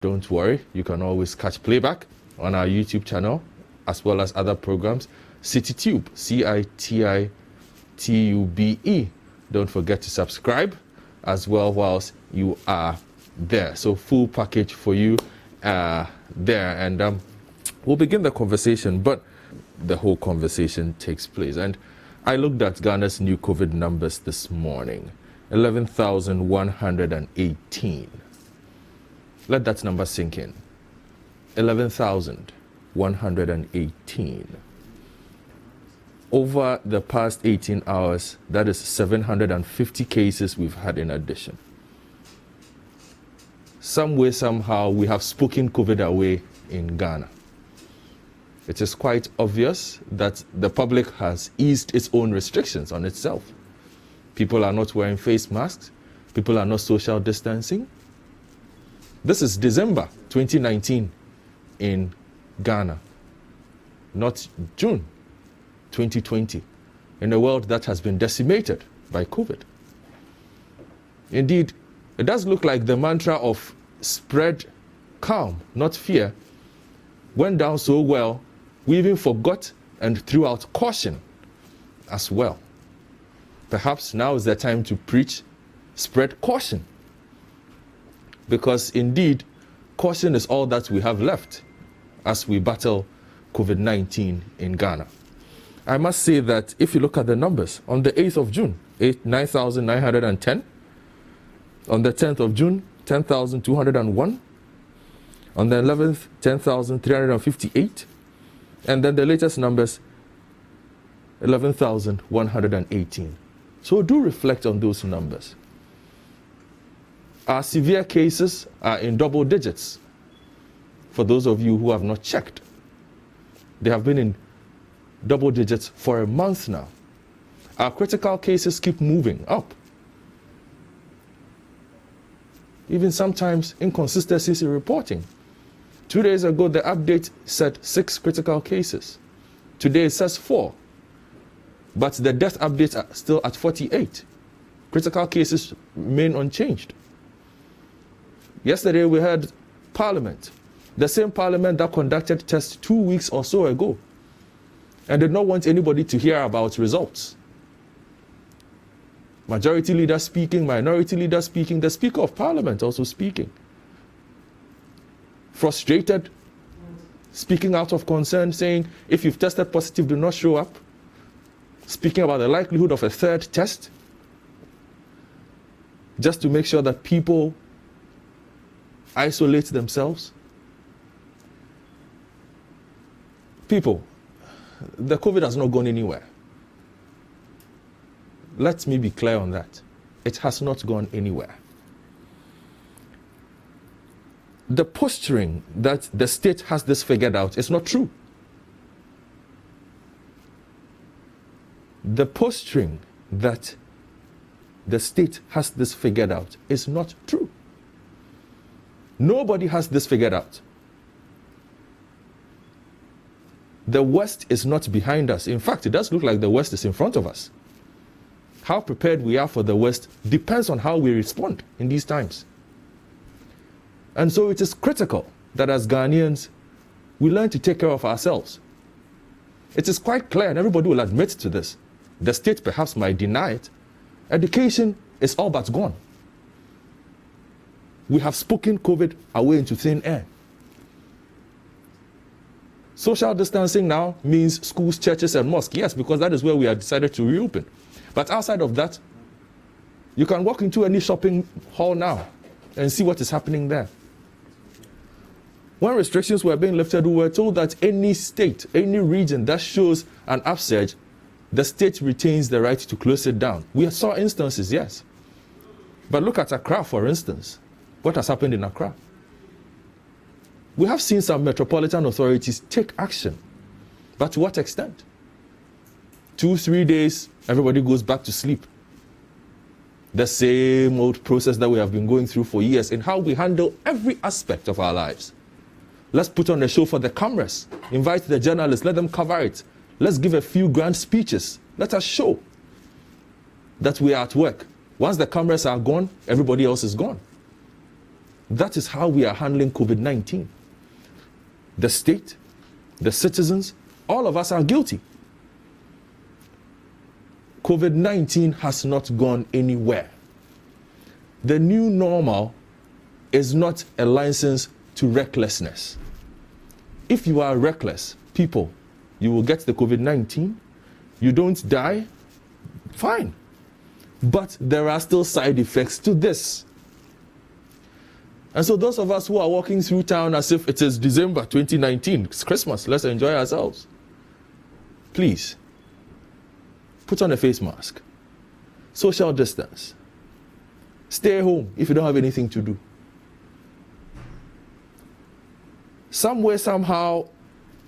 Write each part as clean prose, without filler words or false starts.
Don't worry, you can always catch playback on our YouTube channel as well as other programs. CityTube, CityTube. Don't forget to subscribe as well whilst you are there. So full package for you there. And we'll begin the conversation, but the whole conversation takes place. And I looked at Ghana's new COVID numbers this morning, 11,118. Let that number sink in. 11,118. Over the past 18 hours, that is 750 cases we've had in addition. Some way, somehow, we have spoken COVID away in Ghana. It is quite obvious that the public has eased its own restrictions on itself. People are not wearing face masks. People are not social distancing. This is December 2019 in Ghana, not June 2020, in a world that has been decimated by COVID. Indeed, it does look like the mantra of spread calm, not fear, went down so well, we even forgot and threw out caution as well. Perhaps now is the time to preach spread caution, because indeed, caution is all that we have left as we battle COVID-19 in Ghana. I must say that if you look at the numbers, on the 8th of June, 9,910. On the 10th of June, 10,201. On the 11th, 10,358. And then the latest numbers, 11,118. So do reflect on those numbers. Our severe cases are in double digits. For those of you who have not checked, they have been in double digits for a month now. Our critical cases keep moving up. Even sometimes inconsistencies in reporting. 2 days ago, the update said 6 critical cases. Today it says 4. But the death updates are still at 48. Critical cases remain unchanged. Yesterday we had Parliament, the same Parliament that conducted tests 2 weeks or so ago and did not want anybody to hear about results. Majority leader speaking, minority leader speaking, the Speaker of Parliament also speaking. Frustrated, speaking out of concern, saying if you've tested positive, do not show up. Speaking about the likelihood of a third test, just to make sure that people isolate themselves. People, the COVID has not gone anywhere. Let me be clear on that. It has not gone anywhere. The posturing that the state has this figured out is not true. The posturing that the state has this figured out is not true. Nobody has this figured out. The West is not behind us. In fact, it does look like the West is in front of us. How prepared we are for the West depends on how we respond in these times. And so it is critical that as Ghanaians, we learn to take care of ourselves. It is quite clear, and everybody will admit to this. The state perhaps might deny it. Education is all but gone. We have spoken COVID away into thin air. Social distancing now means schools, churches, and mosques. Yes, because that is where we have decided to reopen. But outside of that, you can walk into any shopping hall now and see what is happening there. When restrictions were being lifted, we were told that any state, any region that shows an upsurge, the state retains the right to close it down. We saw instances, yes. But look at Accra, for instance. What has happened in Accra? We have seen some metropolitan authorities take action. But to what extent? 2-3 days, everybody goes back to sleep. The same old process that we have been going through for years in how we handle every aspect of our lives. Let's put on a show for the cameras. Invite the journalists, let them cover it. Let's give a few grand speeches. Let us show that we are at work. Once the cameras are gone, everybody else is gone. That is how we are handling COVID-19. The state, the citizens, all of us are guilty. COVID-19 has not gone anywhere. The new normal is not a license to recklessness. If you are reckless, people, you will get the COVID-19, you don't die, fine. But there are still side effects to this. And so those of us who are walking through town as if it is December 2019, it's Christmas, let's enjoy ourselves. Please, put on a face mask, social distance, stay home if you don't have anything to do. Somewhere, somehow,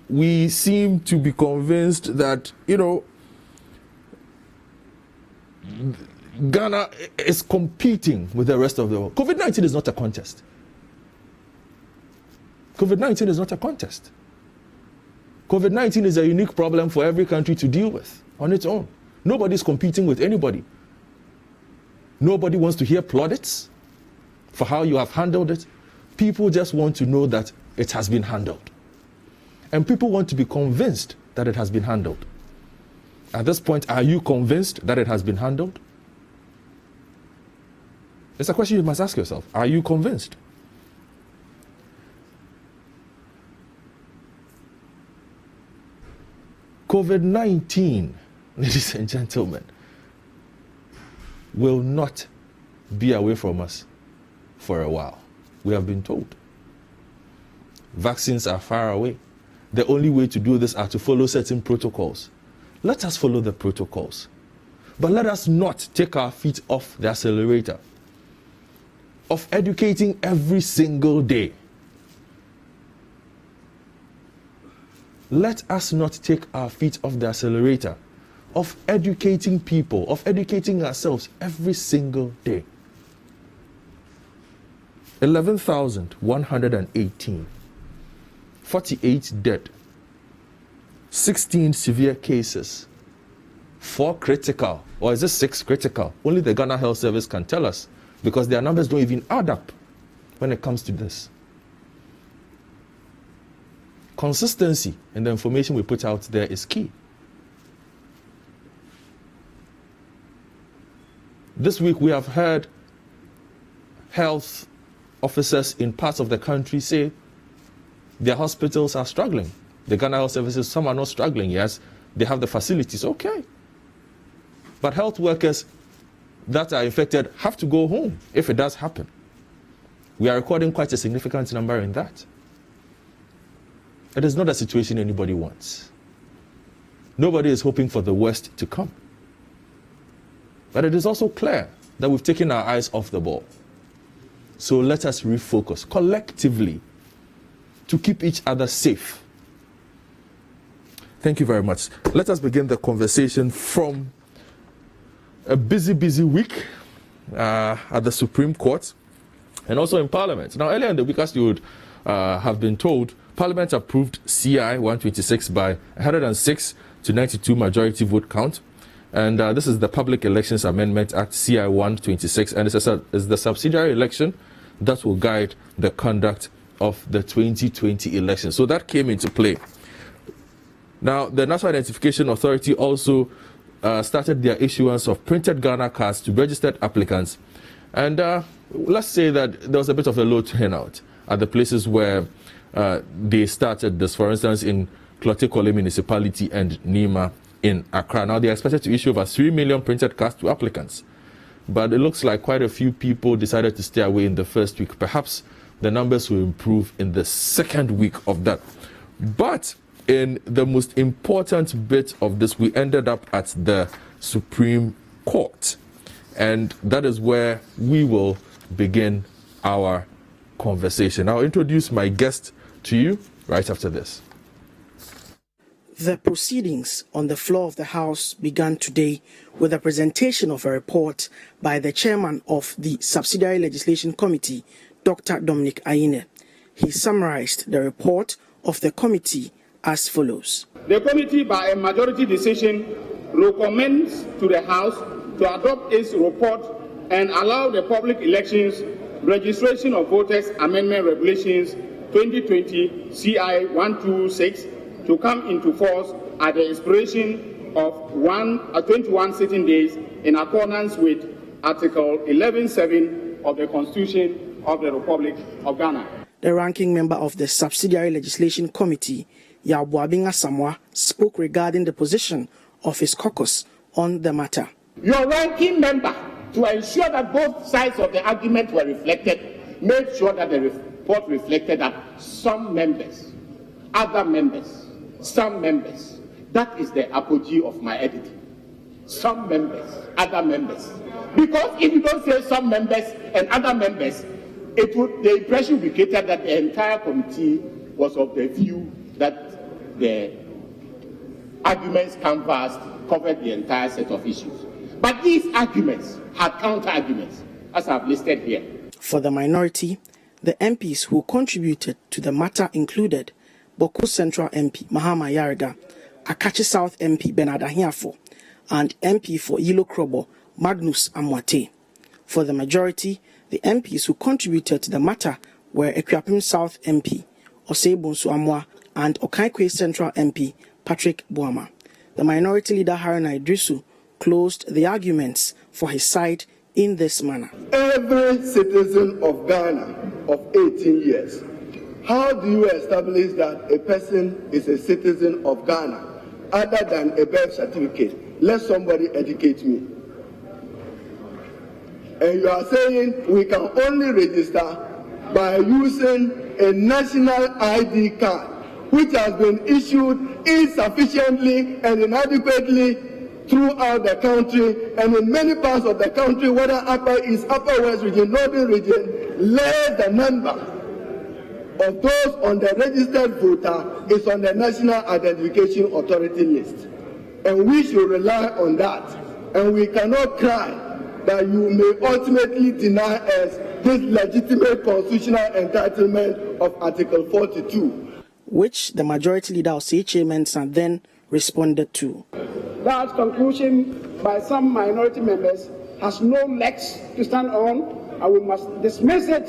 we seem to be convinced that, Ghana is competing with the rest of the world. COVID-19 is not a contest. COVID-19 is not a contest. COVID-19 is a unique problem for every country to deal with on its own. Nobody is competing with anybody. Nobody wants to hear plaudits for how you have handled it. People just want to know that it has been handled. And people want to be convinced that it has been handled. At this point, are you convinced that it has been handled? It's a question you must ask yourself. Are you convinced? COVID-19, ladies and gentlemen, will not be away from us for a while. We have been told. Vaccines are far away. The only way to do this are to follow certain protocols. Let us follow the protocols. But let us not take our feet off the accelerator of educating every single day. Let us not take our feet off the accelerator of educating people, of educating ourselves every single day. 11,118, 48 dead, 16 severe cases, 4 critical, or is it 6 critical? Only the Ghana Health Service can tell us, because their numbers don't even add up when it comes to this. Consistency in the information we put out there is key. This week we have heard health officers in parts of the country say their hospitals are struggling. The Ghana Health Services, some are not struggling, yes, they have the facilities, okay. But health workers that are infected have to go home if it does happen. We are recording quite a significant number in that. It is not a situation anybody wants. Nobody is hoping for the worst to come. But it is also clear that we've taken our eyes off the ball. So let us refocus collectively to keep each other safe. Thank you very much. Let us begin the conversation from a busy week at the Supreme Court and also in Parliament. Now, earlier in the week, as you would have been told, Parliament approved CI 126 by 106 to 92 majority vote count. And this is the Public Elections Amendment Act, CI 126, and it's the subsidiary election that will guide the conduct of the 2020 election. So that came into play. Now, the National Identification Authority also started their issuance of printed Ghana cards to registered applicants. And let's say that there was a bit of a low turnout at the places where they started this, for instance, in Klotekole Municipality and Nima in Accra. Now, they are expected to issue over 3 million printed cards to applicants. But it looks like quite a few people decided to stay away in the first week. Perhaps the numbers will improve in the second week of that. But in the most important bit of this, we ended up at the Supreme Court. And that is where we will begin our conversation. I'll introduce my guest to you right after this. The proceedings on the floor of the House began today with a presentation of a report by the chairman of the Subsidiary Legislation Committee, Dr. Dominic Ayine. He summarized the report of the committee as follows. The committee, by a majority decision, recommends to the House to adopt its report and allow the public elections Registration of Voters Amendment Regulations 2020 CI 126 to come into force at the expiration of 21 sitting days in accordance with Article 11.7 of the Constitution of the Republic of Ghana. The ranking member of the Subsidiary Legislation Committee, Yabuabinga Samoa, spoke regarding the position of his caucus on the matter. Your ranking member, to ensure that both sides of the argument were reflected, made sure that the report reflected that some members, other members, some members, that is the apogee of my editing. Some members, other members. Because if you don't say some members and other members, the impression would be created that the entire committee was of the view that the arguments canvassed covered the entire set of issues. But these arguments had counter-arguments, as I've listed here. For the minority, the MPs who contributed to the matter included Boko Central MP Mahama Yarega, Akachi South MP Bernard Ahiafo, and MP for Ilo Krobo Magnus Amwate. For the majority, the MPs who contributed to the matter were Ekuapem South MP Osebonsu Amwa and Okaikwe Central MP Patrick Boama. The minority leader Haruna Idrisu closed the arguments for his side in this manner. Every citizen of Ghana of 18 years, how do you establish that a person is a citizen of Ghana other than a birth certificate? Let somebody educate me. And you are saying we can only register by using a national ID card, which has been issued insufficiently and inadequately throughout the country, and in many parts of the country, whether Upper East, Upper West region, Northern region, less the number of those on the registered voter is on the National Identification Authority list. And we should rely on that. And we cannot cry that you may ultimately deny us this legitimate constitutional entitlement of Article 42. Which the majority leader of chairman then responded to. That conclusion by some minority members has no legs to stand on, and we must dismiss it,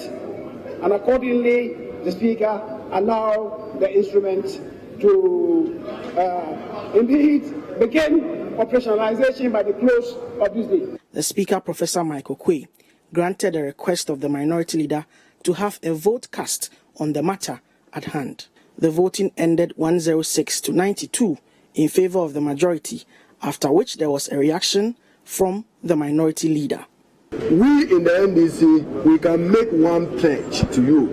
and accordingly the Speaker allow the instrument to indeed begin operationalization by the close of this day. The Speaker, Professor Michael Quay, granted a request of the minority leader to have a vote cast on the matter at hand. The voting ended 106 to 92 in favor of the majority, after which there was a reaction from the minority leader. We in the NDC, we can make one pledge to you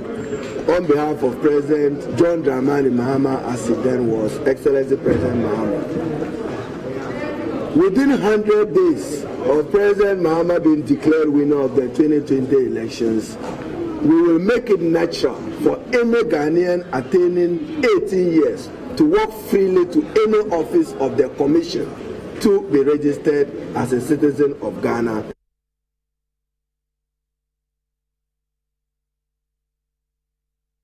on behalf of President John Dramani Mahama, as he then was, Excellency President Mahama. Within 100 days of President Mahama being declared winner of the 2020 elections, we will make it natural for any Ghanaian attaining 18 years to walk freely to any office of the Commission to be registered as a citizen of Ghana.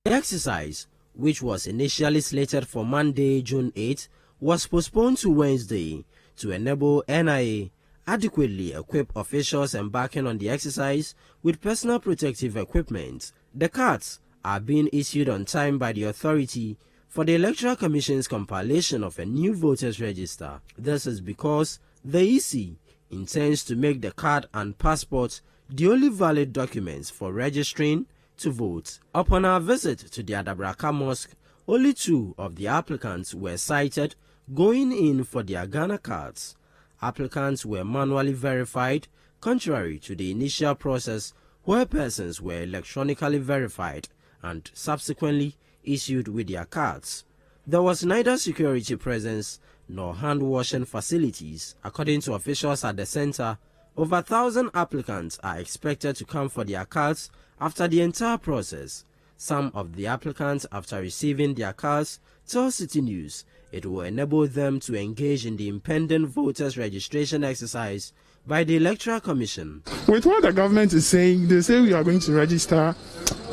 The exercise, which was initially slated for Monday, June 8, was postponed to Wednesday to enable NIA adequately equip officials embarking on the exercise with personal protective equipment. The cards are being issued on time by the authority for the Electoral Commission's compilation of a new voters register. This is because the EC intends to make the card and passport the only valid documents for registering to vote. Upon our visit to the Adabraka Mosque, only 2 of the applicants were cited going in for their Ghana cards. Applicants were manually verified, contrary to the initial process where persons were electronically verified and subsequently issued with their cards. There was neither security presence nor hand-washing facilities. According to officials at the center, over 1,000 applicants are expected to come for their cards after the entire process. Some of the applicants, after receiving their cards, tell City News it will enable them to engage in the impending voters registration exercise by the Electoral Commission. With what the government is saying, they say we are going to register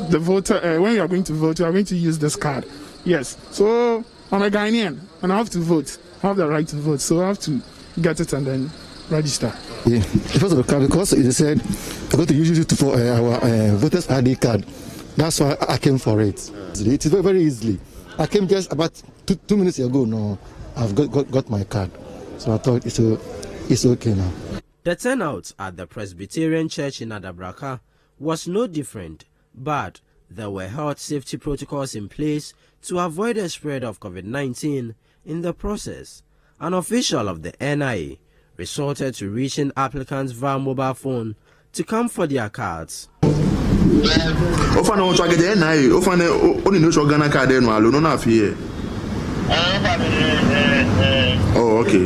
the voter, when we are going to vote, we are going to use this card. Yes, so I'm a Ghanaian and I have to vote. I have the right to vote, so I have to get it and then register. First of all, because they said we're going to use it for our voters ID card. That's why I came for it. It is very, very easily. I came just about two minutes ago. No, I've got my card. So I thought it's okay now. The turnout at the Presbyterian Church in Adabraka was no different, but there were health safety protocols in place to avoid the spread of COVID-19 in the process. An official of the NIA resorted to reaching applicants via mobile phone to come for their cards. Oh, okay.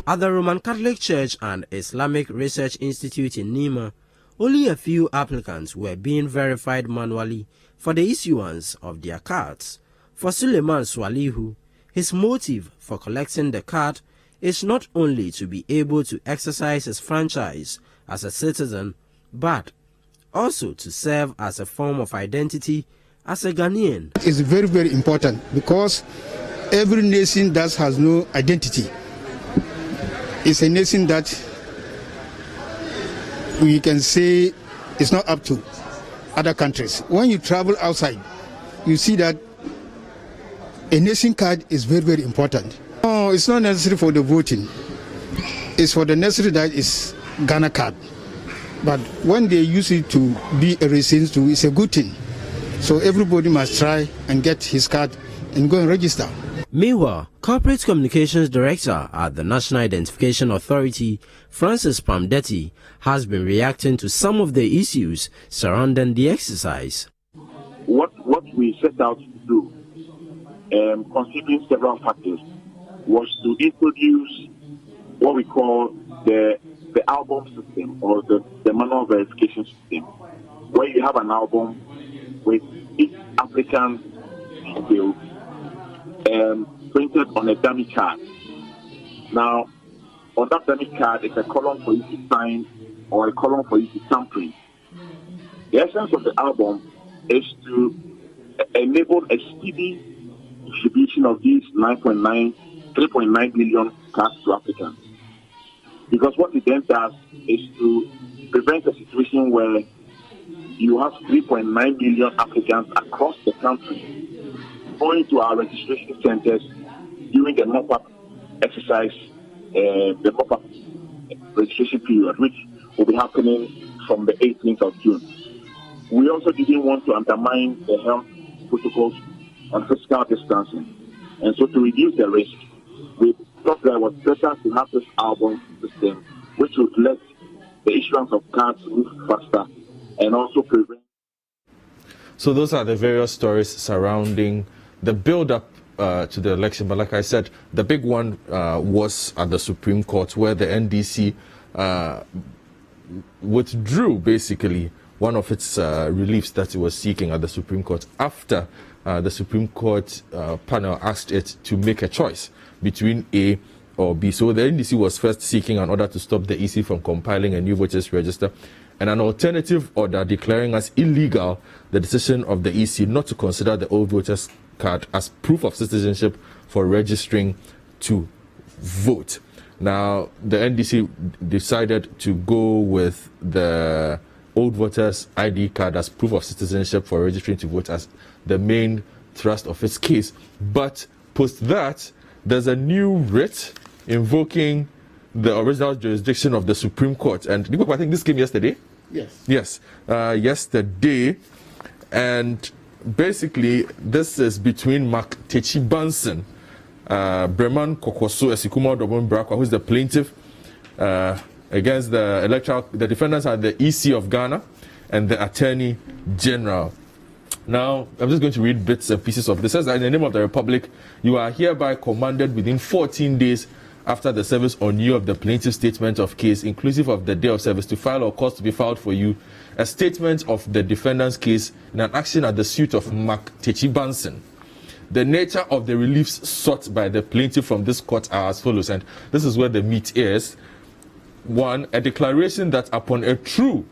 At the Roman Catholic Church and Islamic Research Institute in Nima, only a few applicants were being verified manually for the issuance of their cards. For Suleiman Swalihu, his motive for collecting the card is not only to be able to exercise his franchise as a citizen, but also to serve as a form of identity as a Ghanaian. It's very, very important because every nation that has no identity is a nation that we can say is not up to other countries. When you travel outside, you see that a nation card is very, very important. No, it's not necessary for the voting. It's for the necessary that is Ghana card. But when they use it to be a residence too, it's a good thing. So everybody must try and get his card and go and register. Meanwhile, Corporate Communications Director at the National Identification Authority, Francis Pamdeti, has been reacting to some of the issues surrounding the exercise. What we set out to do, considering several factors, was to introduce what we call the album system or the manual verification system, where you have an album with each applicant's details printed on a dummy card. Now, on that dummy card, it's a column for you to sign or a column for you to thumbprint. The essence of the album is to enable a speedy distribution of these 3.9 million cards to applicants. Because what it then does is to prevent a situation where you have 3.9 million applicants across the country going to our registration centers during the mop-up exercise, the mop-up registration period, which will be happening from the 18th of June. We also didn't want to undermine the health protocols on physical distancing. And so to reduce the risk, we thought that it was better to have this album system, which would let the issuance of cards move faster and also prevent. So those are the various stories surrounding the build-up to the election. But like I said, the big one was at the Supreme Court, where the NDC withdrew basically one of its reliefs that it was seeking at the Supreme Court after the Supreme Court panel asked it to make a choice between A or B. So the NDC was first seeking an order to stop the EC from compiling a new voters register, and an alternative order declaring as illegal the decision of the EC not to consider the old voters card as proof of citizenship for registering to vote. Now, the NDC decided to go with the old voters ID card as proof of citizenship for registering to vote as the main thrust of its case. But post that, there's a new writ invoking the original jurisdiction of the Supreme Court. And I think this came yesterday? Yes. Yes, yesterday. And basically, this is between Mark Techi Banson, Breman Kokoso Esikuma Dobon Brakwa, who's the plaintiff, against the defendants are the EC of Ghana and the Attorney General. Now, I'm just going to read bits and pieces of this. It says that in the name of the Republic, you are hereby commanded within 14 days after the service on you of the plaintiff's statement of case, inclusive of the day of service, to file or cause to be filed for you a statement of the defendant's case in an action at the suit of Mark Techi Banson. The nature of the reliefs sought by the plaintiff from this court are as follows, and this is where the meat is. 1, a declaration that upon a true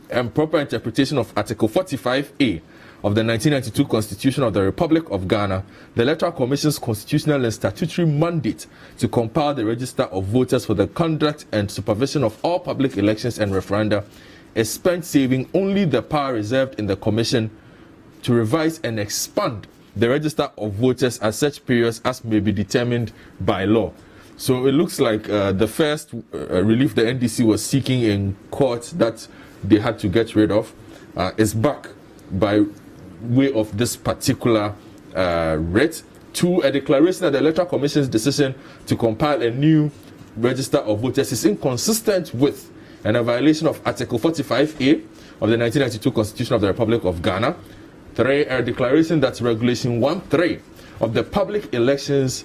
and proper interpretation of Article 45A of the 1992 Constitution of the Republic of Ghana, the Electoral Commission's constitutional and statutory mandate to compile the register of voters for the conduct and supervision of all public elections and referenda is spent saving only the power reserved in the Commission to revise and expand the register of voters at such periods as may be determined by law. So it looks like the first relief the NDC was seeking in court that they had to get rid of is back by way of this particular writ. 2, a declaration that the Electoral Commission's decision to compile a new register of voters is inconsistent with and a violation of Article 45A of the 1992 Constitution of the Republic of Ghana. 3, a declaration that Regulation 1.3 of the Public Elections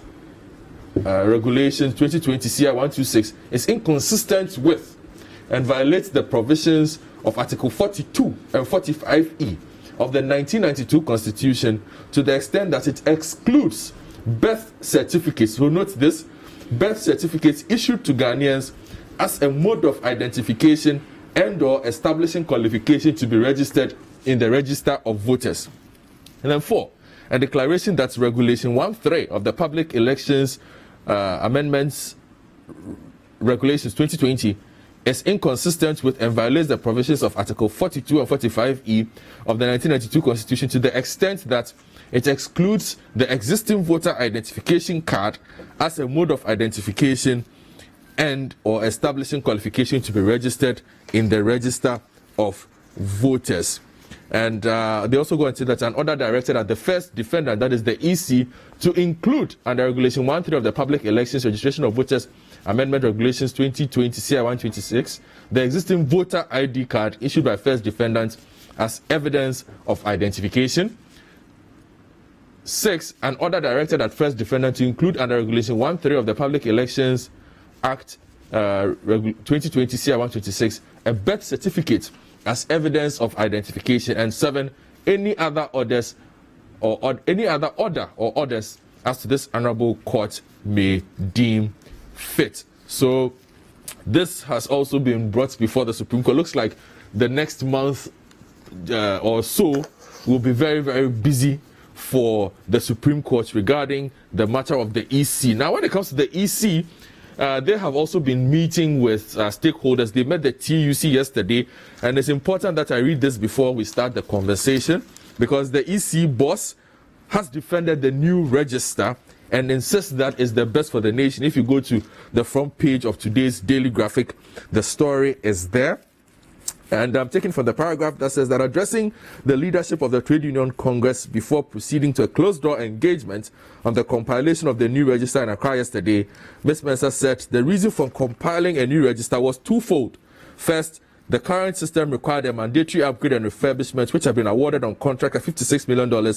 Regulations 2020 CI 126 is inconsistent with and violates the provisions of Article 42 and 45E of the 1992 Constitution to the extent that it excludes birth certificates. So note this, birth certificates issued to Ghanaians as a mode of identification and or establishing qualification to be registered in the register of voters. And then 4, a declaration that Regulation 1.3 of the Public Elections Amendments Regulations 2020 is inconsistent with and violates the provisions of Article 42 and 45E of the 1992 Constitution to the extent that it excludes the existing voter identification card as a mode of identification and or establishing qualification to be registered in the register of voters. And they also go and say that an order directed at the first defendant, that is the EC, to include under Regulation 1.3 of the Public Elections Registration of Voters Amendment Regulations 2020 CI 126, the existing voter ID card issued by first defendant as evidence of identification. 6, an order directed at first defendant to include under Regulation 1.3 of the Public Elections Act 2020 CI 126 a birth certificate as evidence of identification. And 7, any other orders or any other order or orders as to this honorable court may deem fit. So this has also been brought before the Supreme Court. Looks like the next month or so will be very, very busy for the Supreme Court regarding the matter of the EC. Now, when it comes to the EC, they have also been meeting with stakeholders. They met the TUC yesterday, and it's important that I read this before we start the conversation, because the EC boss has defended the new register and insists that is the best for the nation. If you go to the front page of today's Daily Graphic, the story is there. And I'm taking from the paragraph that says that addressing the leadership of the Trade Union Congress before proceeding to a closed-door engagement on the compilation of the new register in Accra yesterday, Ms. Mensah said the reason for compiling a new register was twofold. First, the current system required a mandatory upgrade and refurbishment, which had been awarded on contract at $56 million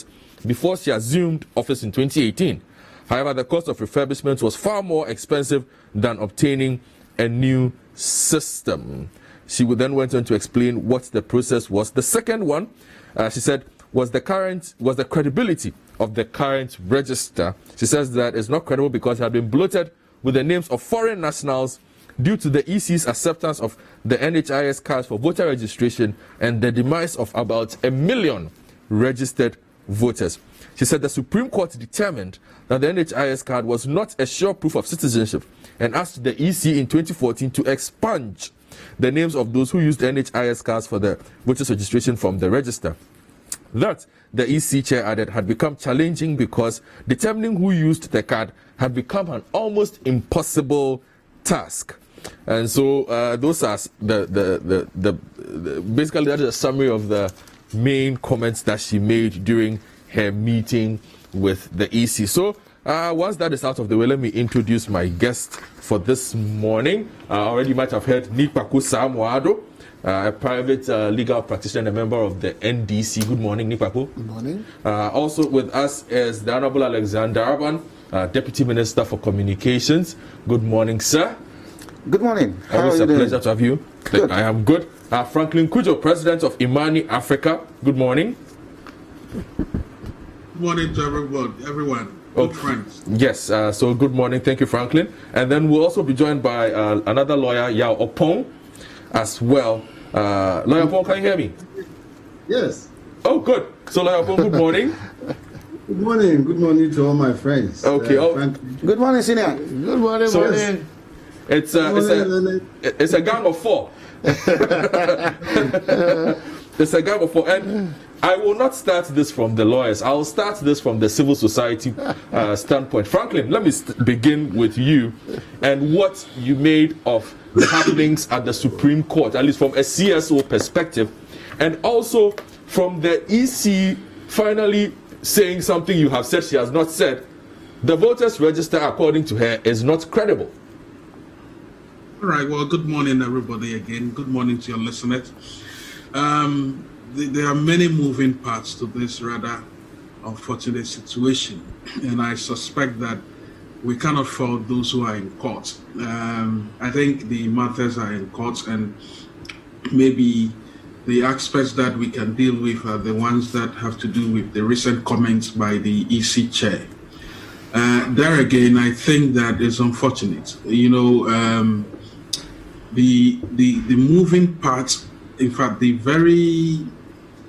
before she assumed office in 2018. However, the cost of refurbishment was far more expensive than obtaining a new system. She then went on to explain what the process was. The second one, she said, was the credibility of the current register. She says that it's not credible because it had been bloated with the names of foreign nationals due to the EC's acceptance of the NHIS cards for voter registration and the demise of about 1 million registered voters. She said the Supreme Court determined that the NHIS card was not a sure proof of citizenship and asked the EC in 2014 to expunge the names of those who used NHIS cards for the voters registration from the register. That, the EC chair added, had become challenging because determining who used the card had become an almost impossible task. And so those are basically that is a summary of the main comments that she made during her meeting with the EC. So once that is out of the way, let me introduce my guest for this morning. Already you might have heard Nipaku Samuado, a private legal practitioner and a member of the NDC. Good morning, Nipaku. Good morning. Also with us is the Honorable Alexander Aban, Deputy Minister for Communications. Good morning, sir. Good morning. Always a pleasure to have you. Good. I am good. Franklin Kujo, President of Imani Africa. Good morning. Good morning to everyone. Good friends. Yes, so good morning. Thank you, Franklin. And then we'll also be joined by another lawyer, Yao Opong, as well. Lawyer Opong, can you hear me? Yes. Oh, good. So, good morning. Good morning. Good morning to all my friends. Okay. Good morning, Senior. Good morning, morning. It's a gang of four. It's a gang of four. And I will not start this from the lawyers. I'll start this from the civil society standpoint. Franklin, let me begin with you and what you made of the happenings at the Supreme Court, at least from a CSO perspective, and also from the EC finally saying something you have said she has not said. The voters register, according to her, is not credible. All right. Well, good morning, everybody. Again, good morning to your listeners. There are many moving parts to this rather unfortunate situation, and I suspect that we cannot fault those who are in court. I think the matters are in court, and maybe the aspects that we can deal with are the ones that have to do with the recent comments by the EC chair. There again, I think that is unfortunate. You know, the moving parts, in fact, the very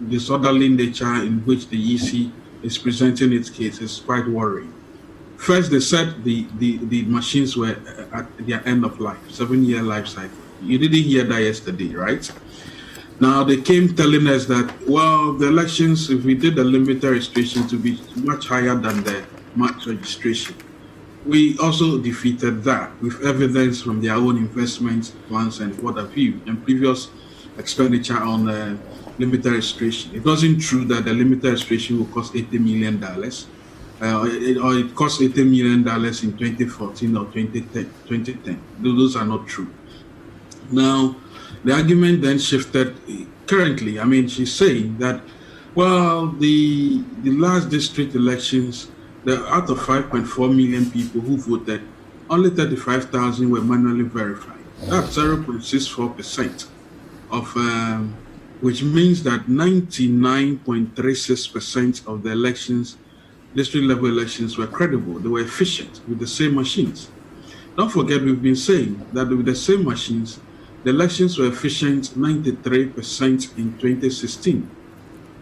disorderly nature in which the EC is presenting its case is quite worrying. First, they said the machines were at their end of life, 7-year life cycle. You didn't hear that yesterday, right? Now, they came telling us that, well, the elections, if we did the limited registration, to be much higher than the mass registration. We also defeated that with evidence from their own investment plans and what have you, and previous expenditure on limited registration. It wasn't true that the limited registration will cost $80 million, or it cost $80 million in 2014 or 2010. Those are not true. Now, the argument then shifted currently. I mean, she's saying that, well, the last district elections, out of 5.4 million people who voted, only 35,000 were manually verified. That's 0.64% of, which means that 99.36% of the elections, district level elections, were credible. They were efficient with the same machines. Don't forget, we've been saying that with the same machines, the elections were efficient 93% in 2016.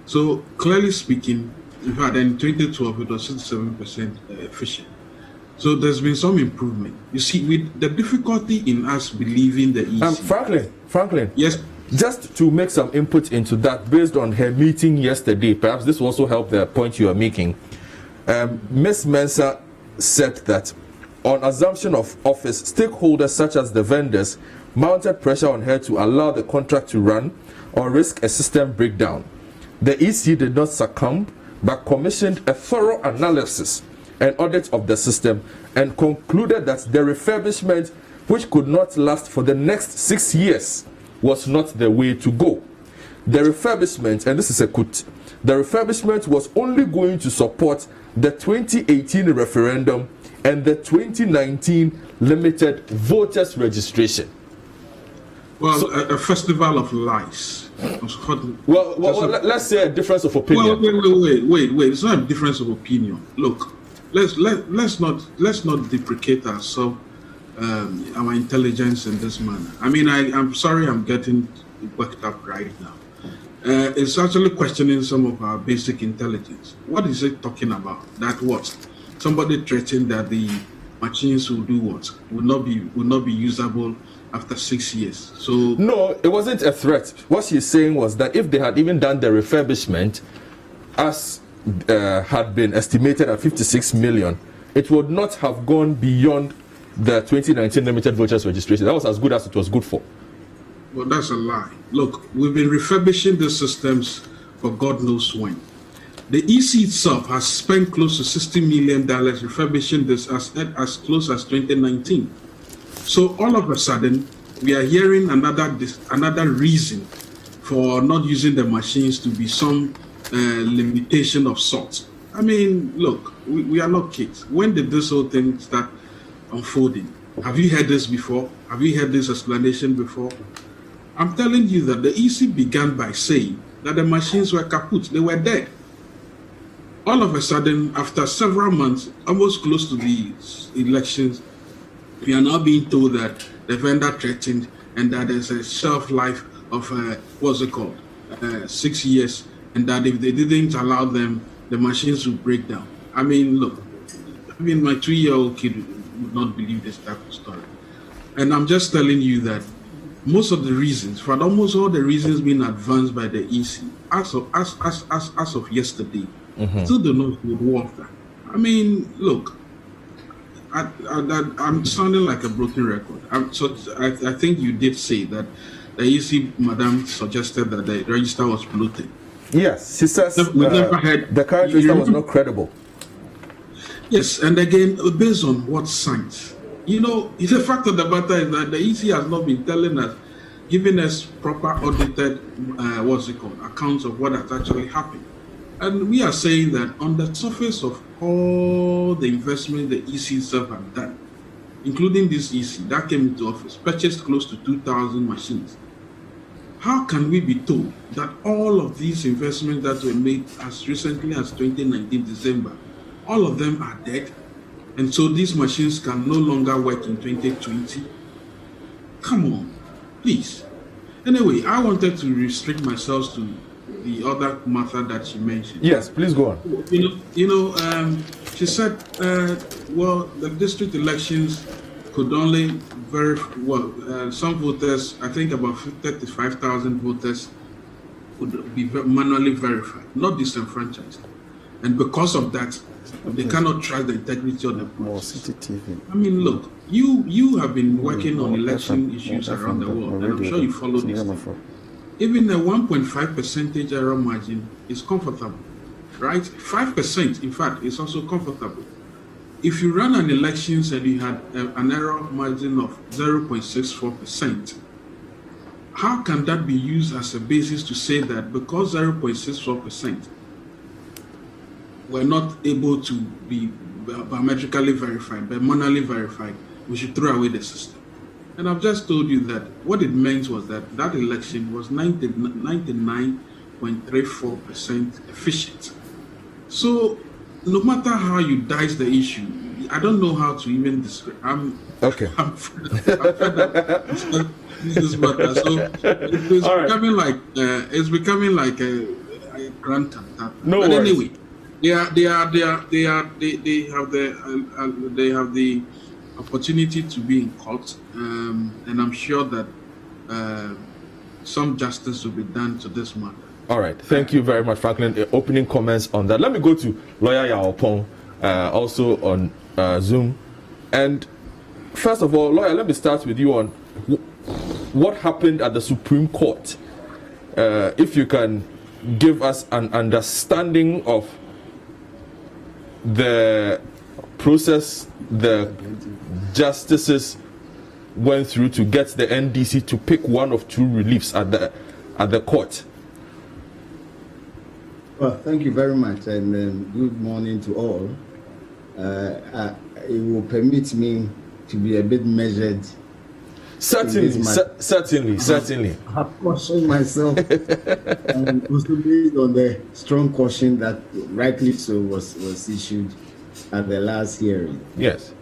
So clearly speaking, in fact, in 2012, it was 67% efficient. So there's been some improvement. You see, with the difficulty in us believing the EC. Franklin. Yes. Just to make some input into that, based on her meeting yesterday, perhaps this will also help the point you are making. Ms. Mensah said that on assumption of office, stakeholders such as the vendors mounted pressure on her to allow the contract to run or risk a system breakdown. The EC did not succumb, but commissioned a thorough analysis and audit of the system and concluded that the refurbishment, which could not last for the next 6 years, was not the way to go. The refurbishment, and this is a quote, the refurbishment was only going to support the 2018 referendum and the 2019 limited voters registration. Well, so, a festival of lies. Well, let's say a difference of opinion. Wait. It's not a difference of opinion. Look, let's not deprecate ourselves, our intelligence in this manner. I mean, I'm sorry, I'm getting worked up right now. It's actually questioning some of our basic intelligence. What is it talking about? That what? Somebody threatened that the machines will do what? Will not be usable after 6 years. So no, it wasn't a threat. What she's saying was that if they had even done the refurbishment, as had been estimated at 56 million, it would not have gone beyond the 2019 limited voters registration. That was as good as it was good for. Well, that's a lie. Look, we've been refurbishing the systems for God knows when. The EC itself has spent close to $60 million refurbishing this as close as 2019. So all of a sudden, we are hearing another reason for not using the machines to be some limitation of sorts. I mean, look, we are not kids. When did this whole thing start unfolding? Have you heard this before? Have you heard this explanation before? I'm telling you that the EC began by saying that the machines were kaput, they were dead. All of a sudden, after several months, almost close to the elections, we are now being told that the vendor threatened and that there's a shelf life of, 6 years and that if they didn't allow them, the machines would break down. I mean, look, my 2-year-old kid would not believe this type of story. And I'm just telling you that most of the reasons, for almost all the reasons being advanced by the EC, as of yesterday, still do not hold water. I mean, look, I'm sounding like a broken record. I think you did say that the EC madam suggested that the register was polluted. Yes, she says the current register was not credible. Yes, and again, based on what science? It's a fact of the matter is that the EC has not been telling us, giving us proper audited, accounts of what has actually happened. And we are saying that on the surface of all the investment the EC itself have done, including this EC that came into office, purchased close to 2,000 machines. How can we be told that all of these investments that were made as recently as 2019 December, all of them are dead? And so these machines can no longer work in 2020? Come on, please. Anyway, I wanted to restrict myself to the other matter that she mentioned. Yes, please go on. She said, the district elections could only verify, some voters, I think about 35,000 voters would be manually verified, not disenfranchised. And because of that, they cannot trust the integrity of the process. I mean, look, you have been working on election issues around the world, and I'm sure you follow this. Even a 1.5% error margin is comfortable, right? 5%, in fact, is also comfortable. If you run an elections and you had an error margin of 0.64%, how can that be used as a basis to say that because 0.64% were not able to be biometrically verified, but manually verified, we should throw away the system? And I've just told you that what it meant was that election was 99.34% efficient. So no matter how you dice the issue, I don't know how to even describe. I'm fed up. This matter. So it's becoming like a grand cantar. No but worries. Anyway, they have the opportunity to be in court, and I'm sure that some justice will be done to this matter. All right, thank you very much, Franklin. Opening comments on that. Let me go to Lawyer Yaopong, also on Zoom. And first of all, Lawyer, let me start with you on what happened at the Supreme Court. If you can give us an understanding of the process the justices went through to get the NDC to pick one of two reliefs at the court. Well, thank you very much, and good morning to all. It will permit me to be a bit measured. Certainly. I've cautioned myself, and also based on the strong caution that rightly so was issued at the last hearing. Yes.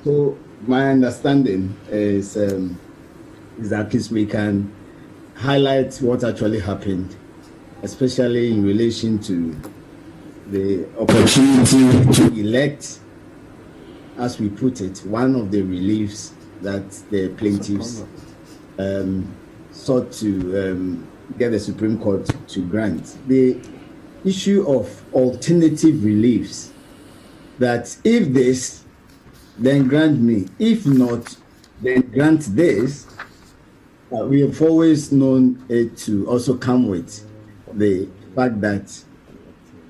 So my understanding is that we can highlight what actually happened, especially in relation to the opportunity to elect, as we put it, one of the reliefs that the plaintiffs sought to get the Supreme Court to grant. The issue of alternative reliefs, that if this, then grant me. If not, then grant this. We have always known it to also come with the fact that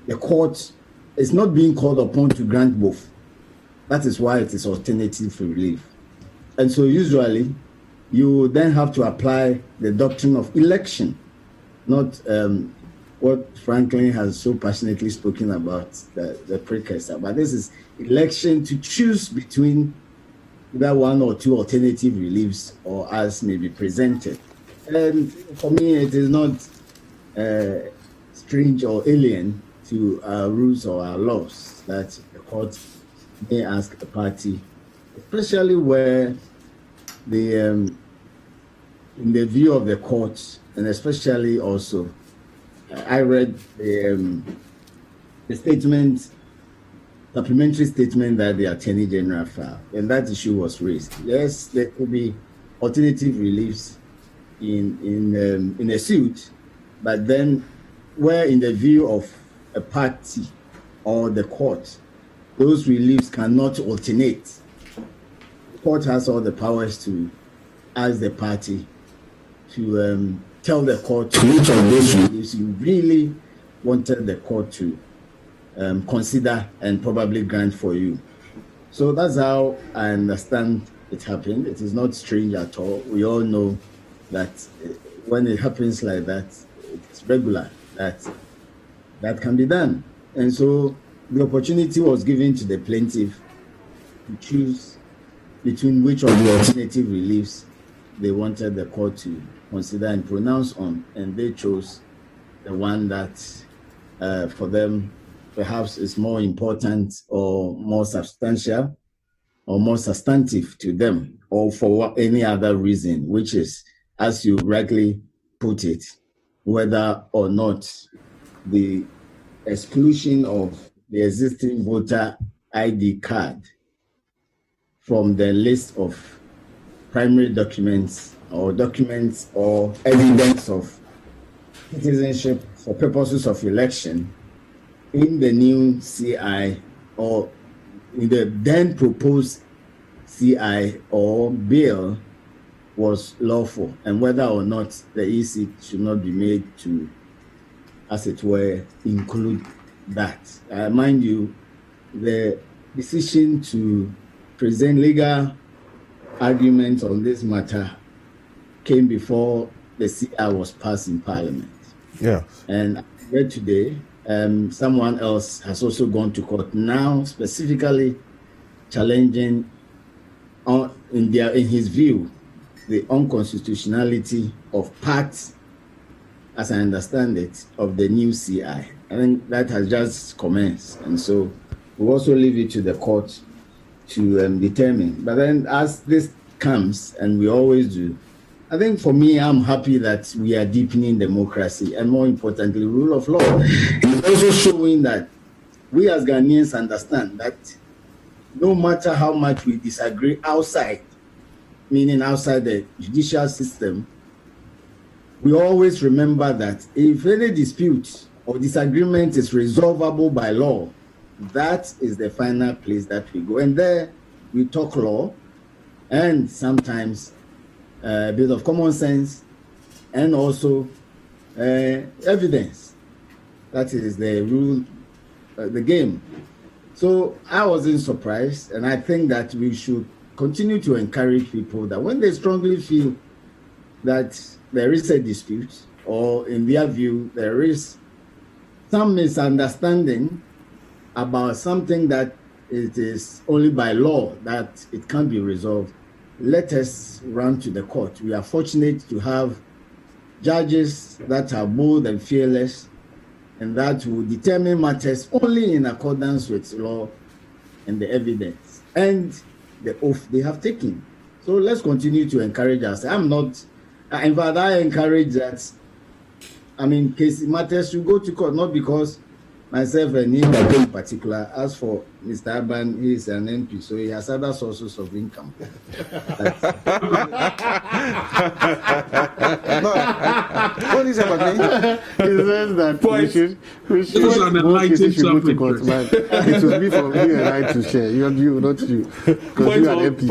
the court is not being called upon to grant both. That is why it is alternative relief. And so usually you then have to apply the doctrine of election, not what Franklin has so passionately spoken about, the precursor. But this is election to choose between either one or two alternative reliefs, or as may be presented. And for me, it is not strange or alien to our rules or our laws that the court may ask a party, especially where in the view of the court, and especially also I read the statement, supplementary statement that the Attorney General filed, and that issue was raised. Yes, there could be alternative reliefs in a suit, but then where in the view of a party or the court, those reliefs cannot alternate. The court has all the powers to ask the party to tell the court which of those reliefs you really wanted the court to consider and probably grant for you. So that's how I understand it happened. It is not strange at all. We all know that when it happens like that, it's regular, that can be done. And so the opportunity was given to the plaintiff to choose between which of the alternative reliefs they wanted the court to consider and pronounce on, and they chose the one that for them perhaps is more important or more substantial or more substantive to them, or for any other reason, which is, as you rightly put it, whether or not the exclusion of the existing voter ID card from the list of primary documents or evidence of citizenship for purposes of election in the new CI or in the then proposed CI or bill was lawful, and whether or not the EC should not be made to, as it were, include that. Mind you, the decision to present legal arguments on this matter came before the CI was passed in Parliament. Yeah. And I read today, someone else has also gone to court now, specifically challenging, in his view, the unconstitutionality of parts, as I understand it, of the new CI. I think that has just commenced, and so we'll also leave it to the court to determine. But then as this comes, and we always do, I think for me, I'm happy that we are deepening democracy, and more importantly, rule of law. It's also showing that we as Ghanaians understand that no matter how much we disagree outside, meaning outside the judicial system, we always remember that if any dispute or disagreement is resolvable by law, that is the final place that we go. And there we talk law and sometimes a bit of common sense and also evidence. That is the rule, the game. So I wasn't surprised, and I think that we should continue to encourage people that when they strongly feel that there is a dispute, or in their view, there is some misunderstanding about something that it is only by law that it can be resolved, let us run to the court. We are fortunate to have judges that are bold and fearless, and that will determine matters only in accordance with law and the evidence and the oath they have taken. So let's continue to encourage us. In fact, I encourage that. I mean, case matters should go to court, not because myself and him in particular. As for Mr. Aban, he is an MP, so he has other sources of income. What is about me? He says that we should go to court, but it will be for me and I to share. Your view, not you. Because you are an MP.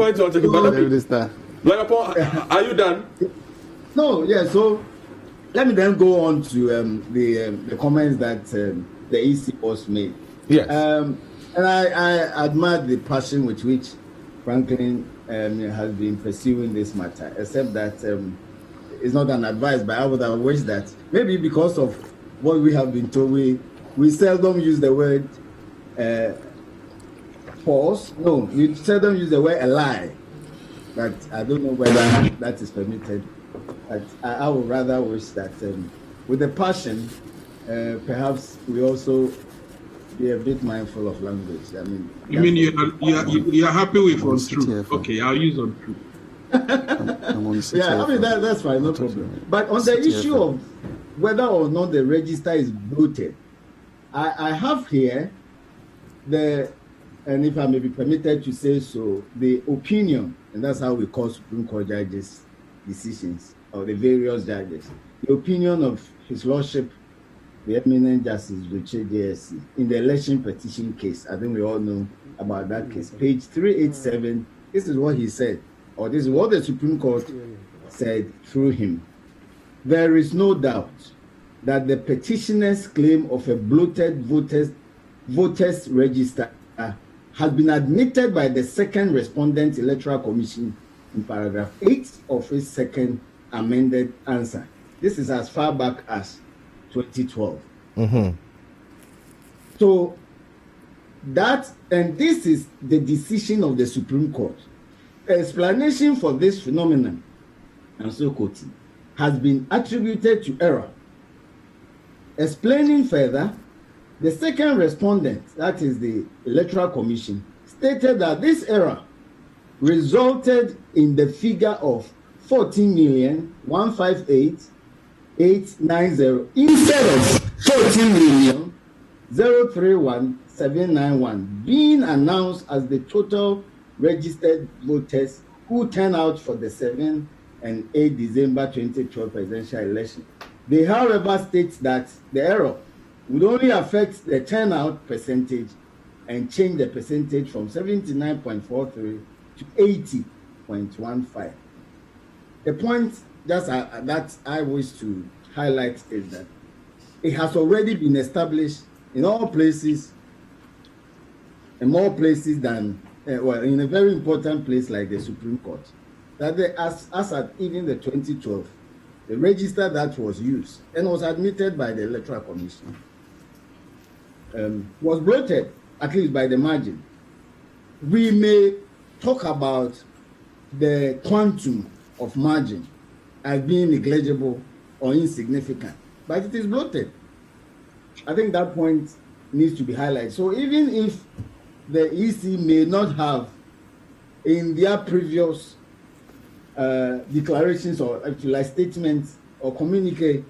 Are you done? No, yeah, so let me then go on to the comments that the EC was made. Yes. And I admire the passion with which Franklin has been pursuing this matter, except that it's not an advice, but I would have wished that maybe because of what we have been told, we seldom use the word false. No, we seldom use the word a lie. But I don't know whether that is permitted. But I would rather wish that with the passion, perhaps we also be a bit mindful of language. I mean, you mean you are happy with untrue? Okay, I'll use untrue. Yeah, I mean that's fine, no problem. But on the issue of whether or not the register is bloated. I have here and if I may be permitted to say so, the opinion, and that's how we call Supreme Court judges' decisions, or the various judges. The opinion of His Lordship, the eminent Justice Richard JSC, in the election petition case. I think we all know about that case. Page 387, this is what he said, or this is what the Supreme Court said through him. There is no doubt that the petitioner's claim of a bloated voters register has been admitted by the second respondent Electoral Commission in paragraph 8 of its second amended answer. This is as far back as 2012. Mm-hmm. So and this is the decision of the Supreme Court. The explanation for this phenomenon, and so quoting, has been attributed to error. Explaining further, the second respondent, that is the Electoral Commission, stated that this error resulted in the figure of 14,158,890 instead of 14,031,791 being announced as the total registered voters who turned out for the 7 and 8 December 2012 presidential election. They, however, state that the error would only affect the turnout percentage and change the percentage from 79.43 to 80.15. The point that I wish to highlight is that it has already been established in all places, in more places than, in a very important place like the Supreme Court, that as at even the 2012, the register that was used and was admitted by the Electoral Commission was bloated, at least by the margin. We may talk about the quantum of margin as being negligible or insignificant, but it is bloated. I think that point needs to be highlighted. So even if the EC may not have, in their previous declarations or actually statements or communique,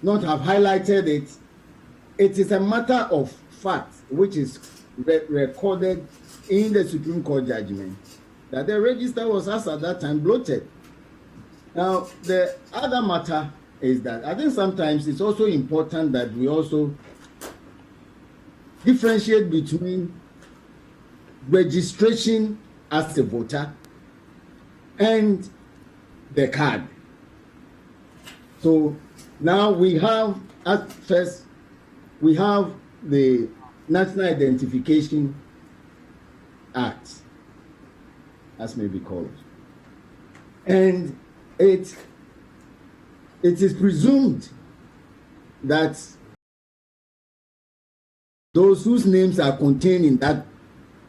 not have highlighted it, it is a matter of fact which is recorded in the Supreme Court judgment that the register was as at that time bloated. Now, the other matter is that I think sometimes it's also important that we also differentiate between registration as a voter and the card. So now we have, at first, we have the National Identification Act, as may be called. And it is presumed that those whose names are contained in that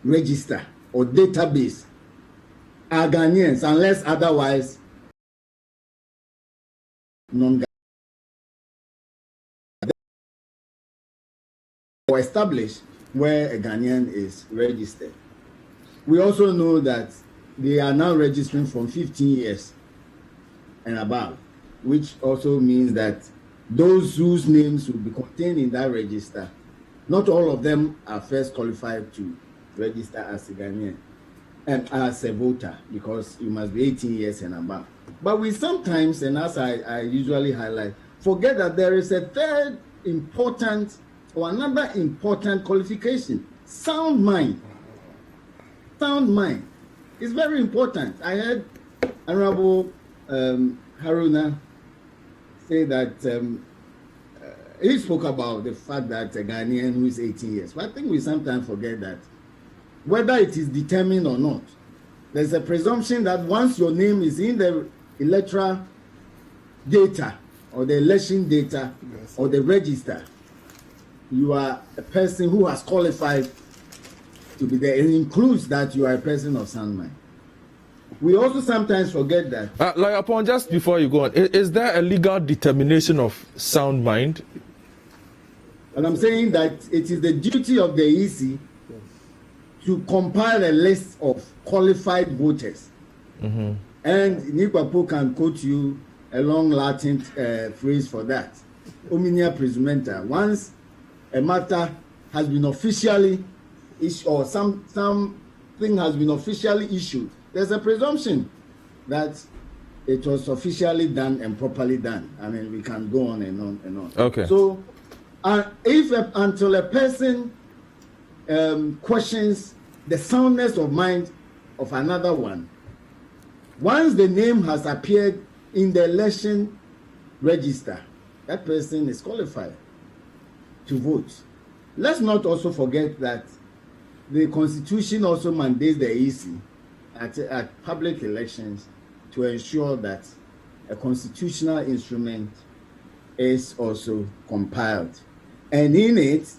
register or database are Ghanaians, unless otherwise non-Ghanaians or established where a Ghanaian is registered. We also know that they are now registering from 15 years and above, which also means that those whose names will be contained in that register, not all of them are first qualified to register as a Ghanaian and as a voter, because you must be 18 years and above. But we sometimes, and as I usually highlight, forget that there is a third important or another important qualification: sound mind. Sound mind is very important. I heard Honorable Haruna say that he spoke about the fact that a Ghanaian who is 18 years. But I think we sometimes forget that whether it is determined or not, there's a presumption that once your name is in the electoral data or the election data or the register, you are a person who has qualified to be there. It includes that you are a person of sound mind. We also sometimes forget that. Like upon just before you go on, is there a legal determination of sound mind? And I'm saying that it is the duty of the EC to compile a list of qualified voters. Mm-hmm. And Nikwapo can quote you a long Latin phrase for that. omnia presumenta. Once a matter has been officially issued, or something has been officially issued, there's a presumption that it was officially done and properly done. I mean, we can go on and on and on. Okay. So, until a person questions the soundness of mind of another one, once the name has appeared in the election register, that person is qualified to vote. Let's not also forget that the Constitution also mandates the EC at public elections to ensure that a constitutional instrument is also compiled. And in it,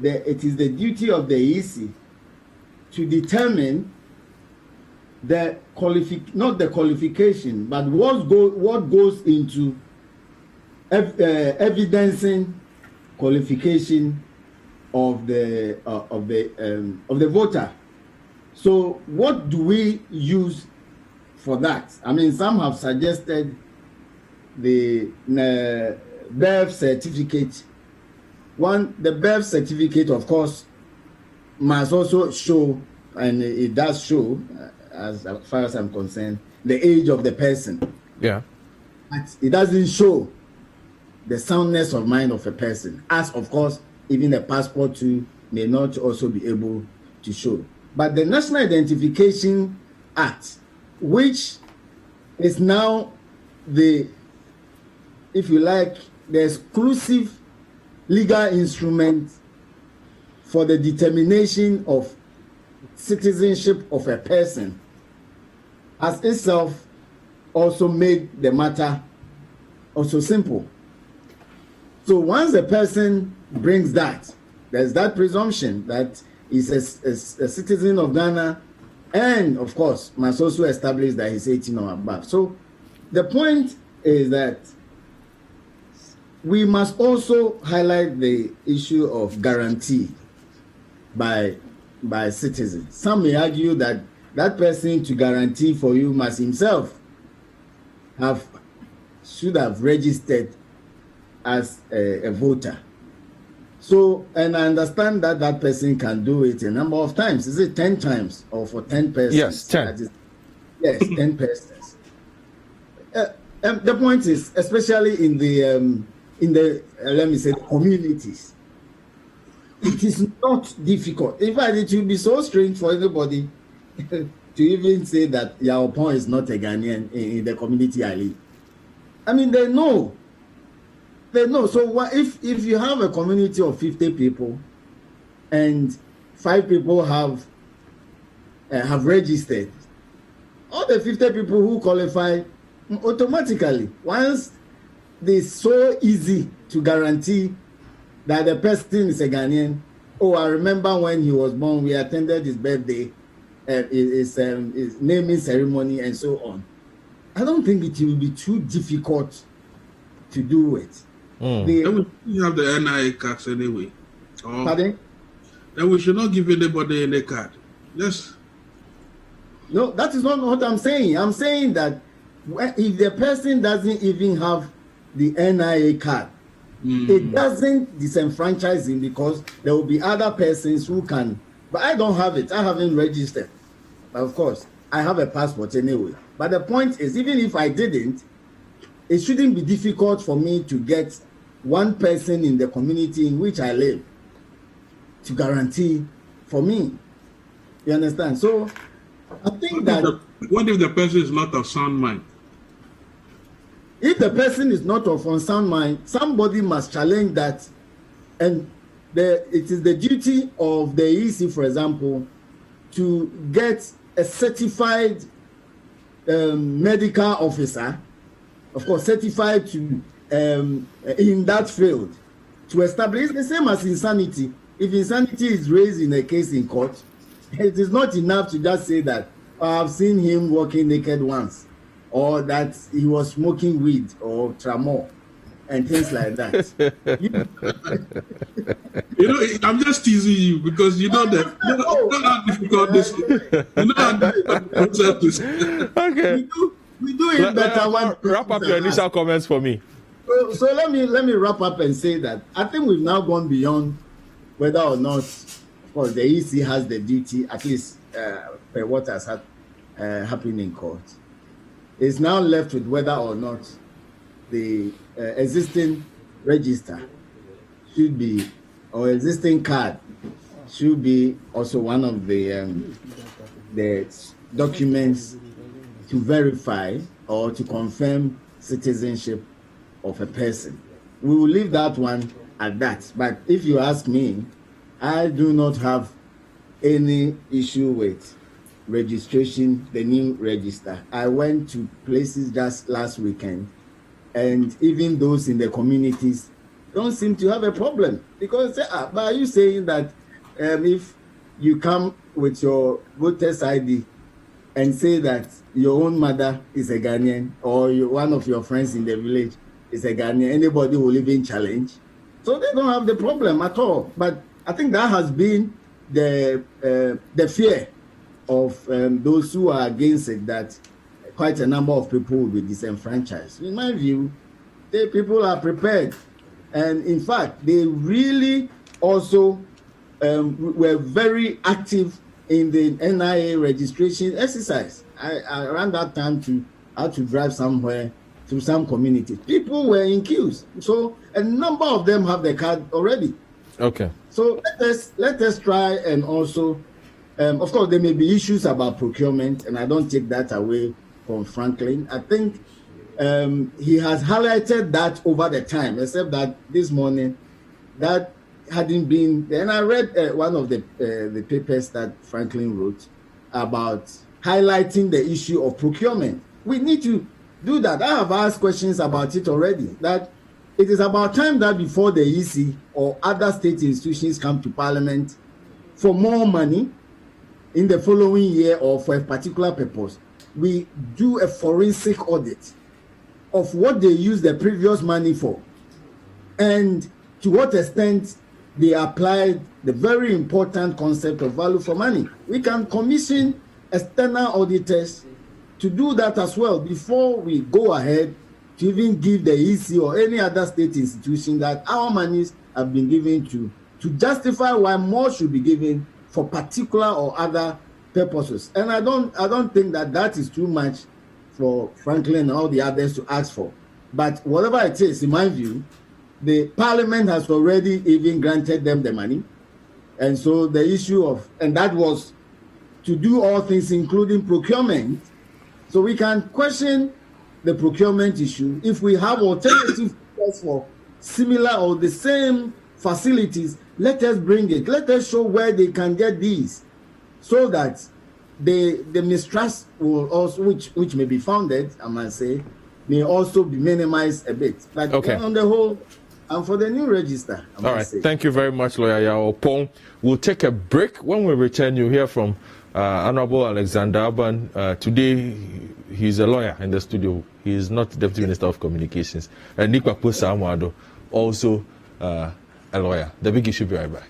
it is the duty of the EC to determine not the qualification, but what goes into evidencing qualification of the voter. So what do we use for that? I mean, some have suggested the birth certificate. The birth certificate, of course, must also show, and it does show, as far as I'm concerned, the age of the person. Yeah. But it doesn't show the soundness of mind of a person, as, of course, even a passport too may not also be able to show. But the National Identification Act, which is now the, if you like, the exclusive legal instrument for the determination of citizenship of a person, has itself also made the matter also simple. So once a person brings that, there's that presumption that he's a citizen of Ghana, and of course must also establish that he's 18 or above. So the point is that we must also highlight the issue of guarantee by citizens. Some may argue that that person to guarantee for you must himself should have registered as a voter. So, and I understand that that person can do it a number of times. Is it 10 times or for 10 persons? Yes, 10. Yes, 10 persons. The point is, especially in the let me say, communities, it is not difficult. In fact, it will be so strange for anybody to even say that Yaopon is not a Ghanaian in the community I live. I mean, they know. So what if you have a community of 50 people and 5 people have registered, all the 50 people who qualify automatically, once it's so easy to guarantee that the person is a Ghanaian. Oh, I remember when he was born, we attended his birthday, his naming ceremony, and so on. I don't think it will be too difficult to do it. Then we have the NIA cards anyway. Pardon? Then we should not give anybody any card. Yes. No, that is not what I'm saying. I'm saying that if the person doesn't even have the NIA card, it doesn't disenfranchise him, because there will be other persons who can. But I don't have it. I haven't registered. But of course, I have a passport anyway. But the point is, even if I didn't, it shouldn't be difficult for me to get one person in the community in which I live to guarantee for me. You understand? So I think what if the person is not of sound mind? If the person is not of unsound mind, somebody must challenge that, and it is the duty of the EC, for example, to get a certified medical officer, of course, certified to in that field, to establish the same as insanity. If insanity is raised in a case in court, it is not enough to just say that I've seen him walking naked once, or that he was smoking weed or tramor and things like that. I'm just teasing you because you know how difficult this is. You know how difficult this is. Okay. We do it better. Wrap up your initial comments for me. So let me wrap up and say that I think we've now gone beyond whether or not, of course, the EC has the duty, at least per what has happened in court. It's now left with whether or not the existing register should be, or existing card should be also one of the documents to verify or to confirm citizenship of a person. We will leave that one at that. But if you ask me, I do not have any issue with registration, the new register. I went to places just last weekend, and even those in the communities don't seem to have a problem, because but are you saying that if you come with your voter's ID and say that your own mother is a Ghanaian, or one of your friends in the village is a Ghanaian, anybody will even challenge? So they don't have the problem at all. But I think that has been the fear of those who are against it, that quite a number of people will be disenfranchised. In my view, the people are prepared. And in fact, they really also were very active in the NIA registration exercise. I around that time I had to drive somewhere to some communities. People were in queues. So a number of them have the card already. Okay. So let us try, and also, of course, there may be issues about procurement, and I don't take that away from Franklin. I think he has highlighted that over the time, except that this morning that hadn't been. And I read one of the papers that Franklin wrote about highlighting the issue of procurement. We need to do that. I have asked questions about it already, that it is about time that before the EC or other state institutions come to Parliament for more money in the following year or for a particular purpose, we do a forensic audit of what they used the previous money for, and to what extent they applied the very important concept of value for money. We can commission external auditors to do that as well before we go ahead to even give the EC or any other state institution that our monies have been given to justify why more should be given for particular or other purposes. And I don't think that is too much for Franklin and all the others to ask for. But whatever it is, in my view, the Parliament has already even granted them the money. And so the issue of, and that was to do all things, including procurement. So we can question the procurement issue. If we have alternative for similar or the same facilities, let us bring it. Let us show where they can get these, so that the mistrust will also, which may be founded, I must say, may also be minimized a bit. But on the whole, and for the new register, I all right. say. Thank you very much, Lawyer Yao Pong. We'll take a break. When we return, you'll hear from Honorable Alexander Aban. Today, he's a lawyer in the studio. He is not Deputy Minister of Communications. And Nikwa Posa Amwado, also a lawyer. The Big Issue, be right back.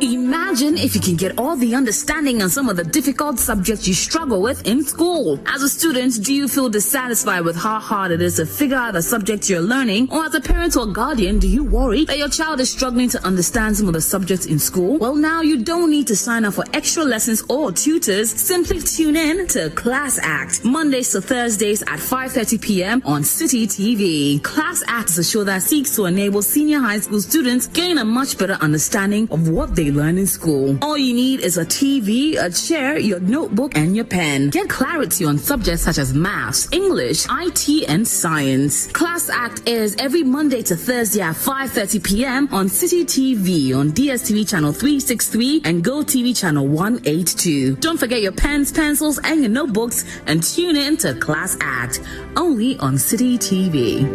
Imagine if you can get all the understanding on some of the difficult subjects you struggle with in school. As a student, do you feel dissatisfied with how hard it is to figure out the subjects you're learning? Or as a parent or guardian, do you worry that your child is struggling to understand some of the subjects in school? Well, now you don't need to sign up for extra lessons or tutors. Simply tune in to Class Act, Mondays to Thursdays at 5:30 p.m. on City TV. Class Act is a show that seeks to enable senior high school students gain a much better understanding of what they learn in school. All you need is a TV, a chair, your notebook, and your pen. Get clarity on subjects such as maths, English, IT, and science. Class Act airs every Monday to Thursday at 5:30 p.m. on City TV on DSTV channel 363 and GoTV channel 182. Don't forget your pens, pencils, and your notebooks, and tune in to Class Act only on City TV.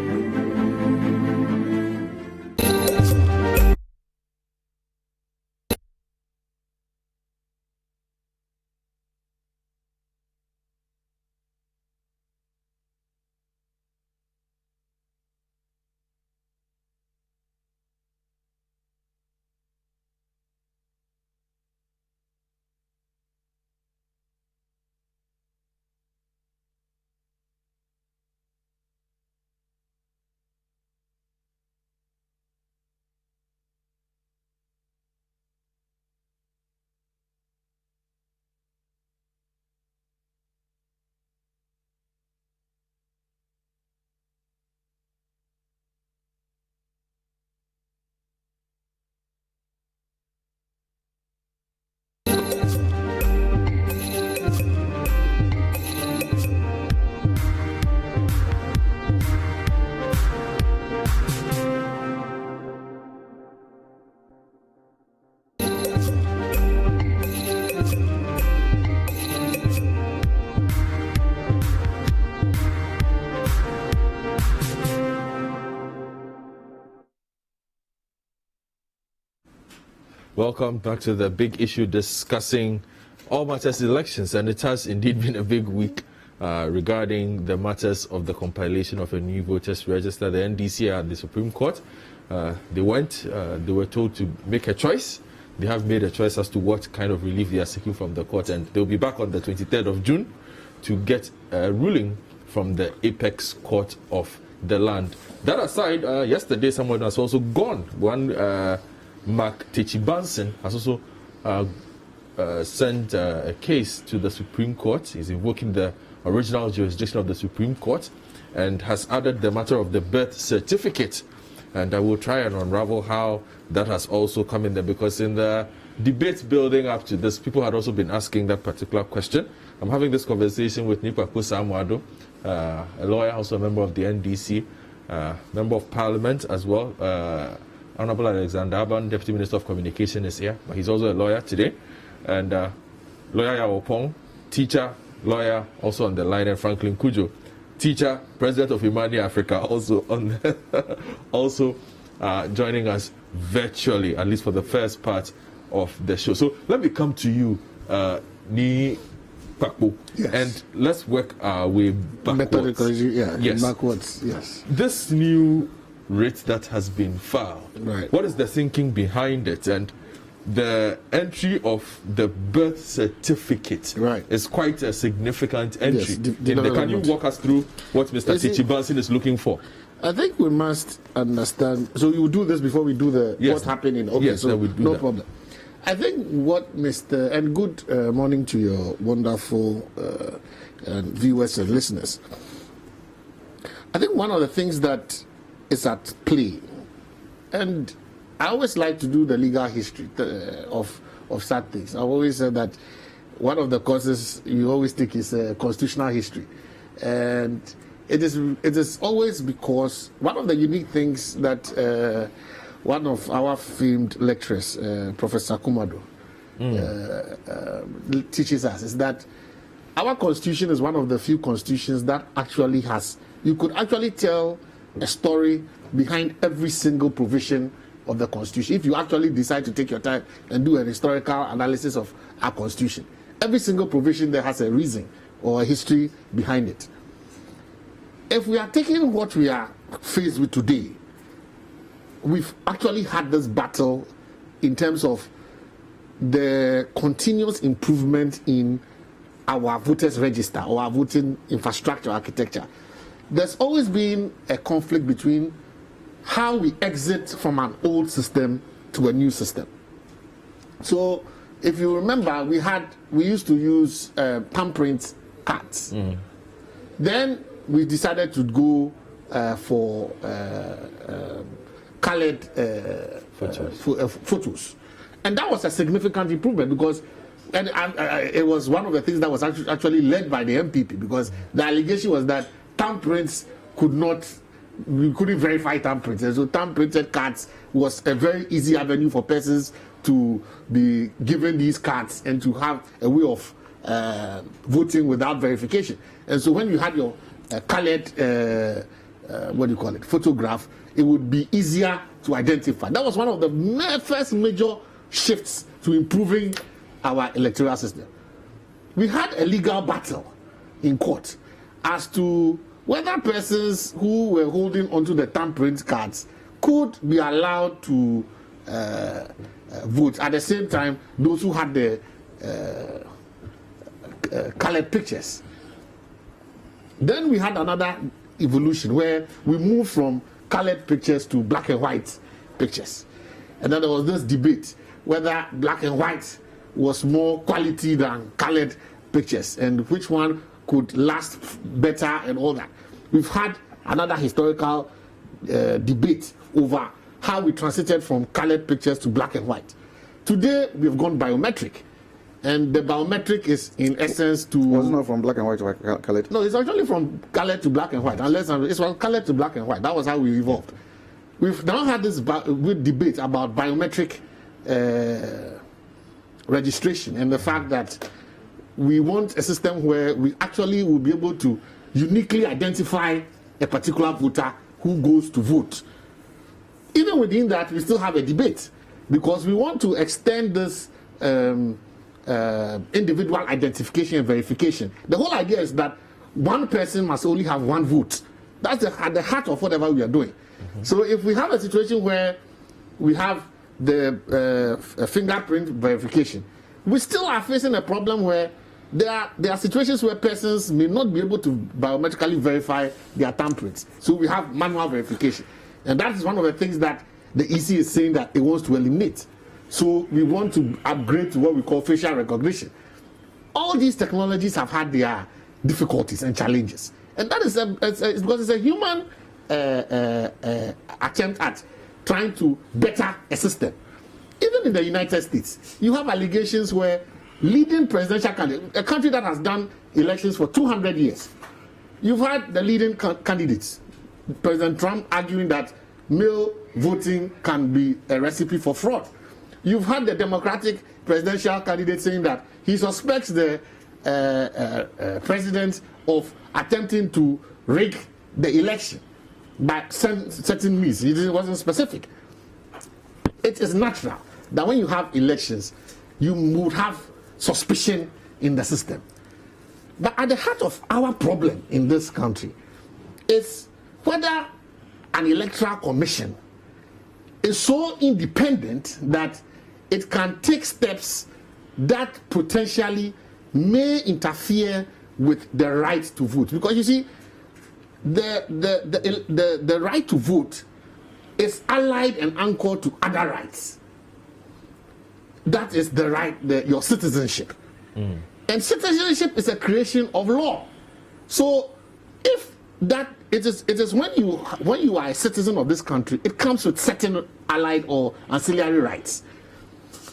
Welcome back to the big issue discussing all matters elections, and it has indeed been a big week regarding the matters of the compilation of a new voters register. The NDC are at the Supreme Court. They were told to make a choice. They have made a choice as to what kind of relief they are seeking from the court, and they'll be back on the 23rd of June to get a ruling from the apex court of the land. That aside, yesterday someone has also gone. One Mark Techibansen has also sent a case to the Supreme Court. He's invoking the original jurisdiction of the Supreme Court and has added the matter of the birth certificate. And I will try and unravel how that has also come in there, because in the debates building up to this, people had also been asking that particular question. I'm having this conversation with Nipapo Samuado, a lawyer, also a member of the NDC, member of Parliament as well. Honorable Alexander Aban, Deputy Minister of Communication, is here, but he's also a lawyer today. And Lawyer Yawopong, teacher, lawyer, also on the line, and Franklin Kujo, teacher, president of Imani Africa, also on also joining us virtually, at least for the first part of the show. So let me come to you, Ni Pakpo, and let's work our way backwards. Backwards, yes. This new writ that has been filed, right? What is the thinking behind it? And the entry of the birth certificate, right, is quite a significant entry. Yes, can you walk us through what Mr. Techibansen is looking for? I think we must understand. So you do this before we do the what's happening. Okay, yes, so we do no that. problem. I think what Mr. and good morning to your wonderful viewers and listeners. I think one of the things that is at play, and I always like to do the legal history of such things. I've always said that one of the courses you always take is constitutional history, and it is always because one of the unique things that one of our famed lecturers, Professor Kumado, teaches us is that our constitution is one of the few constitutions that actually has, you could actually tell a story behind every single provision of the Constitution. If you actually decide to take your time and do an historical analysis of our Constitution, every single provision there has a reason or a history behind it. If we are taking what we are faced with today, we've actually had this battle in terms of the continuous improvement in our voters register or our voting infrastructure architecture. There's always been a conflict between how we exit from an old system to a new system. So if you remember, we used to use thumbprint cards. Then we decided to go for colored photos. And that was a significant improvement because it was one of the things that was actually led by the MPP, because the allegation was that thumbprints we couldn't verify thumbprints. And so thumb-printed cards was a very easy avenue for persons to be given these cards and to have a way of voting without verification. And so when you had your colored, photograph, it would be easier to identify. That was one of the first major shifts to improving our electoral system. We had a legal battle in court as to whether persons who were holding onto the thumbprint cards could be allowed to vote. At the same time, those who had the colored pictures. Then we had another evolution where we moved from colored pictures to black and white pictures. And then there was this debate whether black and white was more quality than colored pictures and which one could last better and all that. We've had another historical debate over how we transited from colored pictures to black and white. Today, we've gone biometric. And the biometric is, in essence, to... Was not from black and white to colored? No, it's actually from colored to black and white. It's from colored to black and white. That was how we evolved. We've now had this debate about biometric registration and the fact that we want a system where we actually will be able to uniquely identify a particular voter who goes to vote. Even within that, we still have a debate because we want to extend this individual identification and verification. The whole idea is that one person must only have one vote. That's at the heart of whatever we are doing. So if we have a situation where we have the fingerprint verification, we still are facing a problem where there are situations where persons may not be able to biometrically verify their thumbprints. So we have manual verification. And that is one of the things that the EC is saying that it wants to eliminate. So we want to upgrade to what we call facial recognition. All these technologies have had their difficulties and challenges. And that is it's because it's a human attempt at trying to better a system. Even in the United States, you have allegations where leading presidential candidates, a country that has done elections for 200 years, you've had the leading candidates, President Trump arguing that mail voting can be a recipe for fraud. You've had the Democratic presidential candidate saying that he suspects the president of attempting to rig the election by certain means. It wasn't specific. It is natural that when you have elections, you would have suspicion in the system. But at the heart of our problem in this country is whether an electoral commission is so independent that it can take steps that potentially may interfere with the right to vote. Because you see, the right to vote is allied and anchored to other rights. That is the right, your citizenship. And citizenship is a creation of law. So if that it is when you are a citizen of this country, it comes with certain allied or ancillary rights.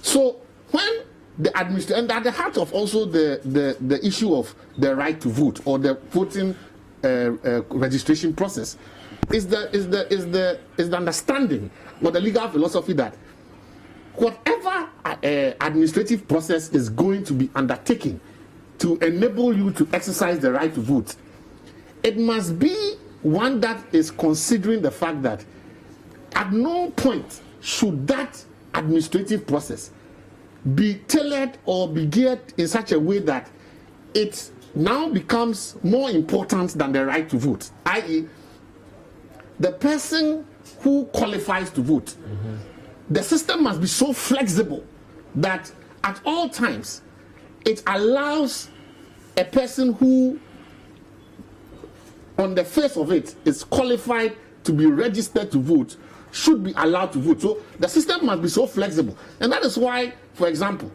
So when the administration, and at the heart of also the issue of the right to vote or the voting registration process is the understanding or the legal philosophy that whatever administrative process is going to be undertaken to enable you to exercise the right to vote, it must be one that is considering the fact that at no point should that administrative process be tailored or be geared in such a way that it now becomes more important than the right to vote, i.e., the person who qualifies to vote. The system must be so flexible that at all times it allows a person who on the face of it is qualified to be registered to vote should be allowed to vote. So the system must be so flexible. And that is why, for example,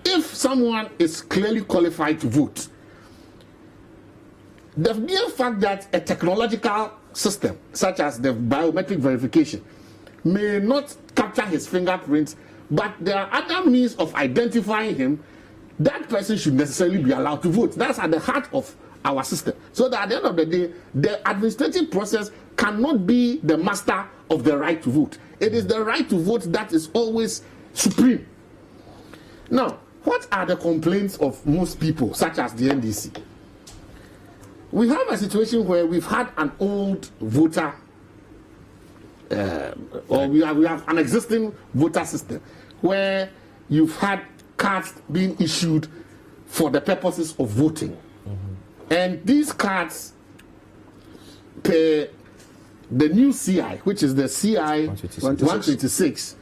if someone is clearly qualified to vote, the mere fact that a technological system such as the biometric verification may not capture his fingerprints, but there are other means of identifying him, that person should necessarily be allowed to vote. That's at the heart of our system. So that at the end of the day, the administrative process cannot be the master of the right to vote. It is the right to vote that is always supreme. Now, what are the complaints of most people, such as the NDC? We have a situation where we've had an old voter, or we have an existing voter system, where you've had cards being issued for the purposes of voting. And these cards, per the new CI, which is the CI 126,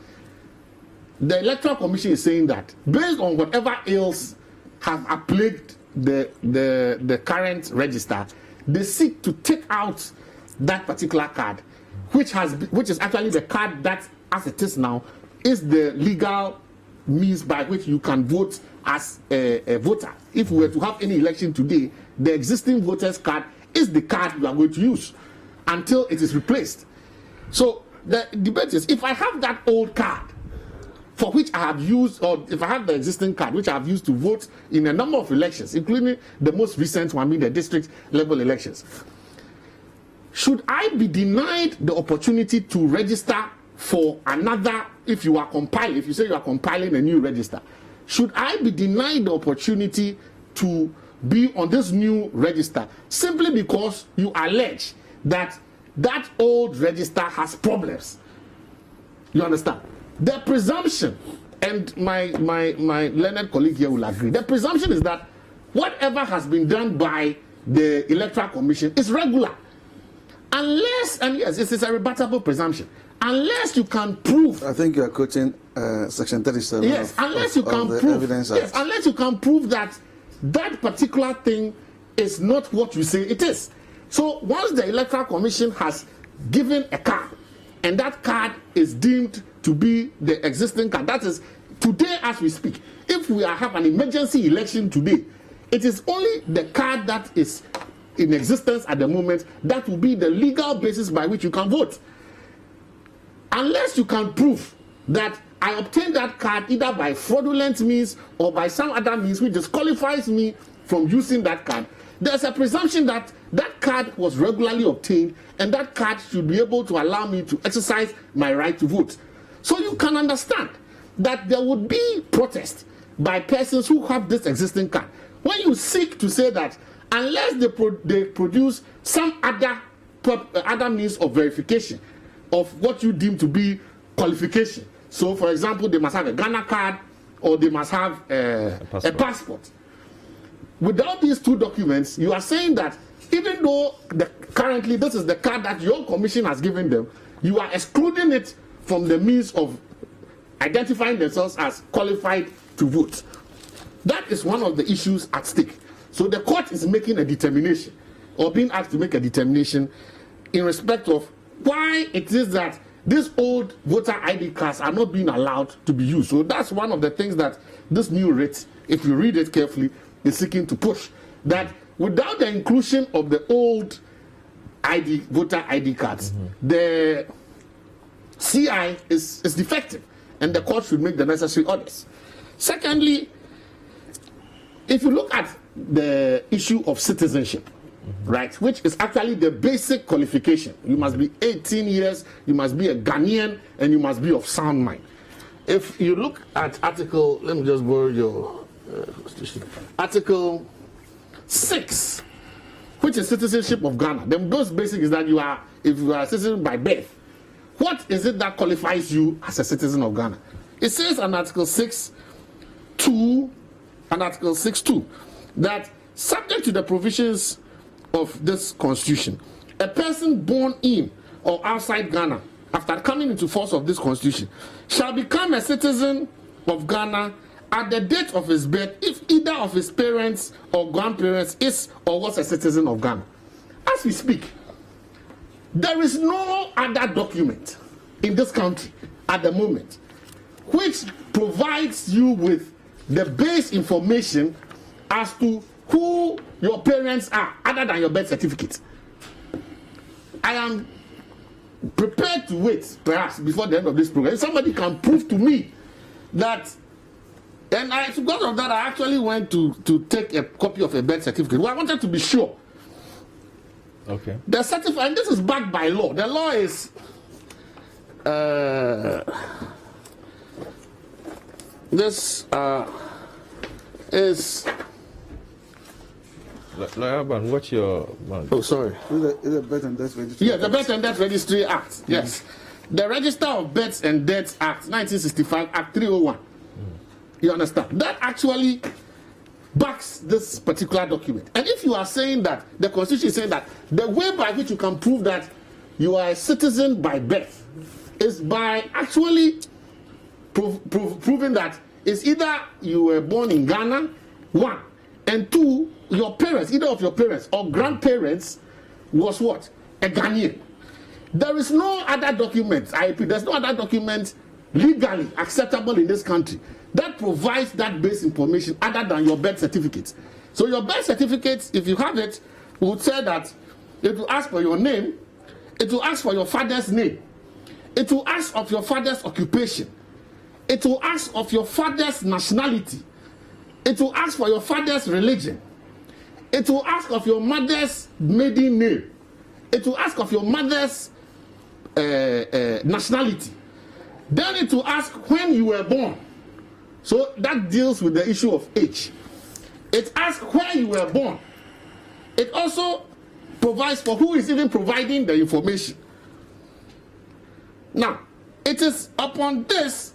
the Electoral Commission is saying that based on whatever else have plagued the current register, they seek to take out that particular card, which is actually the card that, as it is now, is the legal means by which you can vote as a voter. If we were to have any election today, the existing voter's card is the card you are going to use until it is replaced. So the debate is, if I have that old card for which I have used, or if I have the existing card which I have used to vote in a number of elections, including the most recent one being the district level elections, should I be denied the opportunity to register for another? If you say you are compiling a new register, should I be denied the opportunity to be on this new register simply because you allege that that old register has problems? You understand? the presumption, and my learned colleague here will agree, the presumption is that whatever has been done by the Electoral Commission is regular. Unless, and yes, it is a rebuttable presumption, unless you can prove. I think you are quoting Section 37. Yes, unless you can prove. Yes, unless you can prove that that particular thing is not what you say it is. So once the Electoral Commission has given a card, and that card is deemed to be the existing card, that is today as we speak. If we have an emergency election today, it is only the card that is in existence at the moment that will be the legal basis by which you can vote. Unless you can prove that I obtained that card either by fraudulent means or by some other means which disqualifies me from using that card, there's a presumption that that card was regularly obtained and that card should be able to allow me to exercise my right to vote. So you can understand that there would be protest by persons who have this existing card. When you seek to say that unless they produce some other means of verification of what you deem to be qualification. So, for example, they must have a Ghana card or they must have a passport. Without these two documents, you are saying that even though currently this is the card that your commission has given them, you are excluding it from the means of identifying themselves as qualified to vote. That is one of the issues at stake. So the court is making a determination, or being asked to make a determination in respect of why it is that these old voter ID cards are not being allowed to be used. So that's one of the things that this new writ, if you read it carefully, is seeking to push. That without the inclusion of the old voter ID cards, the CI is defective, and the court should make the necessary orders. Secondly, if you look at the issue of citizenship, right, which is actually the basic qualification, you must be 18 years, you must be a Ghanaian, and you must be of sound mind. If you look at article, let me just borrow your article 6, which is citizenship of Ghana. The most basic is that if you are a citizen by birth, what is it that qualifies you as a citizen of Ghana? It says in Article 6.2 and Article 6.2 that subject to the provisions of this constitution, a person born in or outside Ghana after coming into force of this constitution shall become a citizen of Ghana at the date of his birth if either of his parents or grandparents is or was a citizen of Ghana. As we speak, there is no other document in this country at the moment which provides you with the base information as to who your parents are other than your birth certificate. I am prepared to wait perhaps before the end of this program. If somebody can prove to me that, and because of that, I actually went to take a copy of a birth certificate. Well, I wanted to be sure. Okay. The certificate, and this is backed by law. The law is this is. What's your? Oh, sorry. Is the Birth and Death Registry? Yeah, the Birth and Death Registry Act. Yes, the Register of Births and Deaths Act, 1965, Act 301. You understand? That actually backs this particular document. And if you are saying that the Constitution is saying that the way by which you can prove that you are a citizen by birth is by actually proving that it's either you were born in Ghana, one, and two, your parents, either of your parents or grandparents was what? A Ghanaian. There is no other document, I repeat, there's no other document legally acceptable in this country that provides that base information other than your birth certificate. So your birth certificate, if you have it, would say that it will ask for your name, it will ask for your father's name, it will ask of your father's occupation, it will ask of your father's nationality, it will ask for your father's religion, it will ask of your mother's maiden name, it will ask of your mother's nationality. Then it will ask when you were born. So that deals with the issue of age. It asks where you were born. It also provides for who is even providing the information. Now, it is upon this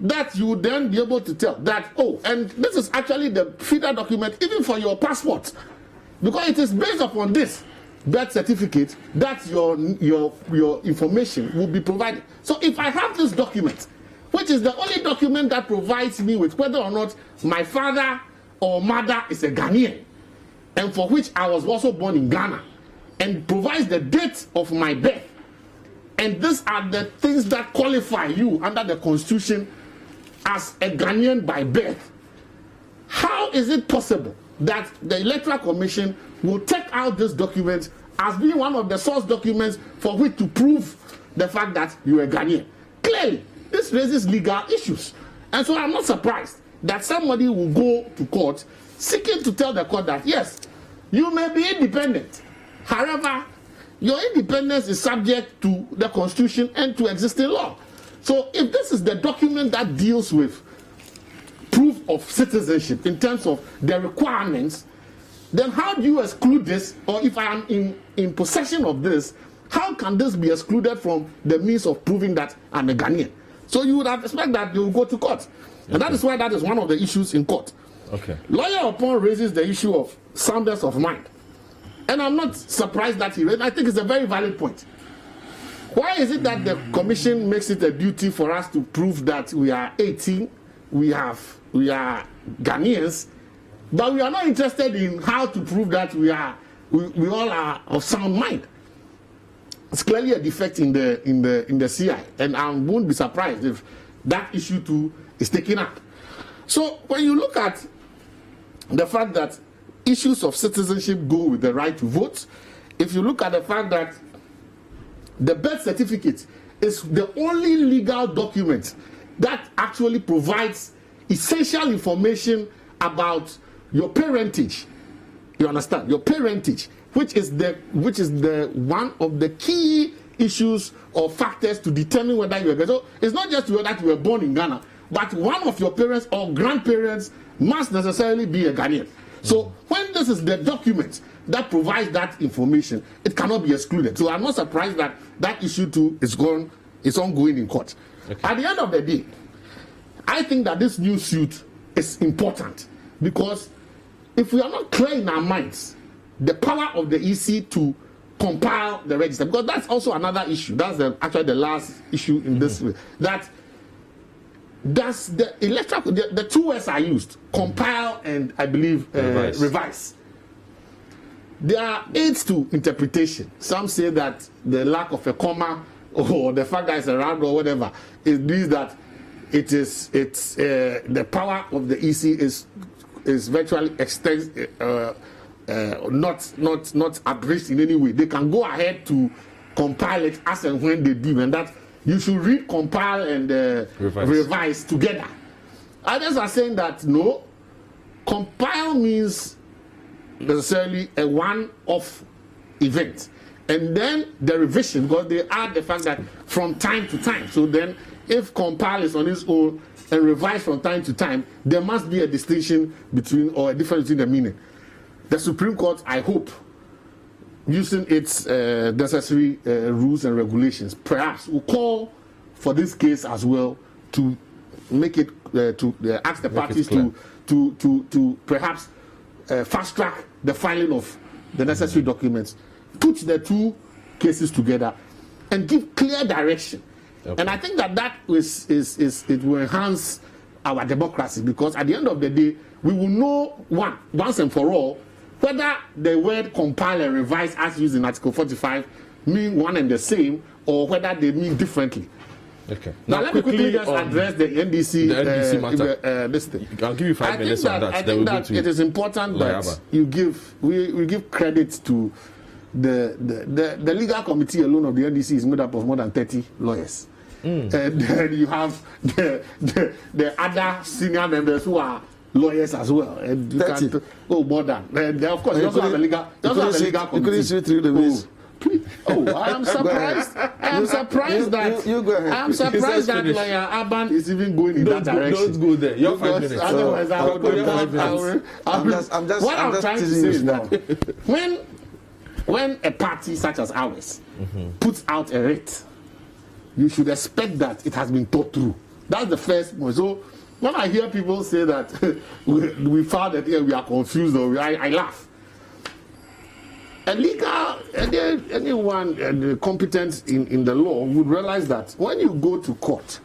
that you would then be able to tell that, oh, and this is actually the feeder document even for your passport, because it is based upon this birth certificate that your information will be provided. So if I have this document, which is the only document that provides me with whether or not my father or mother is a Ghanaian, and for which I was also born in Ghana, and provides the date of my birth, and these are the things that qualify you under the Constitution as a Ghanaian by birth, how is it possible that the Electoral Commission will take out this document as being one of the source documents for which to prove the fact that you are Ghanaian? Clearly, this raises legal issues. And so I'm not surprised that somebody will go to court seeking to tell the court that, yes, you may be independent. However, your independence is subject to the Constitution and to existing law. So if this is the document that deals with proof of citizenship in terms of the requirements, then how do you exclude this? Or if I am in possession of this, how can this be excluded from the means of proving that I'm a Ghanaian? So you would have expected that they will go to court. And that is why that is one of the issues in court. Okay. Lawyer Upon raises the issue of soundness of mind. And I'm not surprised that he raised. I think it's a very valid point. Why is it that the commission makes it a duty for us to prove that we are 18, we are Ghanaians, but we are not interested in how to prove that we all are of sound mind? It's clearly a defect in the CI, and I won't be surprised if that issue too is taken up. So when you look at the fact that issues of citizenship go with the right to vote, if you look at the fact that the birth certificate is the only legal document that actually provides essential information about your parentage, you understand, your parentage, which is the one of the key issues or factors to determine whether you are Ghanaian. So it's not just that you were born in Ghana, but one of your parents or grandparents must necessarily be a Ghanaian. So when this is the document that provides that information, it cannot be excluded. So I'm not surprised that that issue too is ongoing in court. Okay. At the end of the day, I think that this new suit is important, because if we are not clear in our minds the power of the EC to compile the register, because that's also another issue. That's actually the last issue in this way. That does the electoral, the two words are used, compile and I believe revise. There are aids to interpretation. Some say that the lack of a comma or the fact that it's a round or whatever, it means that it's the power of the EC is virtually not abridged in any way. They can go ahead to compile it as and when they do, and that you should read compile and revise together. Others are saying that no, compile means necessarily a one-off event, and then the revision, because they add the fact that from time to time. So then if compile is on its own and revise from time to time, there must be a distinction between, or a difference in the meaning. The Supreme Court, I hope, using its necessary rules and regulations, perhaps will call for this case as well to make it to ask the parties to perhaps fast track the filing of the necessary documents, put the two cases together, and give clear direction. Okay. And I think that it will enhance our democracy, because at the end of the day, we will know once and for all whether the word compile and revise as used in Article 45 mean one and the same, or whether they mean differently. Okay. Now let me quickly just address the NDC matter. This thing. I'll give you 5 minutes on that. I think that it is important that we give credit to the legal committee alone of the NDC is made up of more than 30 lawyers. And then you have the other senior members who are lawyers as well. And you can, more than. And of course, you also have a legal committee. You couldn't see through the ways. I am surprised. I am surprised that Lawyer Aban is even going in that direction. Don't go there. You're 5 minutes. Otherwise, what I'm trying to say is that when a party such as ours puts out a writ you should expect that it has been thought through. That's the first point. So when I hear people say that we found that we are confused, or I laugh. Anyone competent in the law would realize that when you go to court,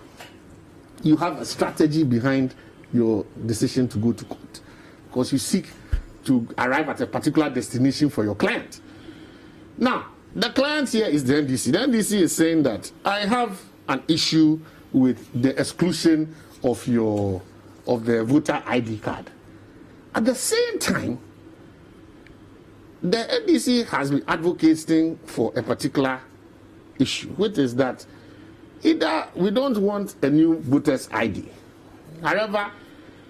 you have a strategy behind your decision to go to court, because you seek to arrive at a particular destination for your client. Now, the client here is the NDC. The NDC is saying that I have an issue with the exclusion of the voter ID card. At the same time, the NDC has been advocating for a particular issue, which is that either we don't want a new voter's ID. However,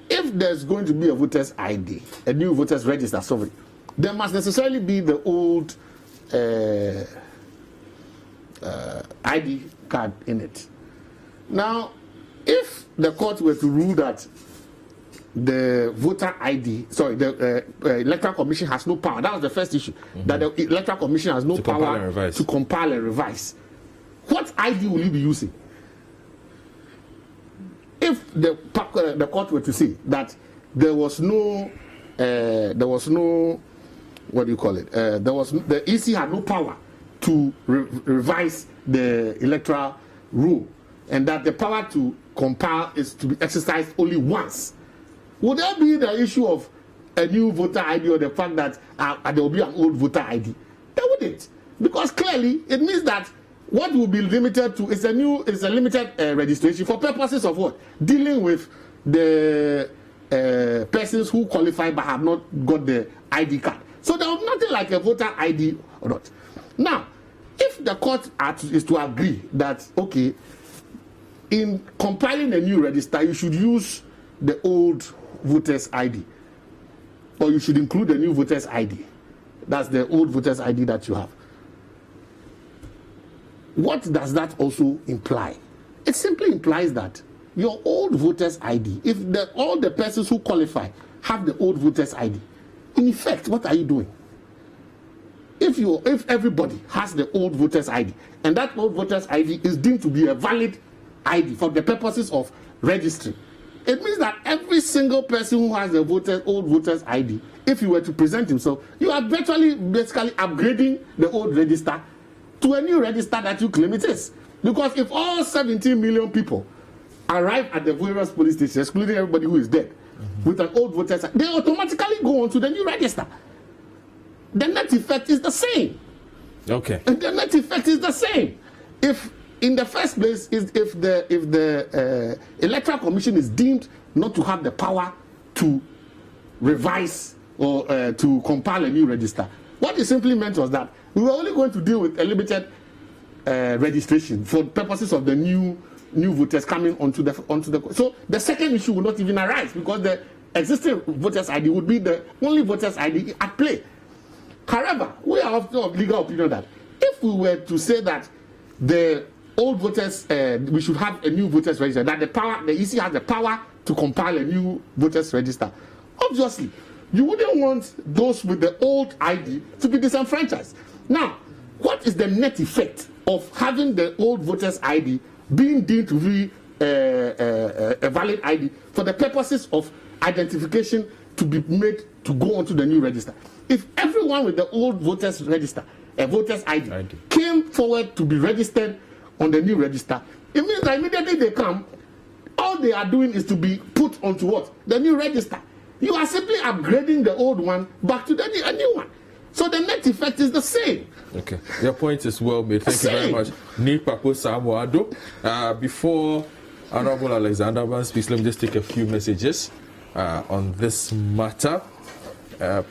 if there's going to be a voter's ID, a new voter's register, sorry, there must necessarily be the old ID card in it. Now, if the court were to rule that the voter ID, the Electoral Commission has no power, that was the first issue, that the Electoral Commission has no power to compile and revise, what ID will you be using? If the court were to say that there was no, what do you call it? The EC had no power to revise the electoral rule, and that the power to compile is to be exercised only once, would there be the issue of a new voter ID, or the fact that there will be an old voter ID? There wouldn't, because clearly it means that what will be limited to is a limited registration for purposes of what? Dealing with the persons who qualify but have not got the ID card. So there was nothing like a voter ID or not. Now, if the court is to agree that, okay, in compiling a new register, you should use the old voter's ID, or you should include the new voter's ID. That's the old voter's ID that you have. What does that also imply? It simply implies that your old voter's ID, if all the persons who qualify have the old voter's ID, in effect, what are you doing? If everybody has the old voter's ID, and that old voter's ID is deemed to be a valid ID for the purposes of registering, it means that every single person who has the old voter's ID, if you were to present himself, you are basically upgrading the old register to a new register that you claim it is. Because if all 17 million people arrive at the various police stations, excluding everybody who is dead, with an old voter's ID, they automatically go on to the new register. The net effect is the same. Okay. And the net effect is the same. If in the first place, if the Electoral Commission is deemed not to have the power to revise or to compile a new register, what it simply meant was that we were only going to deal with a limited registration for purposes of the new voters coming onto the. So the second issue would not even arise, because the existing voters ID would be the only voters ID at play. However, we are of legal opinion that if we were to say that the old voters, we should have a new voters register, that the EC has the power to compile a new voters register, obviously you wouldn't want those with the old ID to be disenfranchised. Now, what is the net effect of having the old voters ID being deemed to be a valid ID for the purposes of identification to be made to go onto the new register? If everyone with the old voters register, a voters ID, came forward to be registered on the new register, it means that immediately they come, all they are doing is to be put onto what? The new register. You are simply upgrading the old one back to the new one. So the net effect is the same. Okay, your point is well made. Thank you very much. Nipapo Samuado. Before Honorable Alexander Ban speaks, let me just take a few messages on this matter.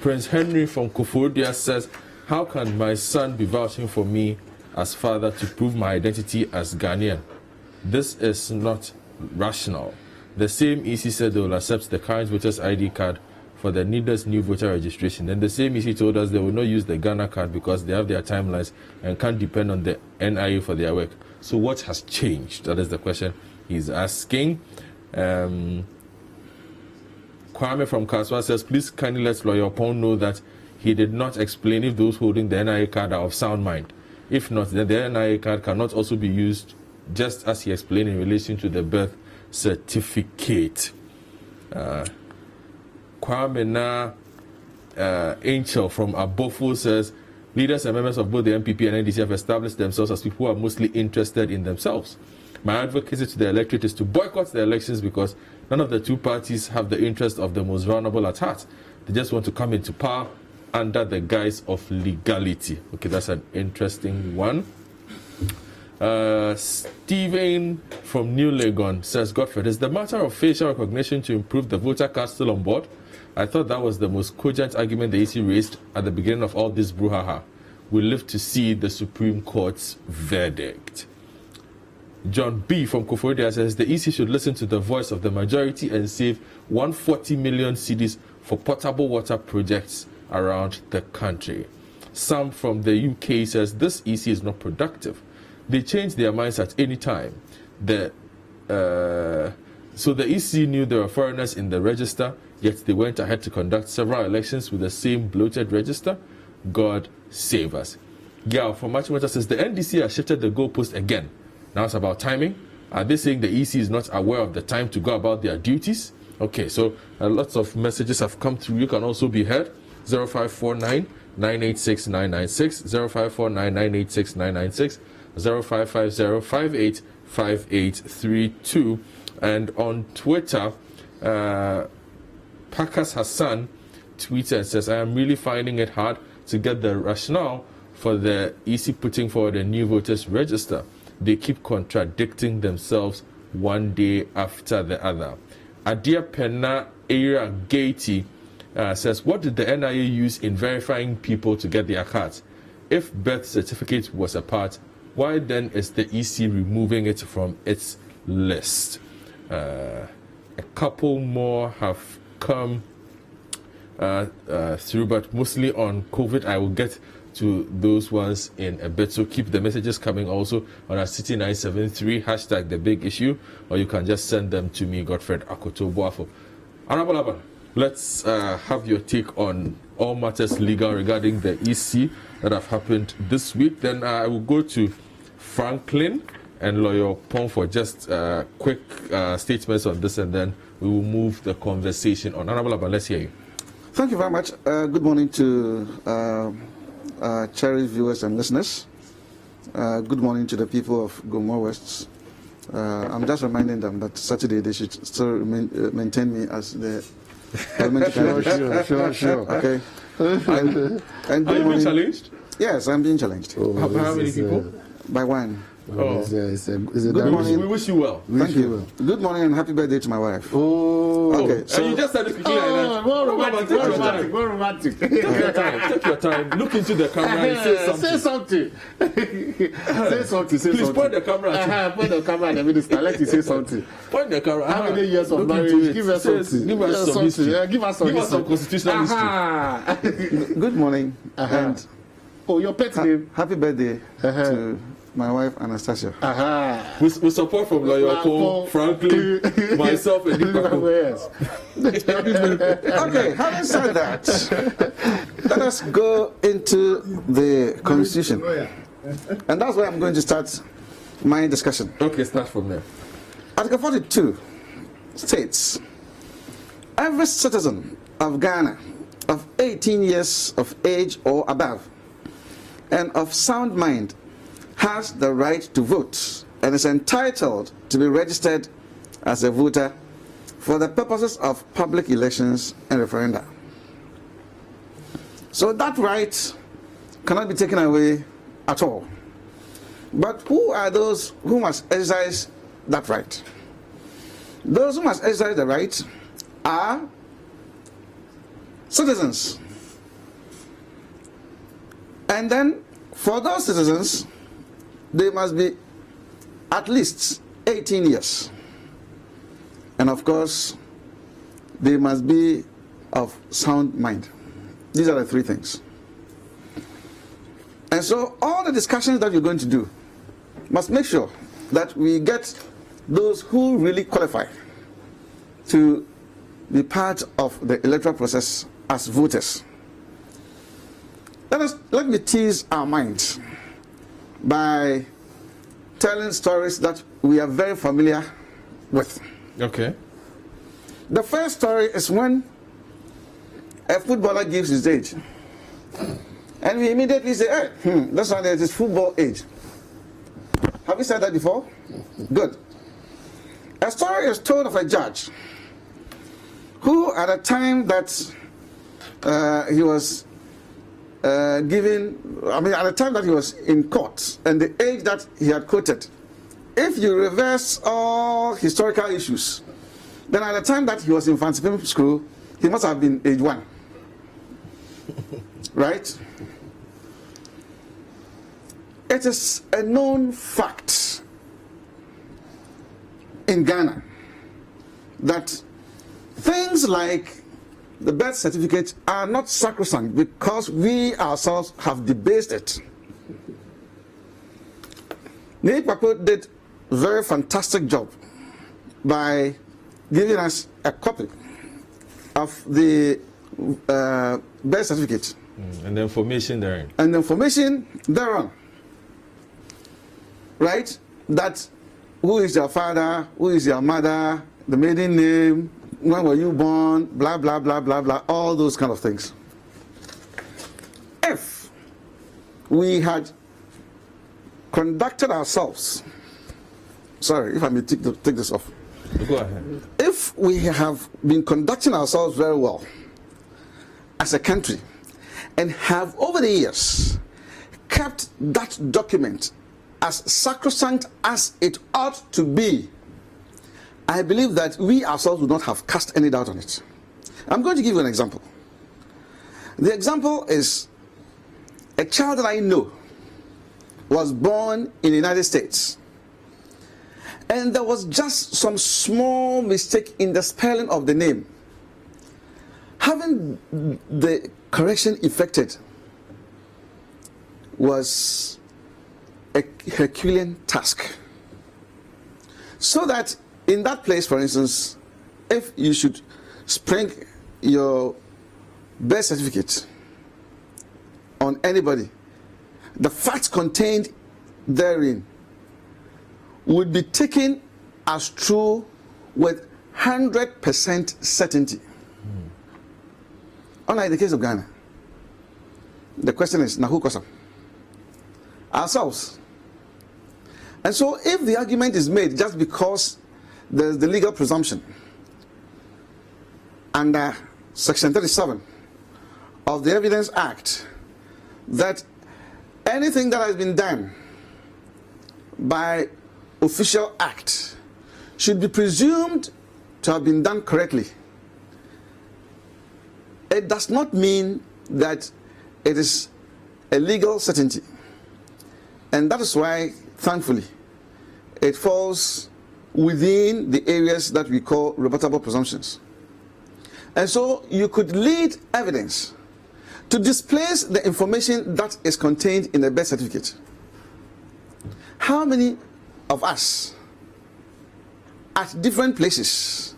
Prince Henry from Kofodia says, how can my son be vouching for me as father to prove my identity as Ghanaian? This is not rational. The same EC said they will accept the current voter's ID card for the needless new voter registration. Then the same EC told us they will not use the Ghana card because they have their timelines and can't depend on the NIA for their work. So what has changed? That is the question he's asking. Kwame from Kaswa says, please kindly let Lawyer Pong know that he did not explain if those holding the NIA card are of sound mind. If not, then the NIA card cannot also be used just as he explained in relation to the birth certificate. Kwame Angel from Abofo says, leaders and members of both the MPP and NDC have established themselves as people who are mostly interested in themselves. My advocacy to the electorate is to boycott the elections because none of the two parties have the interest of the most vulnerable at heart. They just want to come into power under the guise of legality. Okay, that's an interesting one. Stephen from New Legon says, Godfred, is the matter of facial recognition to improve the voter card still on board? I thought that was the most cogent argument the EC raised at the beginning of all this brouhaha. We live to see the Supreme Court's verdict. John B. from Koforidua says the EC should listen to the voice of the majority and save 140 million cedis for potable water projects around the country. Sam from the UK says this EC is not productive. They change their minds at any time. So the EC knew there were foreigners in the register, yet they went ahead to conduct several elections with the same bloated register. God save us. Gal from Machimota says the NDC has shifted the goalpost again. Now it's about timing. Are they saying the EC is not aware of the time to go about their duties? Okay, so lots of messages have come through. You can also be heard. 0549 986 996, 0549 986 996, 0550 5832. And on Twitter, Pakas Hassan tweets and says, I am really finding it hard to get the rationale for the EC putting forward a new voters register. They keep contradicting themselves one day after the other. Adia Penna Era Gati says, what did the NIA use in verifying people to get their cards? If birth certificate was a part, why then is the EC removing it from its list? A couple more have come through, but mostly on COVID. I will get to those ones in a bit, so keep the messages coming also on our City 973 hashtag the big issue, or you can just send them to me, Godfred Akoto Boafo. Honorable Aban, let's have your take on all matters legal regarding the EC that have happened this week. Then I will go to Franklin and Lawyer Pong for just quick statements on this, and then we will move the conversation on. Honorable Aban, let's hear you. Thank you very much. Good morning to cherished viewers and listeners. Good morning to the people of Gomor West. I'm just reminding them that Saturday they should still maintain me as the Sure. Okay. And are you being challenged? Yes, I'm being challenged. Oh, how many people? By one. Oh. Good morning. We wish you well. Thank you. Good morning and happy birthday to my wife. Oh. Okay. So and you just started speaking like that. More romantic. Take your time. Look into the camera and say something. Please point the camera. Point the camera at the minister. Let you say something. Point the camera. How many years of marriage? Give us something. Give us some history. Give us some constitutional history. Good morning. And your pet name. Happy birthday to my wife Anastasia. With support from Lawyer Paul, Franklin, myself, and Yes. Okay, having said that, let us go into the Constitution. And that's where I'm going to start my discussion. Okay, start from there. Article 42 states, every citizen of Ghana of 18 years of age or above and of sound mind has the right to vote and is entitled to be registered as a voter for the purposes of public elections and referenda. So that right cannot be taken away at all. But who are those who must exercise that right? Those who must exercise the right are citizens. And then for those citizens, they must be at least 18 years. And of course, they must be of sound mind. These are the three things. And so all the discussions that we're going to do must make sure that we get those who really qualify to be part of the electoral process as voters. Let me tease our minds by telling stories that we are very familiar with. Okay. The first story is when a footballer gives his age. And we immediately say, hey, that's why there's this football age. Have you said that before? Good. A story is told of a judge who, at a time that he was at the time that he was in court and the age that he had quoted, if you reverse all historical issues, then at the time that he was in fancy school, he must have been age 1. Right? It is a known fact in Ghana that things like the birth certificate are not sacrosanct because we ourselves have debased it. Nate Papo did a very fantastic job by giving us a copy of the birth certificate. And the information therein. And the information thereon. Right? That who is your father, who is your mother, the maiden name, when were you born, blah, blah, blah, blah, blah, all those kind of things. If we had conducted ourselves, sorry, if I may take this off. Go ahead. If we have been conducting ourselves very well as a country and have over the years kept that document as sacrosanct as it ought to be, I believe that we ourselves would not have cast any doubt on it. I'm going to give you an example. The example is a child that I know was born in the United States, and there was just some small mistake in the spelling of the name. Having the correction effected was a Herculean task. So that in that place, for instance, if you should spring your birth certificate on anybody, the facts contained therein would be taken as true with 100% certainty. Unlike the case of Ghana, the question is, now who caused them? Ourselves. And so if the argument is made just because there's the legal presumption under Section 37 of the Evidence Act that anything that has been done by official act should be presumed to have been done correctly, it does not mean that it is a legal certainty. And that is why, thankfully, it falls within the areas that we call rebuttable presumptions. And so you could lead evidence to displace the information that is contained in the birth certificate. How many of us at different places,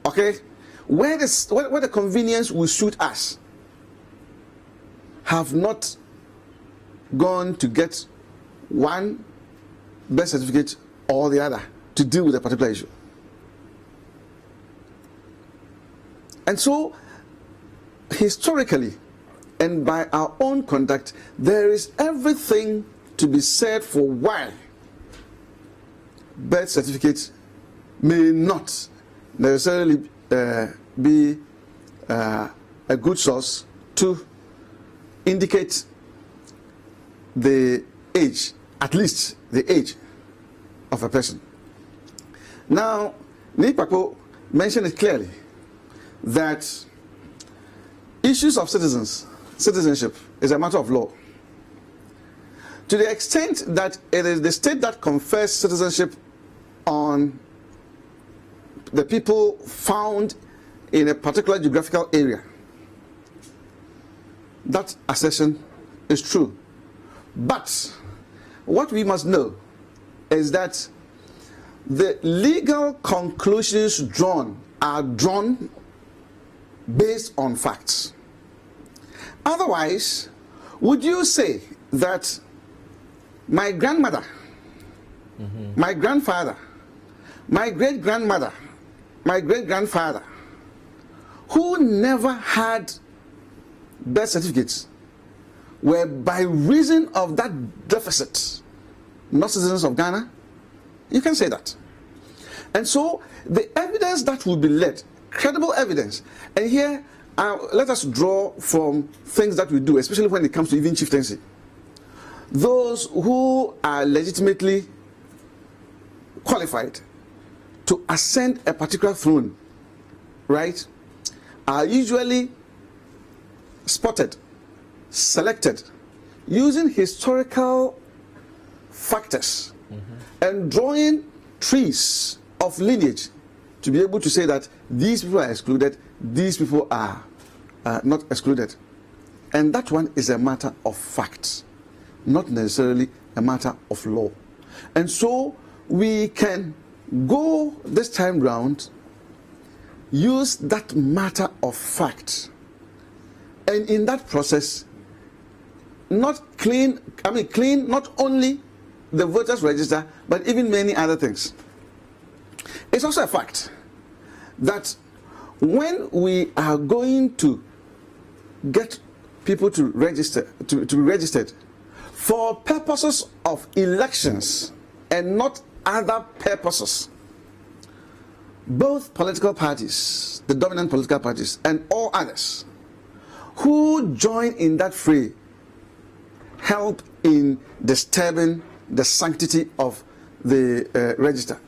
okay, where the convenience will suit us, have not gone to get one birth certificate or the other to deal with a particular issue? And so, historically, and by our own conduct, there is everything to be said for why birth certificates may not necessarily be a good source to indicate the age, at least the age of a person. Now, Nate Papo mentioned it clearly that issues of citizenship is a matter of law. To the extent that it is the state that confers citizenship on the people found in a particular geographical area, that assertion is true. But what we must know is that the legal conclusions drawn are drawn based on facts. Otherwise, would you say that my grandmother my grandfather, my great-grandmother, my great-grandfather, who never had birth certificates, were by reason of that deficit not citizens of Ghana? You can say that. And so the evidence that will be led, credible evidence, and here let us draw from things that we do, especially when it comes to even chieftaincy. Those who are legitimately qualified to ascend a particular throne, right, are usually spotted, selected, using historical factors and drawing trees of lineage to be able to say that these people are excluded, these people are not excluded. And that one is a matter of fact, not necessarily a matter of law. And so we can go this time round, use that matter of fact, and in that process, clean not only the voters register, but even many other things. It's also a fact that when we are going to get people to register, to be registered for purposes of elections and not other purposes, both political parties, the dominant political parties, and all others who join in that fray help in disturbing the sanctity of the register,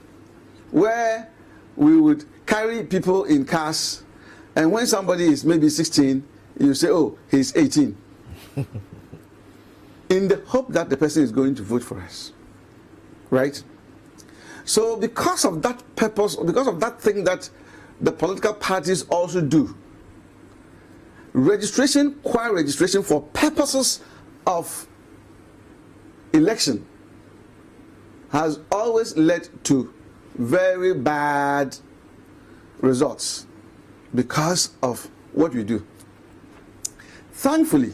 where we would carry people in cars, and when somebody is maybe 16, you say, oh, he's 18, in the hope that the person is going to vote for us, right? So because of that purpose, because of that thing that the political parties also do, registration, qua registration for purposes of election has always led to very bad results because of what we do. Thankfully,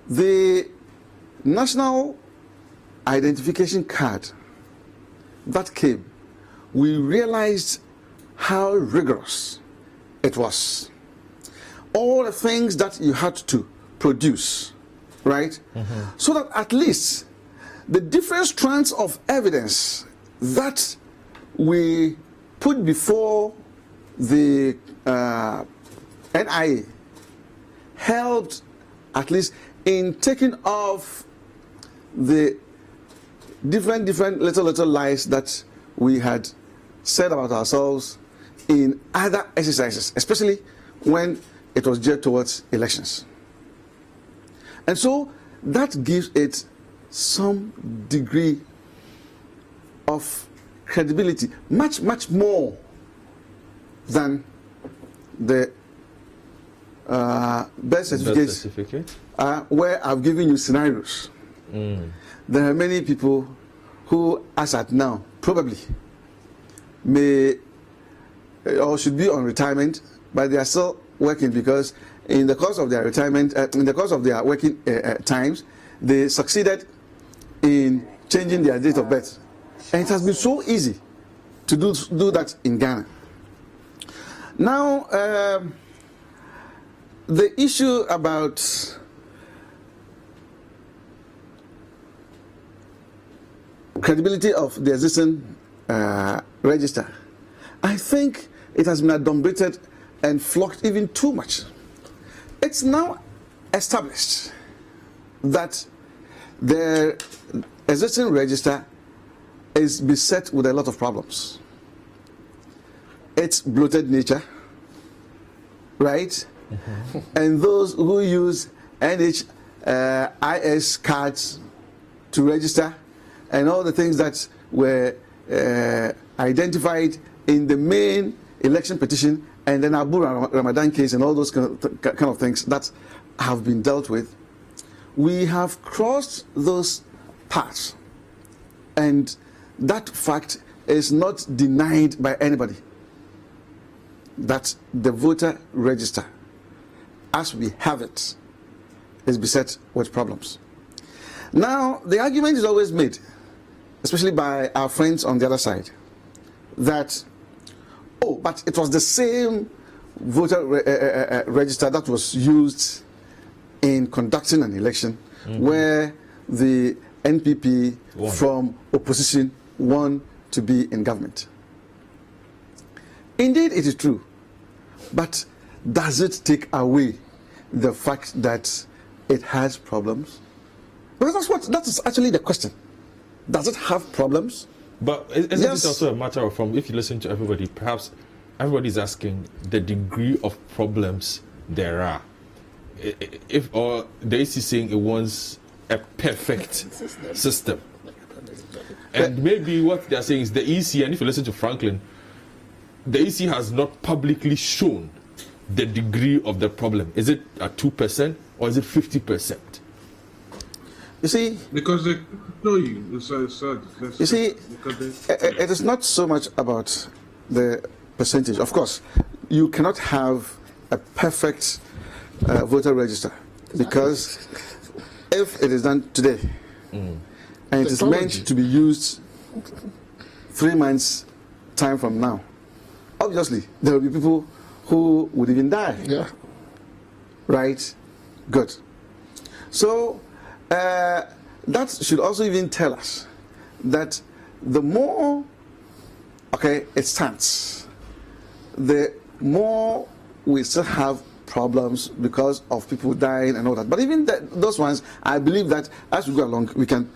the national identification card that came, we realized how rigorous it was. All the things that you had to produce, right? So that at least the different strands of evidence that we put before the NIA helped at least in taking off the different little lies that we had said about ourselves in other exercises, especially when it was geared towards elections. And so that gives it some degree of credibility, much more than the birth certificate, where I've given you scenarios. There are many people who, as at now, probably may or should be on retirement, but they are still working because in the course of their retirement, in the course of their working times, they succeeded in changing their date of birth. And it has been so easy to do that in Ghana. Now, the issue about credibility of the existing register, I think it has been adumbrated and flocked even too much. It's now established that the existing register is beset with a lot of problems. Its bloated nature, right? And those who use NHIS cards to register and all the things that were identified in the main election petition and then Abu Ramadan case and all those kind of things that have been dealt with, we have crossed those paths, and that fact is not denied by anybody, that the voter register as we have it is beset with problems. Now, the argument is always made, especially by our friends on the other side, that, oh, but it was the same voter register that was used in conducting an election where the NPP from opposition won to be in government. Indeed, it is true. But does it take away the fact that it has problems? Because that is actually the question. Does it have problems? But isn't it also a matter of, if you listen to everybody, perhaps everybody's asking the degree of problems there are. Or the EC saying it wants a perfect system. And maybe what they're saying is the EC, and if you listen to Franklin, the EC has not publicly shown the degree of the problem. Is it at 2% or is it 50%? You see, because they know you. You see, it is not so much about the percentage. Of course, you cannot have a perfect voter register, because if it is done today and it is meant to be used 3 months time from now, obviously there will be people who would even die. Yeah. Right? Good. So that should also even tell us that the more it stands, the more we still have problems because of people dying and all that. But even those ones, I believe that as we go along, we can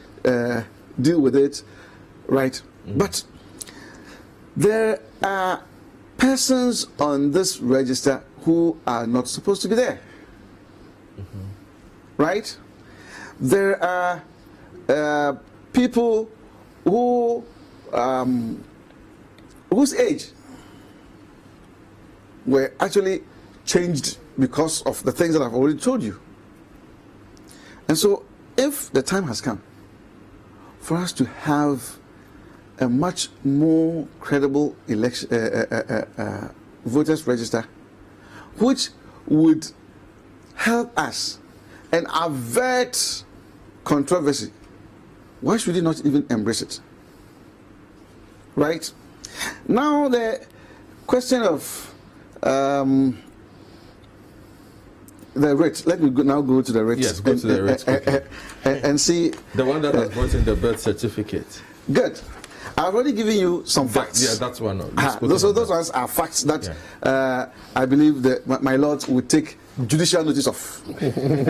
deal with it, right? But there are persons on this register who are not supposed to be there, right? There are people who whose age were actually changed because of the things that I've already told you. And so if the time has come for us to have a much more credible election voters register, which would help us and avert controversy, why should we not even embrace it? Right? Now the question of the rate. Let me now go to the rate. Yes, go to the rate. And see. The one that has brought in the birth certificate. Good. I've already given you some facts. Yeah, that's one. Those ones are facts that I believe that my lord would take judicial notice of.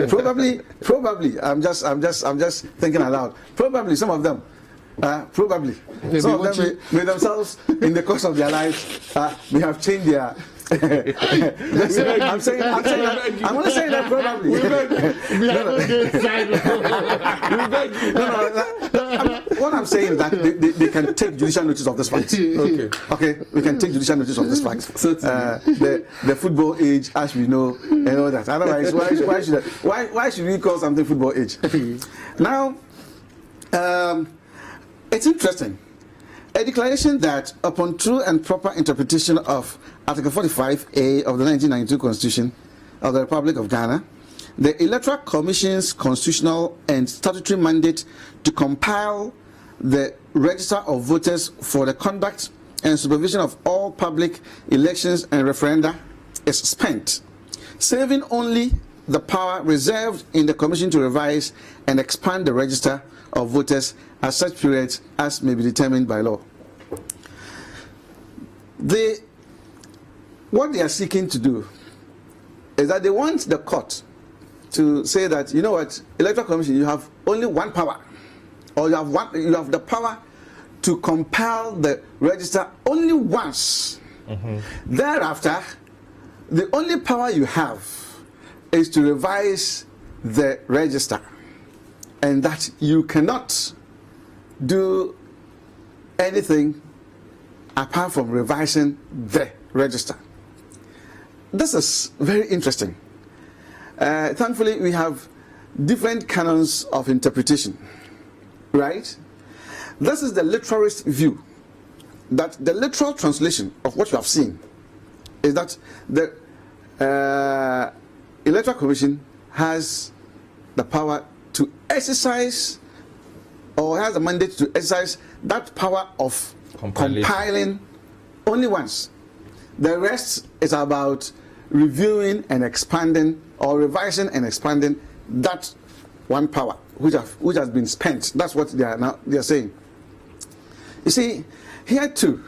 Probably. I'm just thinking aloud. Probably some of them. Probably some of them may themselves in the course of their lives may have changed their. I'm only saying that probably. What I'm saying is that they can take judicial notice of this fact. Okay, we can take judicial notice of this fact. The football age, as we know, and all that. Otherwise, why should we call something football age? Now, it's interesting. A declaration that, upon true and proper interpretation of Article 45A of the 1992 Constitution of the Republic of Ghana, the Electoral Commission's constitutional and statutory mandate to compile the register of voters for the conduct and supervision of all public elections and referenda is spent, saving only the power reserved in the Commission to revise and expand the register of voters at such periods as may be determined by law. What they are seeking to do is that they want the court to say that, you know what, Electoral Commission, you have only one power, or you have the power to compile the register only once. Thereafter, the only power you have is to revise the register, and that you cannot do anything apart from revising the register. This is very interesting. Thankfully, we have different canons of interpretation, right? This is the literalist view, that the literal translation of what you have seen is that the Electoral Commission has the power to exercise or has a mandate to exercise that power of compiling only once. The rest is about reviewing and expanding, or revising and expanding that one power which has been spent. That's what they are saying. You see, here too,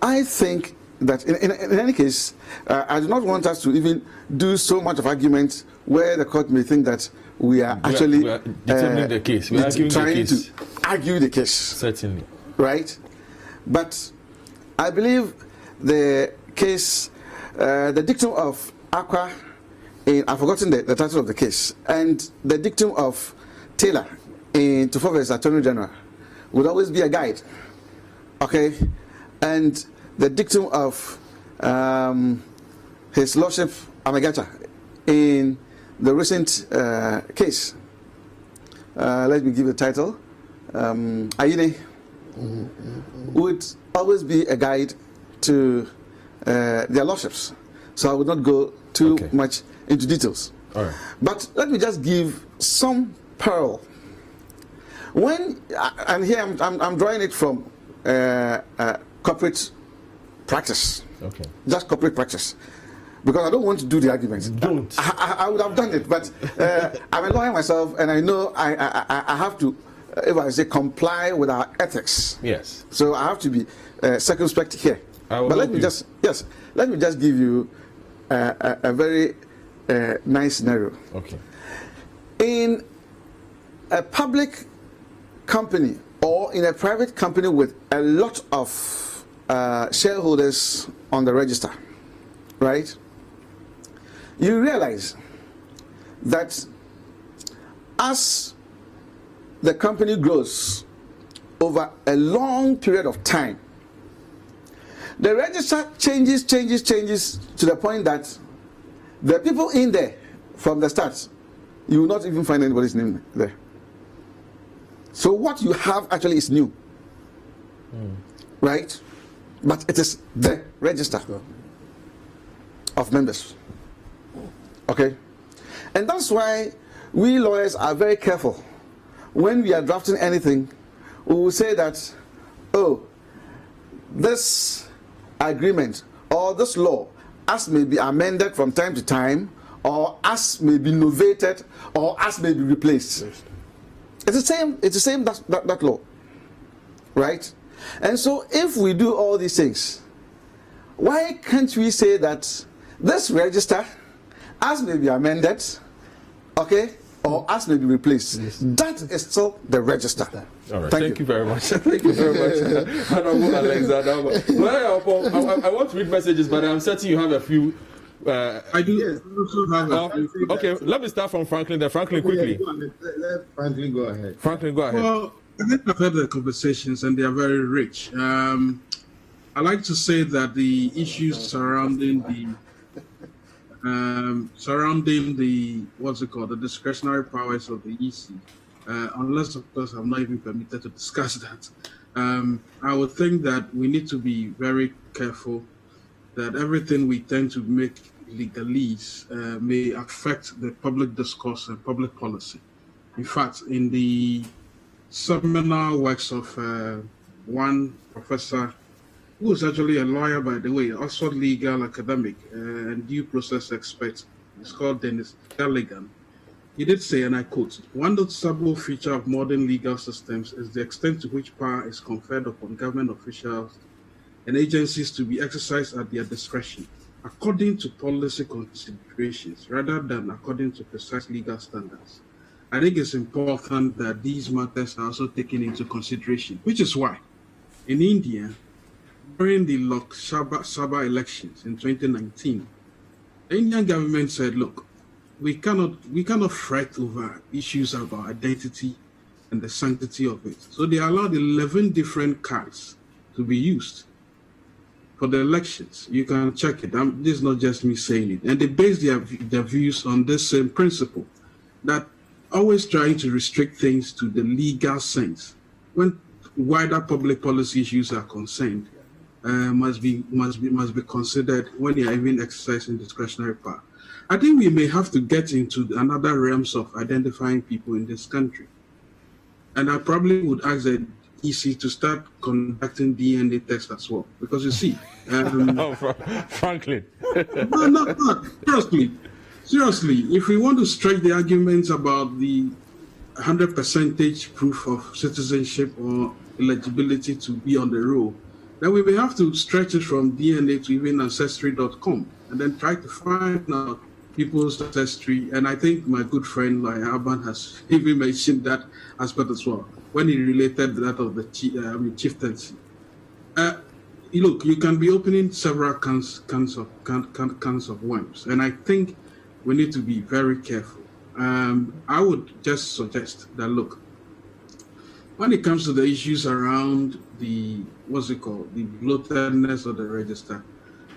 I think that in any case, I do not want us to even do so much of argument where the court may think that we are actually determining the case. We are trying to argue the case. Certainly. Right? But I believe the case, the dictum of Aqua, I've forgotten the title of the case, and the dictum of Taylor in Tufove's Attorney General would always be a guide. Okay? And the dictum of His Lordship Amagacha in the recent case, let me give the title, Aine, would always be a guide to their lordships. So I would not go too much into details. All right. But let me just give some parallel. When, and here I'm drawing it from corporate practice. Okay. Just corporate practice. Because I don't want to do the arguments. Don't. I would have done it, but I'm a lawyer myself, and I know I have to, if I say, comply with our ethics. Yes. So I have to be circumspect here. But let me just give you a very nice scenario. Okay. In a public company or in a private company with a lot of shareholders on the register, right? You realize that as the company grows over a long period of time, the register changes to the point that the people in there from the start, you will not even find anybody's name there. So what you have actually is new, right? But it is the register of members. Okay? And that's why we lawyers are very careful. When we are drafting anything, we will say that, oh, this agreement or this law, as may be amended from time to time, or as may be novated, or as may be replaced. It's the same that law. Right? And so if we do all these things, why can't we say that this register, as may be amended, okay, or as may be replaced, that is still the register. All right. Thank you very much. Thank you very much, Honorable Alexander. Well, I want to read messages, but I'm certain you have a few. I do also have a few. Okay, let me start from Franklin. Then Franklin, quickly. Let Franklin go ahead. Franklin, go ahead. Well, I think I've heard the conversations, and they are very rich. I like to say that the issues surrounding the what's it called, the discretionary powers of the EC, unless of course I'm not even permitted to discuss that, I would think that we need to be very careful that everything we tend to make legalese may affect the public discourse and public policy. In fact, in the seminal works of one professor who is actually a lawyer, by the way, Oxford legal academic and due process expert, it's called Dennis Galligan. He did say, and I quote, "One noticeable feature of modern legal systems is the extent to which power is conferred upon government officials and agencies to be exercised at their discretion, according to policy considerations, rather than according to precise legal standards." I think it's important that these matters are also taken into consideration, which is why in India, during the Lok Sabha elections in 2019, the Indian government said, look, we cannot fret over issues about identity and the sanctity of it. So they allowed 11 different cards to be used for the elections. You can check it. This is not just me saying it. And they based their views on this same principle, that always trying to restrict things to the legal sense when wider public policy issues are concerned must be considered when you are even exercising discretionary power. I think we may have to get into another realms of identifying people in this country. And I probably would ask the EC to start conducting DNA tests as well. Because you see, Franklin. no, seriously, if we want to stretch the arguments about the 100% proof of citizenship or eligibility to be on the roll, then we may have to stretch it from DNA to even ancestry.com and then try to find out people's ancestry. And I think my good friend like Alban has even mentioned that aspect as well when he related that of the chieftaincy. Look, you can be opening several cans of worms, and I think we need to be very careful. I would just suggest that, look, when it comes to the issues around the bloatedness of the register,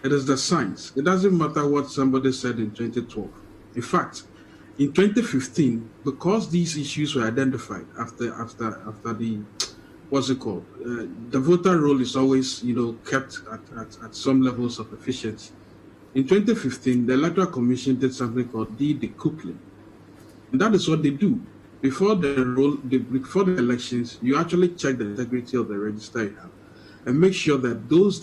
it is the science. It doesn't matter what somebody said in 2012. In fact, in 2015, because these issues were identified after the the voter roll is always kept at some levels of efficiency. In 2015, the Electoral Commission did something called decoupling, and that is what they do. Before the elections, you actually check the integrity of the register you have, and make sure that those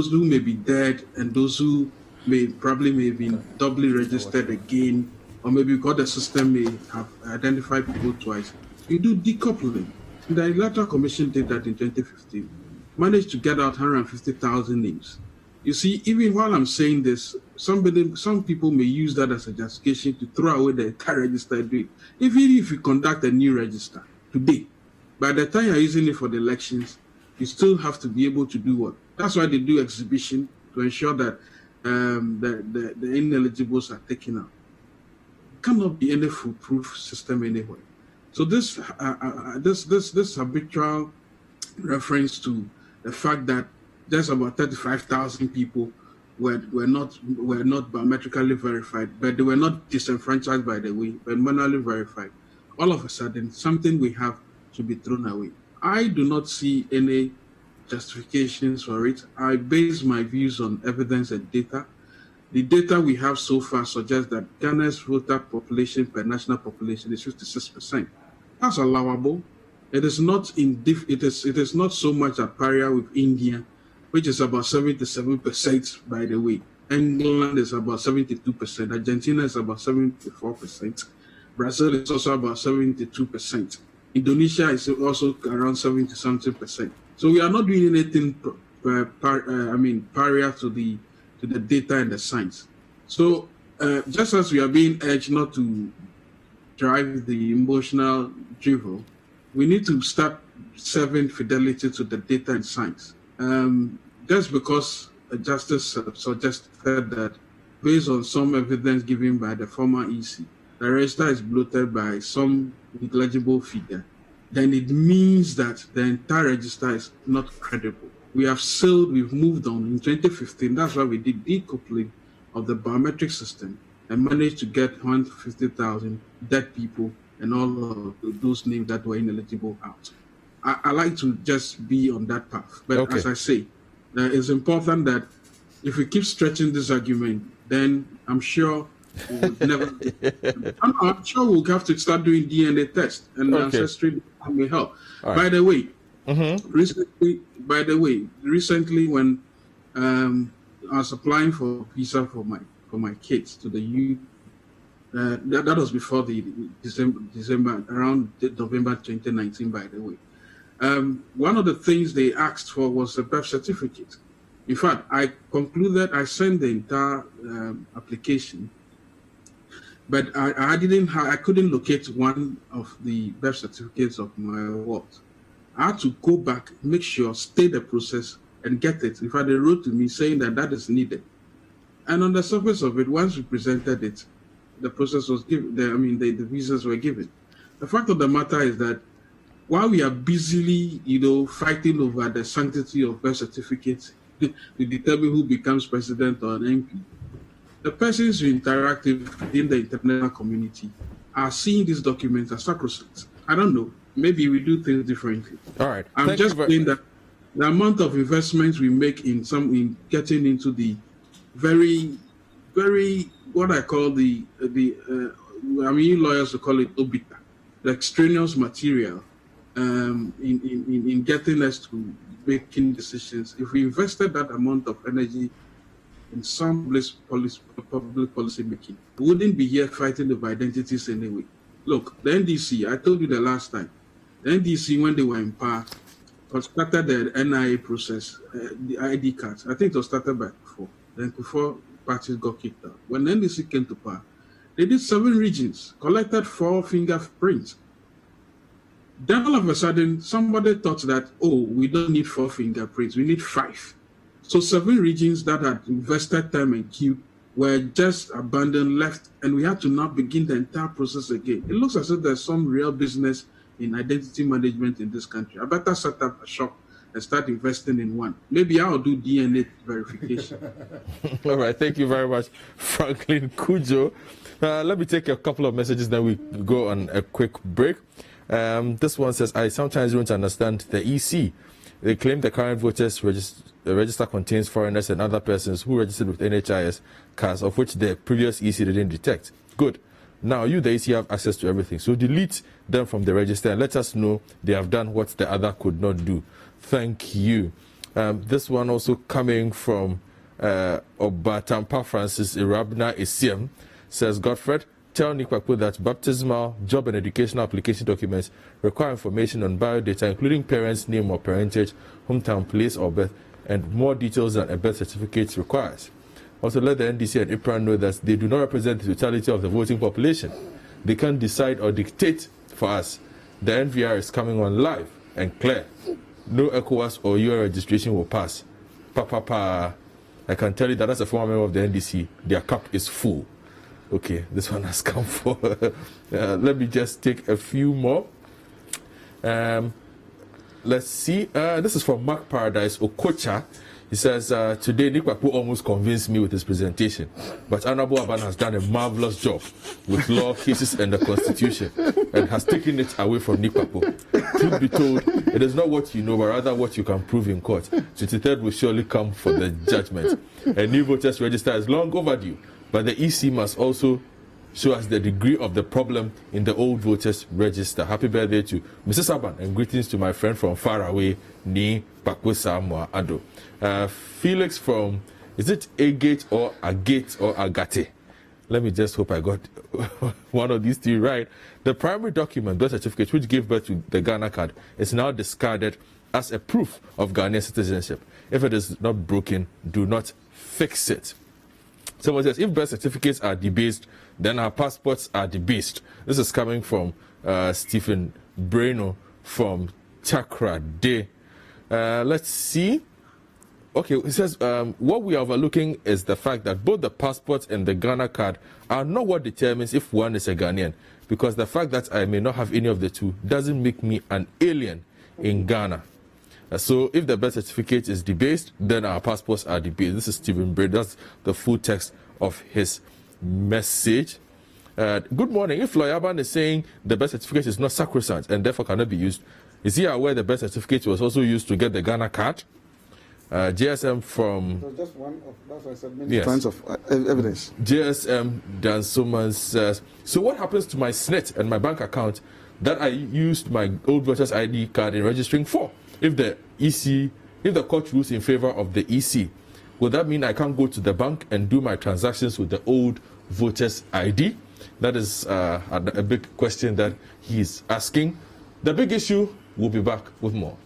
who may be dead and those who may have been doubly registered again, or maybe because the system may have identified people twice, you do decoupling. The Electoral Commission did that in 2015, managed to get out 150,000 names. You see, even while I'm saying this, some people may use that as a justification to throw away the entire register. Even if you conduct a new register today, by the time you're using it for the elections, you still have to be able to do what? That's why they do exhibition, to ensure that the ineligibles are taken out. Cannot be any foolproof system anyway. So this habitual reference to the fact that just about 35,000 people were not biometrically verified, but they were not disenfranchised, by the way, but manually verified. All of a sudden, something we have to be thrown away. I do not see any justifications for it. I base my views on evidence and data. The data we have so far suggests that Ghana's voter population per national population is 56%. That's allowable. It is not it is not so much at parity with India, which is about 77%, by the way. England is about 72%. Argentina is about 74%. Brazil is also about 72%. Indonesia is also around 70-something%. So we are not doing anything pariah to the data and the science. So just as we are being urged not to drive the emotional drivel, we need to start serving fidelity to the data and science. Just because a justice suggested that based on some evidence given by the former EC, the register is bloated by some negligible figure, then it means that the entire register is not credible. We've moved on. In 2015, that's why we did decoupling of the biometric system and managed to get 150,000 dead people and all of those names that were ineligible out. I like to just be on that path. But as I say, it's important that if we keep stretching this argument, then I'm sure we'll never. I'm sure we'll have to start doing DNA tests, and ancestry will help. Right. By the way, recently when I was applying for visa for my kids to the EU, that was before the December around November 2019. By the way, one of the things they asked for was a birth certificate. In fact, I concluded I sent the entire application, but I couldn't locate one of the birth certificates of my wards. I had to go back, make sure, stay the process, and get it. In fact, they wrote to me saying that is needed. And on the surface of it, once we presented it, the process was given. The visas were given. The fact of the matter is that while we are busily, fighting over the sanctity of birth certificates to determine who becomes president or an MP, the persons who interact within the international community are seeing these documents as sacrosanct. I don't know. Maybe we do things differently. All right. I'm just saying that the amount of investments we make in getting into the very, very, what I call lawyers will call it obita, the extraneous material in getting us to making decisions. If we invested that amount of energy in some public policy making, we wouldn't be here fighting over identities anyway. Look, the NDC, I told you the last time, the NDC, when they were in power, started the NIA process, the ID cards. I think it was started by before parties got kicked out. When the NDC came to power, they did 7 regions, collected 4 fingerprints. Then all of a sudden, somebody thought that, we don't need 4 fingerprints, we need 5. So 7 regions that had invested time and queue were just abandoned, left, and we had to now begin the entire process again. It looks as if there's some real business in identity management in this country. I better set up a shop and start investing in one. Maybe I'll do DNA verification. All right, thank you very much, Franklin Kujo. Let me take a couple of messages, then we go on a quick break. This one says, I sometimes don't understand the EC. They claim the current voters register contains foreigners and other persons who registered with NHIS cards, of which the previous EC didn't detect. Good. Now you, the EC, have access to everything. So delete them from the register and let us know they have done what the other could not do. Thank you. This one also coming from Obatampa Francis Irabna Isiem says, Godfred, tell Nikwaku that baptismal, job and educational application documents require information on biodata, including parents' name or parentage, hometown, place or birth, and more details than a birth certificate requires. Also, let the NDC and IPRA know that they do not represent the totality of the voting population. They can't decide or dictate for us. The NVR is coming on live and clear. No ECOWAS or UN registration will pass. I can tell you that as a former member of the NDC, their cup is full. Okay, this one has come for. Let me just take a few more. Let's see. This is from Mark Paradise Okocha. He says, today Nikwaku almost convinced me with his presentation, but Honorable Aban has done a marvelous job with law, cases, and the Constitution, and has taken it away from Nikwaku. Truth be told, it is not what you know, but rather what you can prove in court. 23rd will surely come for the judgment. A new voters register is long overdue, but the EC must also show us the degree of the problem in the old voters register. Happy birthday to Mrs. Aban, and greetings to my friend from far away, Ni Pakwesa Moa Ado. Felix from, is it Agate or Agate or Agate? Let me just hope I got one of these 3 right. The primary document, birth certificate, which gave birth to the Ghana card, is now discarded as a proof of Ghanaian citizenship. If it is not broken, do not fix it. Someone says, if birth certificates are debased, then our passports are debased. This is coming from Stephen Breno from Chakra Day. Let's see. Okay, he says, what we are overlooking is the fact that both the passport and the Ghana card are not what determines if one is a Ghanaian, because the fact that I may not have any of the two doesn't make me an alien in Ghana. So if the birth certificate is debased, then our passports are debased. This is Stephen Breno. That's the full text of his message. Good morning. If Lawyer Ban is saying the birth certificate is not sacrosanct and therefore cannot be used, is he aware the birth certificate was also used to get the Ghana card? JSM from... Just one of, that's why I said many kinds of evidence. JSM Dan Suman says, so what happens to my SNIT and my bank account that I used my old voters ID card in registering for? If the court rules in favor of the EC, would that mean I can't go to the bank and do my transactions with the old voters ID? That is a big question that he's asking. The big issue, we'll be back with more.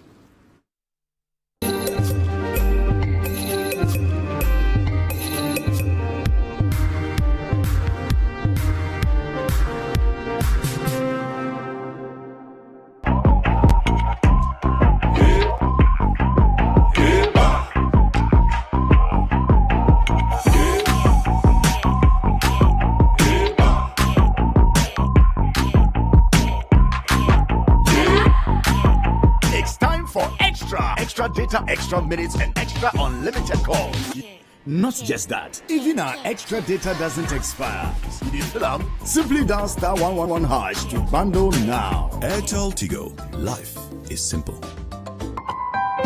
Data, extra minutes, and extra unlimited calls. Not just that, even our extra data doesn't expire. Simply dial *111# to bundle now. Airtel Tigo. Life is simple.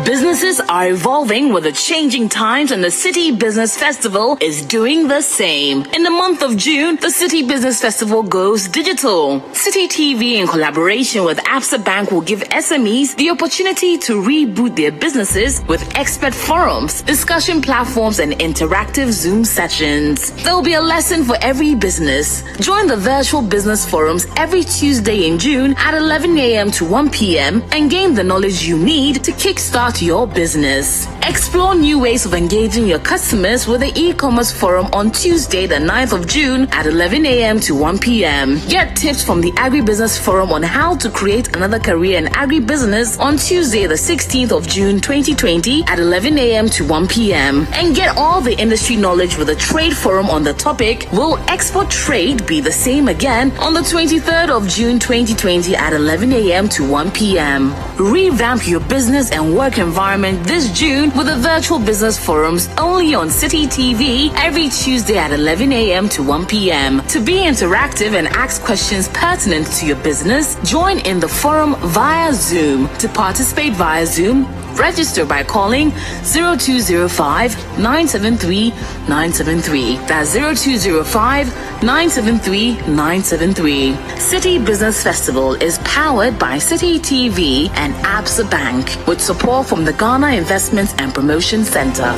Businesses are evolving with the changing times, and the City Business Festival is doing the same. In the month of June, the City Business Festival goes digital. City TV, in collaboration with Absa Bank, will give SMEs the opportunity to reboot their businesses with expert forums, discussion platforms, and interactive Zoom sessions. There will be a lesson for every business. Join the virtual business forums every Tuesday in June at 11 a.m. to 1 p.m. and gain the knowledge you need to kickstart your business. Explore new ways of engaging your customers with the e-commerce forum on Tuesday, the 9th of June at 11 a.m. to 1 p.m. Get tips from the Agribusiness Forum on how to create another career in agribusiness on Tuesday, the 16th of June 2020 at 11 a.m. to 1 p.m. And get all the industry knowledge with the Trade Forum on the topic, Will Export Trade Be the Same Again? On the 23rd of June 2020 at 11 a.m. to 1 p.m. Revamp your business and work environment this June with the virtual business forums only on City TV every Tuesday at 11 a.m. to 1 p.m. To be interactive and ask questions pertinent to your business, join in the forum via Zoom. To participate via Zoom, register by calling 0205-973-973. That's 0205-973-973. City Business Festival is powered by City TV and Absa Bank with support from the Ghana Investments and Promotion Center.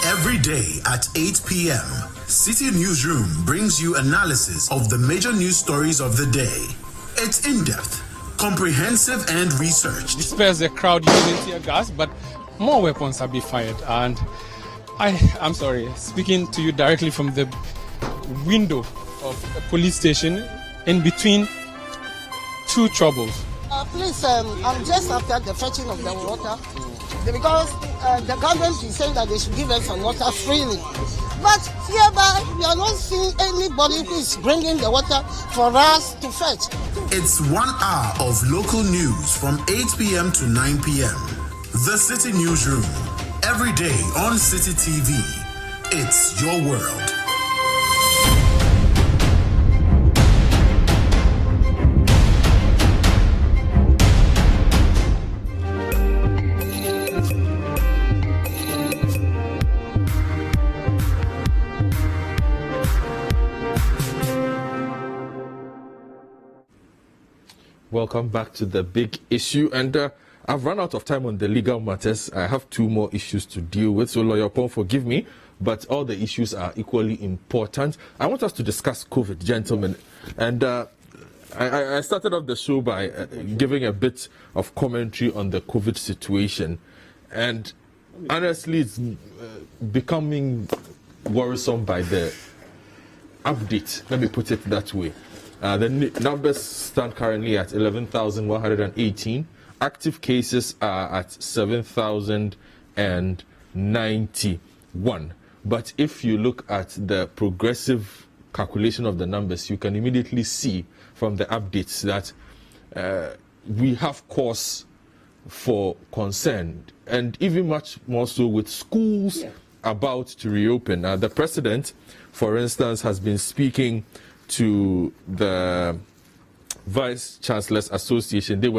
Every day at 8 p.m., City Newsroom brings you analysis of the major news stories of the day. It's in-depth, comprehensive, and researched. Disperse the crowd using tear gas, but more weapons have been fired. And I'm sorry, speaking to you directly from the window of a police station in between two troubles. Please, I'm just after the fetching of the water because the government is saying that they should give us some water freely. But hereby, we are not seeing anybody who is bringing the water for us to fetch. It's 1 hour of local news from 8 p.m. to 9 p.m. The City Newsroom, every day on City TV. It's your world. Welcome back to the big issue, and I've run out of time on the legal matters. I have two more issues to deal with, so Lawyer Pong, forgive me, but all the issues are equally important. I want us to discuss COVID, gentlemen, and I started off the show by giving a bit of commentary on the COVID situation, and honestly, it's becoming worrisome by the update. Let me put it that way. The numbers stand currently at 11,118. Active cases are at 7,091. But if you look at the progressive calculation of the numbers, you can immediately see from the updates that we have cause for concern, and even much more so with schools about to reopen. The president, for instance, has been speaking to the Vice Chancellors Association. They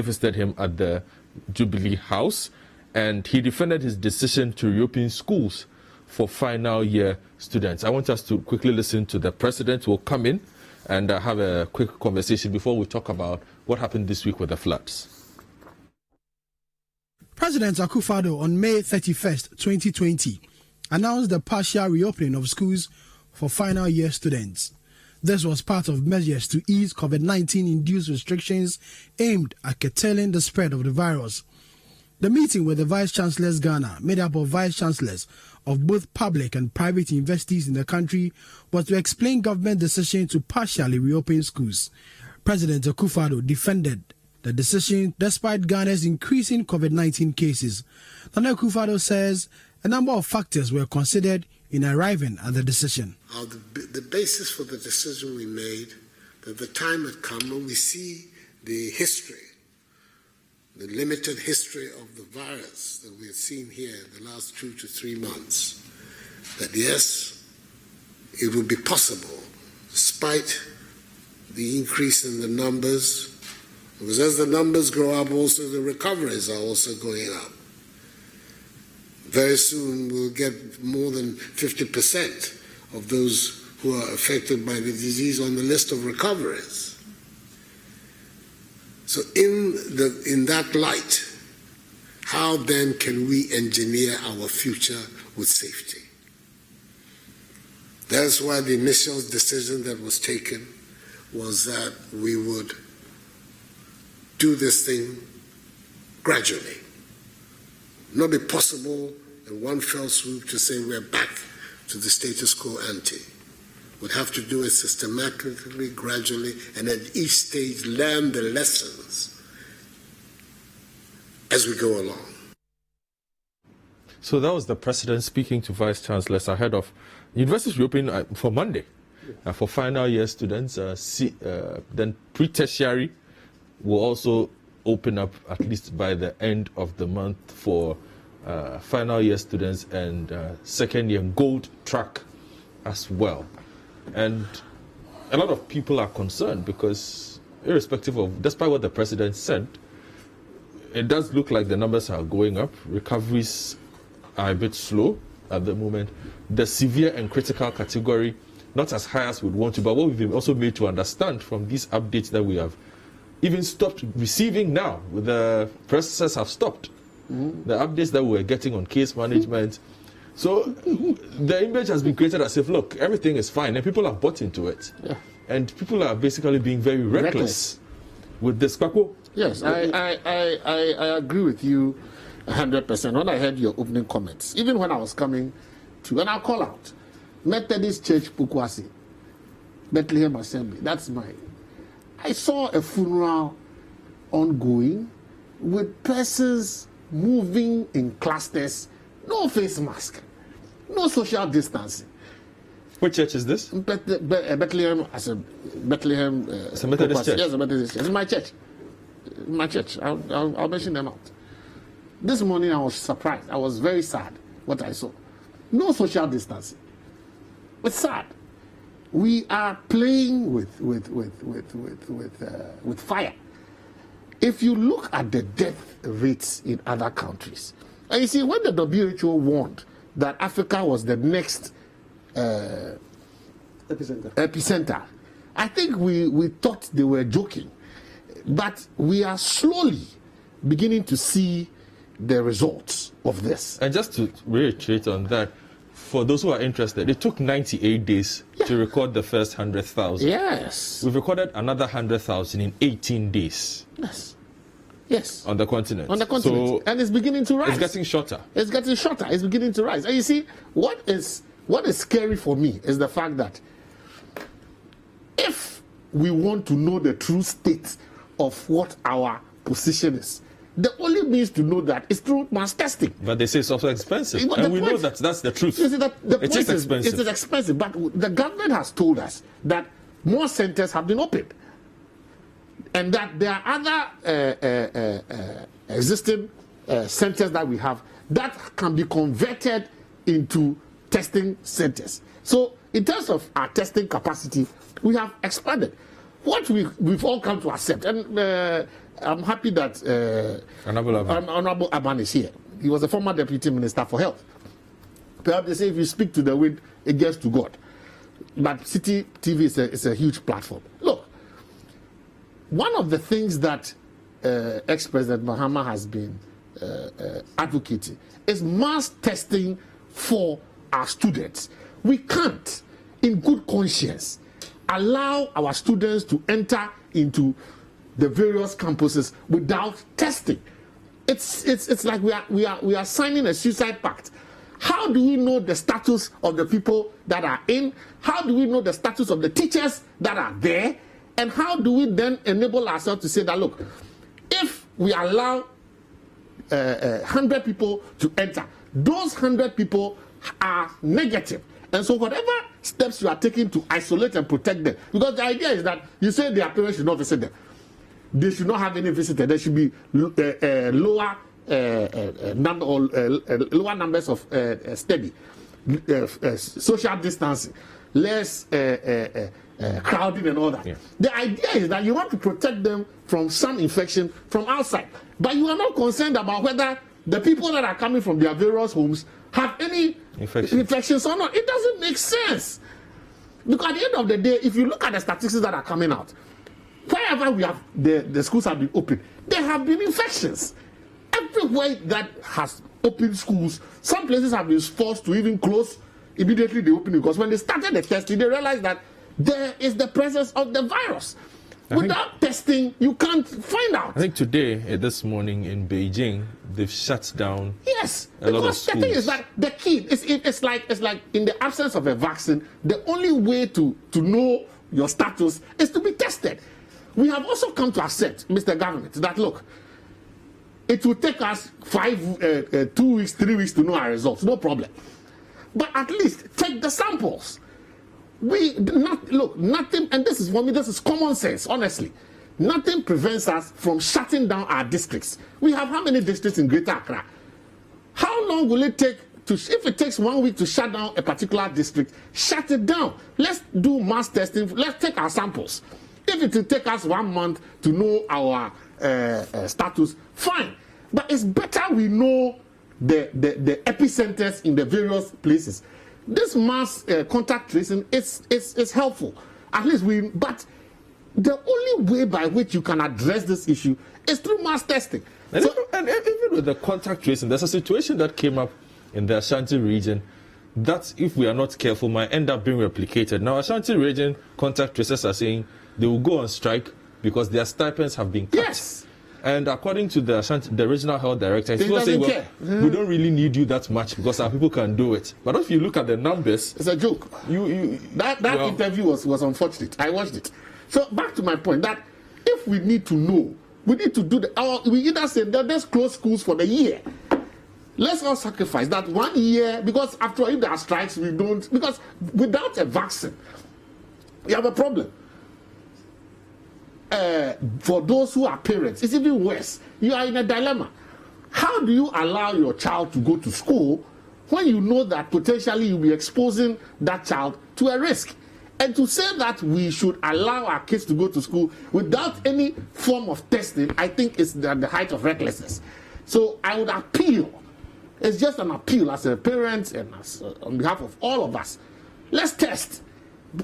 visited him at the Jubilee House, and he defended his decision to reopen schools for final year students. I want us to quickly listen to the president, who will come in and have a quick conversation before we talk about what happened this week with the floods. President Akufo-Addo on May 31st, 2020, announced the partial reopening of schools for final year students. This was part of measures to ease COVID-19-induced restrictions aimed at curtailing the spread of the virus. The meeting with the Vice Chancellors Ghana, made up of Vice Chancellors of both public and private universities in the country, was to explain government decision to partially reopen schools. President Akufo-Addo defended the decision despite Ghana's increasing COVID-19 cases. Nana Akufo-Addo says a number of factors were considered in arriving at the decision. The basis for the decision we made, that the time had come when we see the history, the limited history of the virus that we have seen here in the last 2 to 3 months, that yes, it would be possible, despite the increase in the numbers, because as the numbers grow up, also the recoveries are also going up. Very soon we'll get more than 50% of those who are affected by the disease on the list of recoveries. So in that light, how then can we engineer our future with safety? That's why the initial decision that was taken was that we would do this thing gradually. Not be possible in one fell swoop to say we're back to the status quo ante. We'd have to do it systematically, gradually, and at each stage learn the lessons as we go along. So that was the President speaking to Vice Chancellors ahead of universities reopening for Monday for final year students. Then pre-tertiary will also open up at least by the end of the month for final year students and second year gold track as well. And a lot of people are concerned because irrespective of, despite what the President said, it does look like the numbers are going up. Recoveries are a bit slow at the moment. The severe and critical category, not as high as we'd want to, but what we've been also made to understand from these updates that we have even stopped receiving now, the processes have stopped. The updates that we were getting on case management. So the image has been created as if, look, everything is fine, and people have bought into it. Yeah. And people are basically being very reckless with this. Yes, I agree with you 100%. When I heard your opening comments, even when I was coming to, and I'll call out, Methodist Church Pukwasi, Bethlehem Assembly, that's mine. I saw a funeral ongoing with persons moving in clusters, no face mask, no social distancing. Which church is this? Bethlehem, as a Bethlehem. It's a Methodist church. Yes, a Methodist church. It's my church. My church. I'll mention them out. This morning I was surprised. I was very sad what I saw. No social distancing. It's sad. We are playing with fire. If you look at the death rates in other countries, and you see when the WHO warned that Africa was the next epicenter, I think we thought they were joking, but we are slowly beginning to see the results of this. And just to reiterate on that, for those who are interested, it took 98 days to record the first 100,000. Yes. We've recorded another 100,000 in 18 days. Yes. Yes. On the continent. On the continent. So and it's beginning to rise. It's getting shorter. It's getting shorter. It's beginning to rise. And you see, what is scary for me is the fact that if we want to know the true state of what our position is, the only means to know that is through mass testing. But they say it's also expensive. And we know that that's the truth. You see, that the it is expensive. It is expensive. But the government has told us that more centers have been opened. And that there are other existing centers that we have that can be converted into testing centers. So in terms of our testing capacity, we have expanded. What we've all come to accept, and I'm happy that Honorable Aban is here. He was a former Deputy Minister for Health. Perhaps they say if you speak to the wind, it gets to God. But City TV is a huge platform. Look, one of the things that ex-President Mahama has been advocating is mass testing for our students. We can't, in good conscience, allow our students to enter into the various campuses without testing. It's like we are signing a suicide pact. How do we know the status of the people that are in? How do we know the status of the teachers that are there? And how do we then enable ourselves to say that, look, if we allow 100 people to enter, those 100 people are negative. And so whatever steps you are taking to isolate and protect them, because the idea is that you say their parents should not visit them. They should not have any visitor. There should be lower lower numbers of steady social distancing, less crowding and all that. Yeah. The idea is that you want to protect them from some infection from outside, but you are not concerned about whether the people that are coming from their various homes have any infections or not. It doesn't make sense. Because at the end of the day, if you look at the statistics that are coming out, wherever we have the schools have been open, there have been infections. Everywhere that has opened schools, some places have been forced to even close immediately they open, because when they started the testing, they realized that there is the presence of the virus. Without testing, you can't find out. I think today, this morning in Beijing, they've shut down. Yes, a lot of because the schools. thing is that the key it's like in the absence of a vaccine, the only way to know your status is to be tested. We have also come to accept, Mr. Government, that look, it will take us 2 weeks, 3 weeks to know our results. No problem, but at least take the samples. Nothing, and this is for me, this is common sense, honestly. Nothing prevents us from shutting down our districts. We have how many districts in Greater Accra? How long will it take if it takes 1 week to shut down a particular district, shut it down. Let's do mass testing. Let's take our samples. If it will take us 1 month to know our status, fine. But it's better we know the epicenters in the various places. This mass contact tracing is helpful. At least but the only way by which you can address this issue is through mass testing. And even with the contact tracing, there's a situation that came up in the Ashanti region that, if we are not careful, might end up being replicated. Now, Ashanti region contact tracers are saying they will go on strike because their stipends have been cut. Yes. And according to the regional health director, he's saying, well, we don't really need you that much because our people can do it. But if you look at the numbers, it's a joke. That interview was unfortunate. I watched it. So back to my point that if we need to know, we need to do we either say that let's close schools for the year. Let's not sacrifice that 1 year, because after all, if there are strikes, we don't, because without a vaccine, we have a problem. For those who are parents, it's even worse. You are in a dilemma. How do you allow your child to go to school when you know that potentially you'll be exposing that child to a risk? And to say that we should allow our kids to go to school without any form of testing, I think is the height of recklessness. So I would appeal, it's just an appeal as a parent and as, on behalf of all of us. Let's test.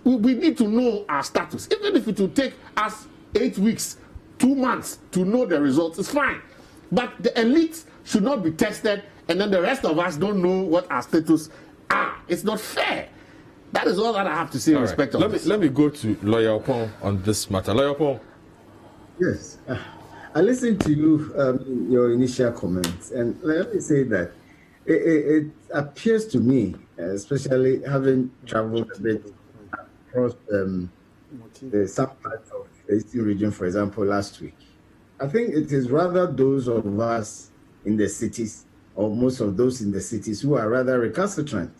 We need to know our status. Even if it will take us 8 weeks, 2 months to know the results, it's fine. But the elite should not be tested, and then the rest of us don't know what our status are. It's not fair. That is all that I have to say in respect of this. Let me go to Lawyer Opon on this matter. Lawyer Opon. Yes. I listened to you, your initial comments, and let me say that it appears to me, especially having traveled a bit across some parts of the Eastern region, for example, last week, I think it is rather those of us in the cities, or most of those in the cities, who are rather recalcitrant.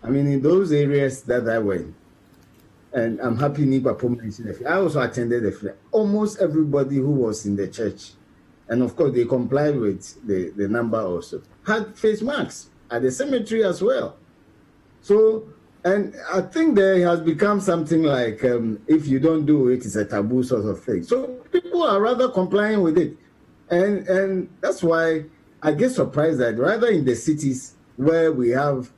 I mean, in those areas that I went, and I'm happy Nipa mentioned it. I also attended the fair. Almost everybody who was in the church, and of course they complied with the number also, had face masks at the cemetery as well. So, and I think there has become something like, if you don't do it, it's a taboo sort of thing. So people are rather complying with it. And that's why I get surprised that rather in the cities where we have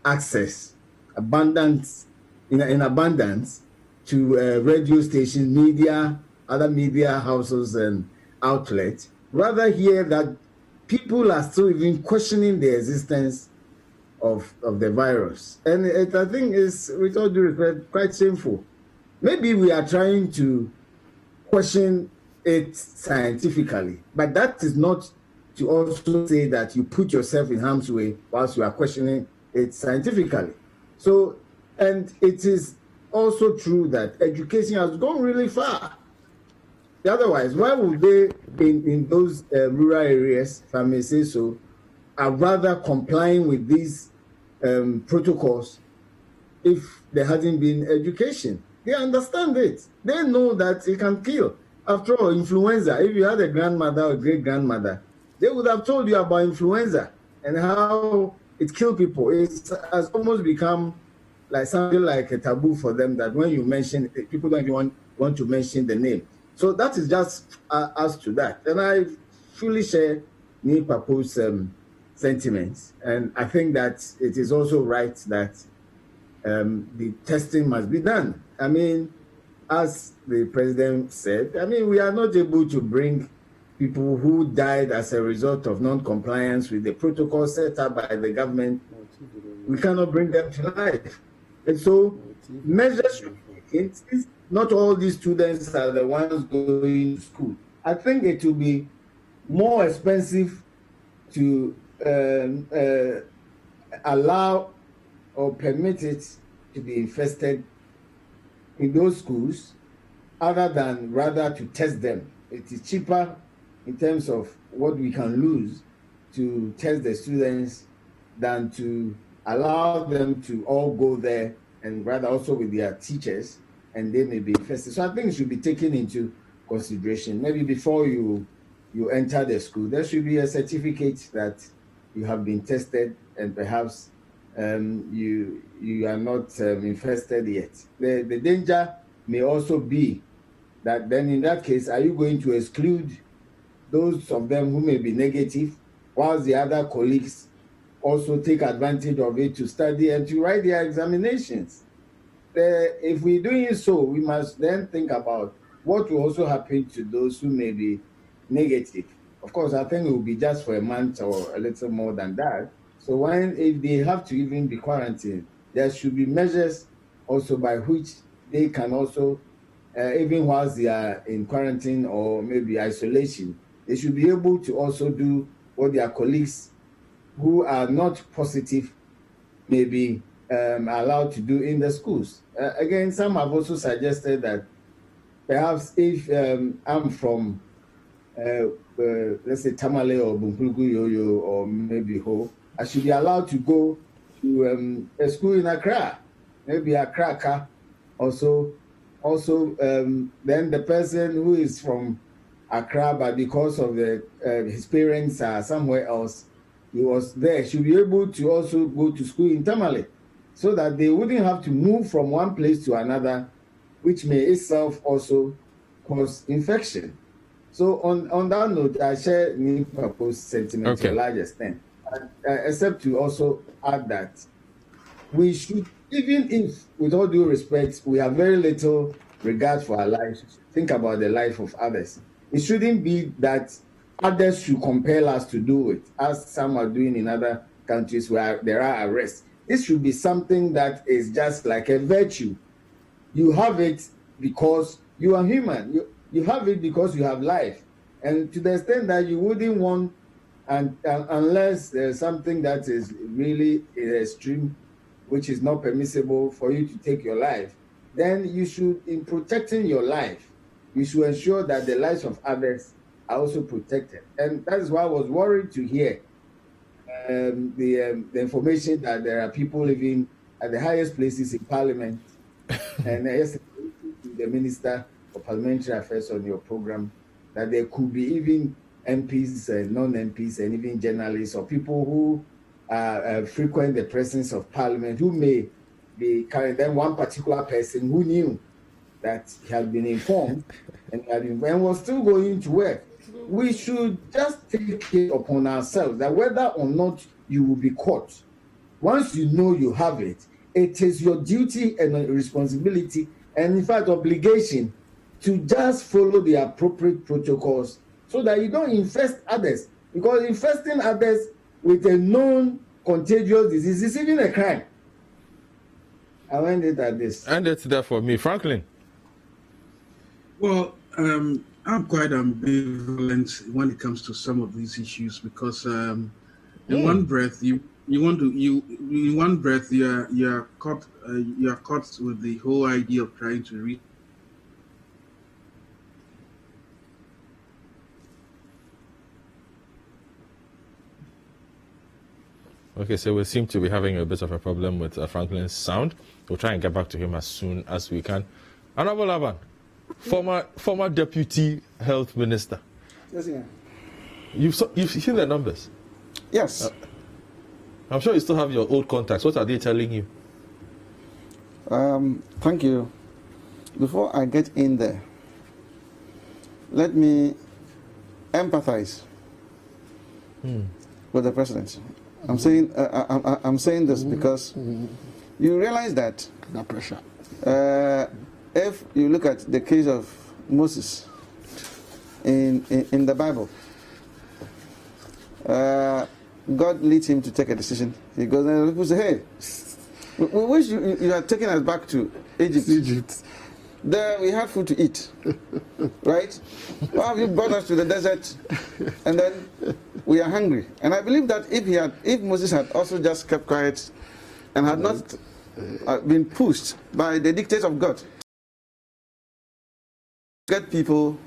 access, abundance, in abundance to radio stations, media, other media houses and outlets, rather here that people are still even questioning the existence of the virus. And I think is, with all due respect, quite shameful. Maybe we are trying to question it scientifically, but that is not to also say that you put yourself in harm's way whilst you are questioning it scientifically. So, and it is also true that education has gone really far. Otherwise, why would they, in those rural areas, if I may say so, are rather complying with these protocols if there hasn't been education? They understand it. They know that it can kill. After all, influenza, if you had a grandmother or great-grandmother, they would have told you about influenza and how it killed people. It has almost become like something like a taboo for them that when you mention it, people don't even want to mention the name. So that is just as to that. And I fully share Nipapo's sentiments. And I think that it is also right that the testing must be done. I mean, as the president said, I mean, we are not able to bring people who died as a result of non-compliance with the protocol set up by the government. We cannot bring them to life. And so measures should be taken. Since not all these students are the ones going to school, I think it will be more expensive to allow or permit it to be infested in those schools other than rather to test them. It is cheaper in terms of what we can lose to test the students than to allow them to all go there and rather also with their teachers, and they may be infested. So I think it should be taken into consideration. Maybe before you enter the school, there should be a certificate that you have been tested and perhaps you are not infested yet. The danger may also be that then in that case, are you going to exclude those of them who may be negative, whilst the other colleagues also take advantage of it to study and to write their examinations? If we're doing so, we must then think about what will also happen to those who may be negative. Of course, I think it will be just for a month or a little more than that. So if they have to even be quarantined, there should be measures also by which they can also, even whilst they are in quarantine or maybe isolation, they should be able to also do what their colleagues who are not positive may be allowed to do in the schools. Again, some have also suggested that perhaps if I'm from, let's say, Tamale or Bumpulugu Yoyo or maybe Ho, I should be allowed to go to a school in Accra, maybe Accra also. Then the person who is from Accra, but because of his parents are somewhere else, he was there, should be able to also go to school in Tamale, so that they wouldn't have to move from one place to another, which may itself also cause infection. So on that note, I share Nipapo's sentiment to a large extent, except to also add that we should, even if, with all due respect, we have very little regard for our lives, think about the life of others. It shouldn't be that others should compel us to do it, as some are doing in other countries where there are arrests. This should be something that is just like a virtue. You have it because you are human. You have it because you have life. And to the extent that you wouldn't want, unless there's something that is really extreme, which is not permissible for you to take your life, then you should, in protecting your life, you should ensure that the lives of others are also protected. And that is why I was worried to hear the information that there are people living at the highest places in Parliament. And yesterday, the Minister for Parliamentary Affairs on your program, that there could be even MPs and non-MPs and even journalists or people who frequent the presence of Parliament who may be carrying them. One particular person who knew that he had been informed and was still going to work. We should just take it upon ourselves that whether or not you will be caught, once you know you have it, it is your duty and responsibility, and in fact obligation, to just follow the appropriate protocols so that you don't infest others. Because infesting others with a known contagious disease is even a crime. I'll end it at this. And it's there for me. Franklin? Well, I'm quite ambivalent when it comes to some of these issues because in one breath you are caught with the whole idea of trying to reach. Okay, so we seem to be having a bit of a problem with Franklin's sound. We'll try and get back to him as soon as we can. Honorable Laban, former Deputy Health Minister. Yes, yeah. You've seen the numbers? Yes. I'm sure you still have your old contacts. What are they telling you? Thank you. Before I get in there, let me empathize with the president. I'm saying I'm saying this because you realize that pressure. If you look at the case of Moses in the Bible, God leads him to take a decision. He goes and people say, "Hey, we wish you had taken us back to Egypt. There we had food to eat, right? Why have you brought us to the desert, and then we are hungry?" And I believe that if Moses had also just kept quiet and had not been pushed by the dictates of God, get people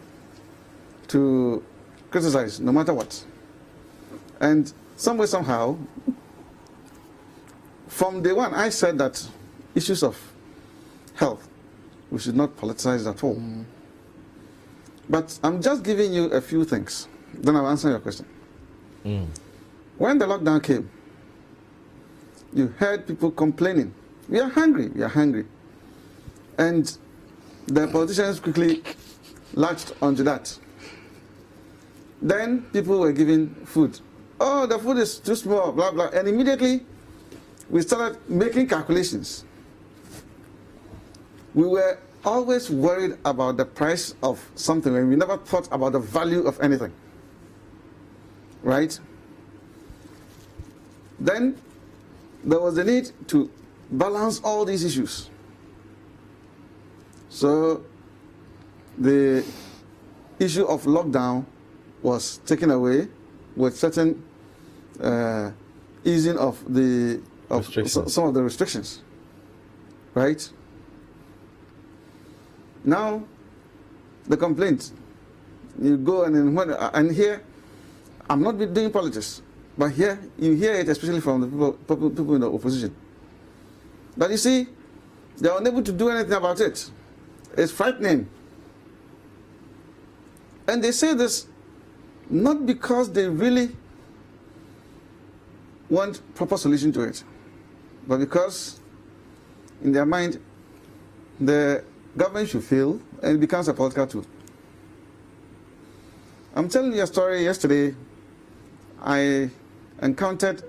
to criticize no matter what, and some way somehow, from day one, I said that issues of health, we should not politicize at all. But I'm just giving you a few things, then I'll answer your question. When the lockdown came, you heard people complaining, we are hungry. And the politicians quickly latched onto that. Then people were given food. Oh, the food is too small, blah, blah. And immediately, we started making calculations. We were always worried about the price of something, and we never thought about the value of anything. Right? Then there was the need to balance all these issues. So the issue of lockdown was taken away with certain easing of some of the restrictions. Right? Now, the complaint, you go and here, I'm not doing politics, but here you hear it, especially from the people in the opposition. But you see, they are unable to do anything about it. It's frightening. And they say this not because they really want proper solution to it, but because in their mind, the government should fail and it becomes a political tool. I'm telling you a story. Yesterday, I encountered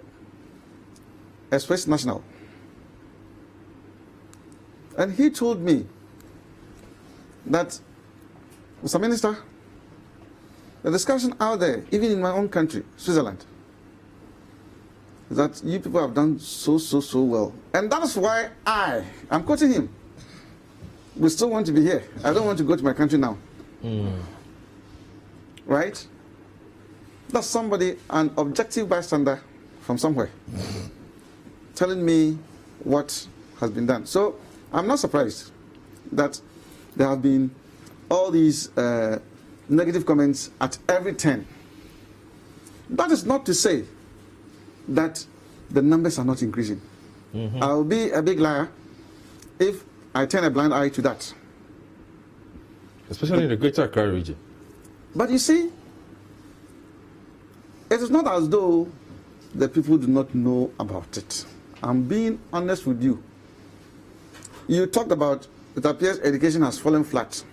a Swiss national. And he told me that, Mr. Minister, the discussion out there, even in my own country, Switzerland, is that you people have done so well. And that is why I'm quoting him, we still want to be here. I don't want to go to my country now. Right? That's somebody, an objective bystander from somewhere, telling me what has been done. So I'm not surprised that there have been all these negative comments at every turn. That is not to say that the numbers are not increasing. I'll be a big liar if I turn a blind eye to that. Especially in the Greater Accra region. But you see, it is not as though the people do not know about it. I'm being honest with you. You talked about, it appears education has fallen flat.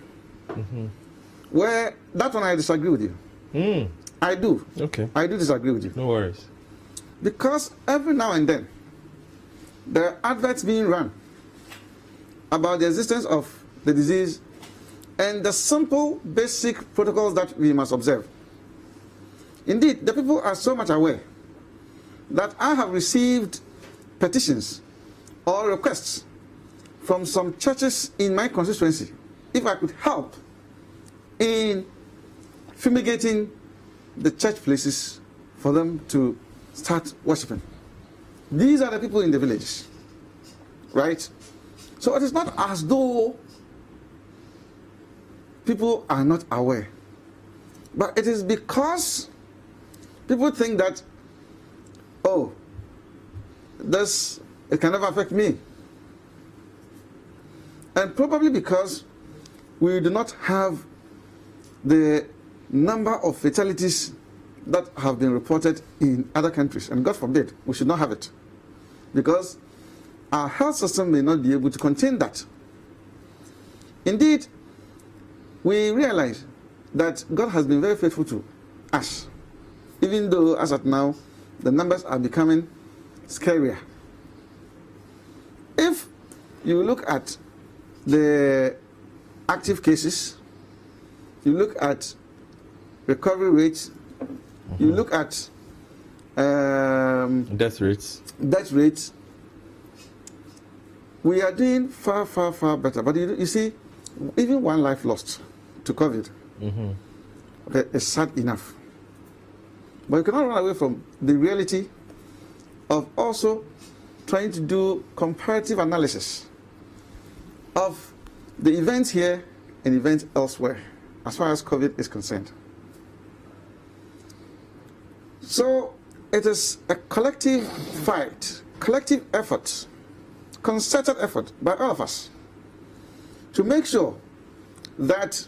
Where, that one I disagree with you. I do. Okay. I do disagree with you. No worries. Because every now and then, there are adverts being run about the existence of the disease and the simple, basic protocols that we must observe. Indeed, the people are so much aware that I have received petitions or requests from some churches in my constituency if I could help in fumigating the church places for them to start worshiping. These are the people in the village, right? So it is not as though people are not aware, but it is because people think that, oh, it can never affect me. And probably because we do not have the number of fatalities that have been reported in other countries. And God forbid, we should not have it. Because our health system may not be able to contain that. Indeed, we realize that God has been very faithful to us, even though as at now, the numbers are becoming scarier. If you look at the active cases, you look at recovery rates, you look at death rates, we are doing far, far, far better. But you see, even one life lost to COVID is sad enough. But you cannot run away from the reality of also trying to do comparative analysis of the events here and events elsewhere, as far as COVID is concerned. So it is a collective fight, collective effort, concerted effort by all of us to make sure that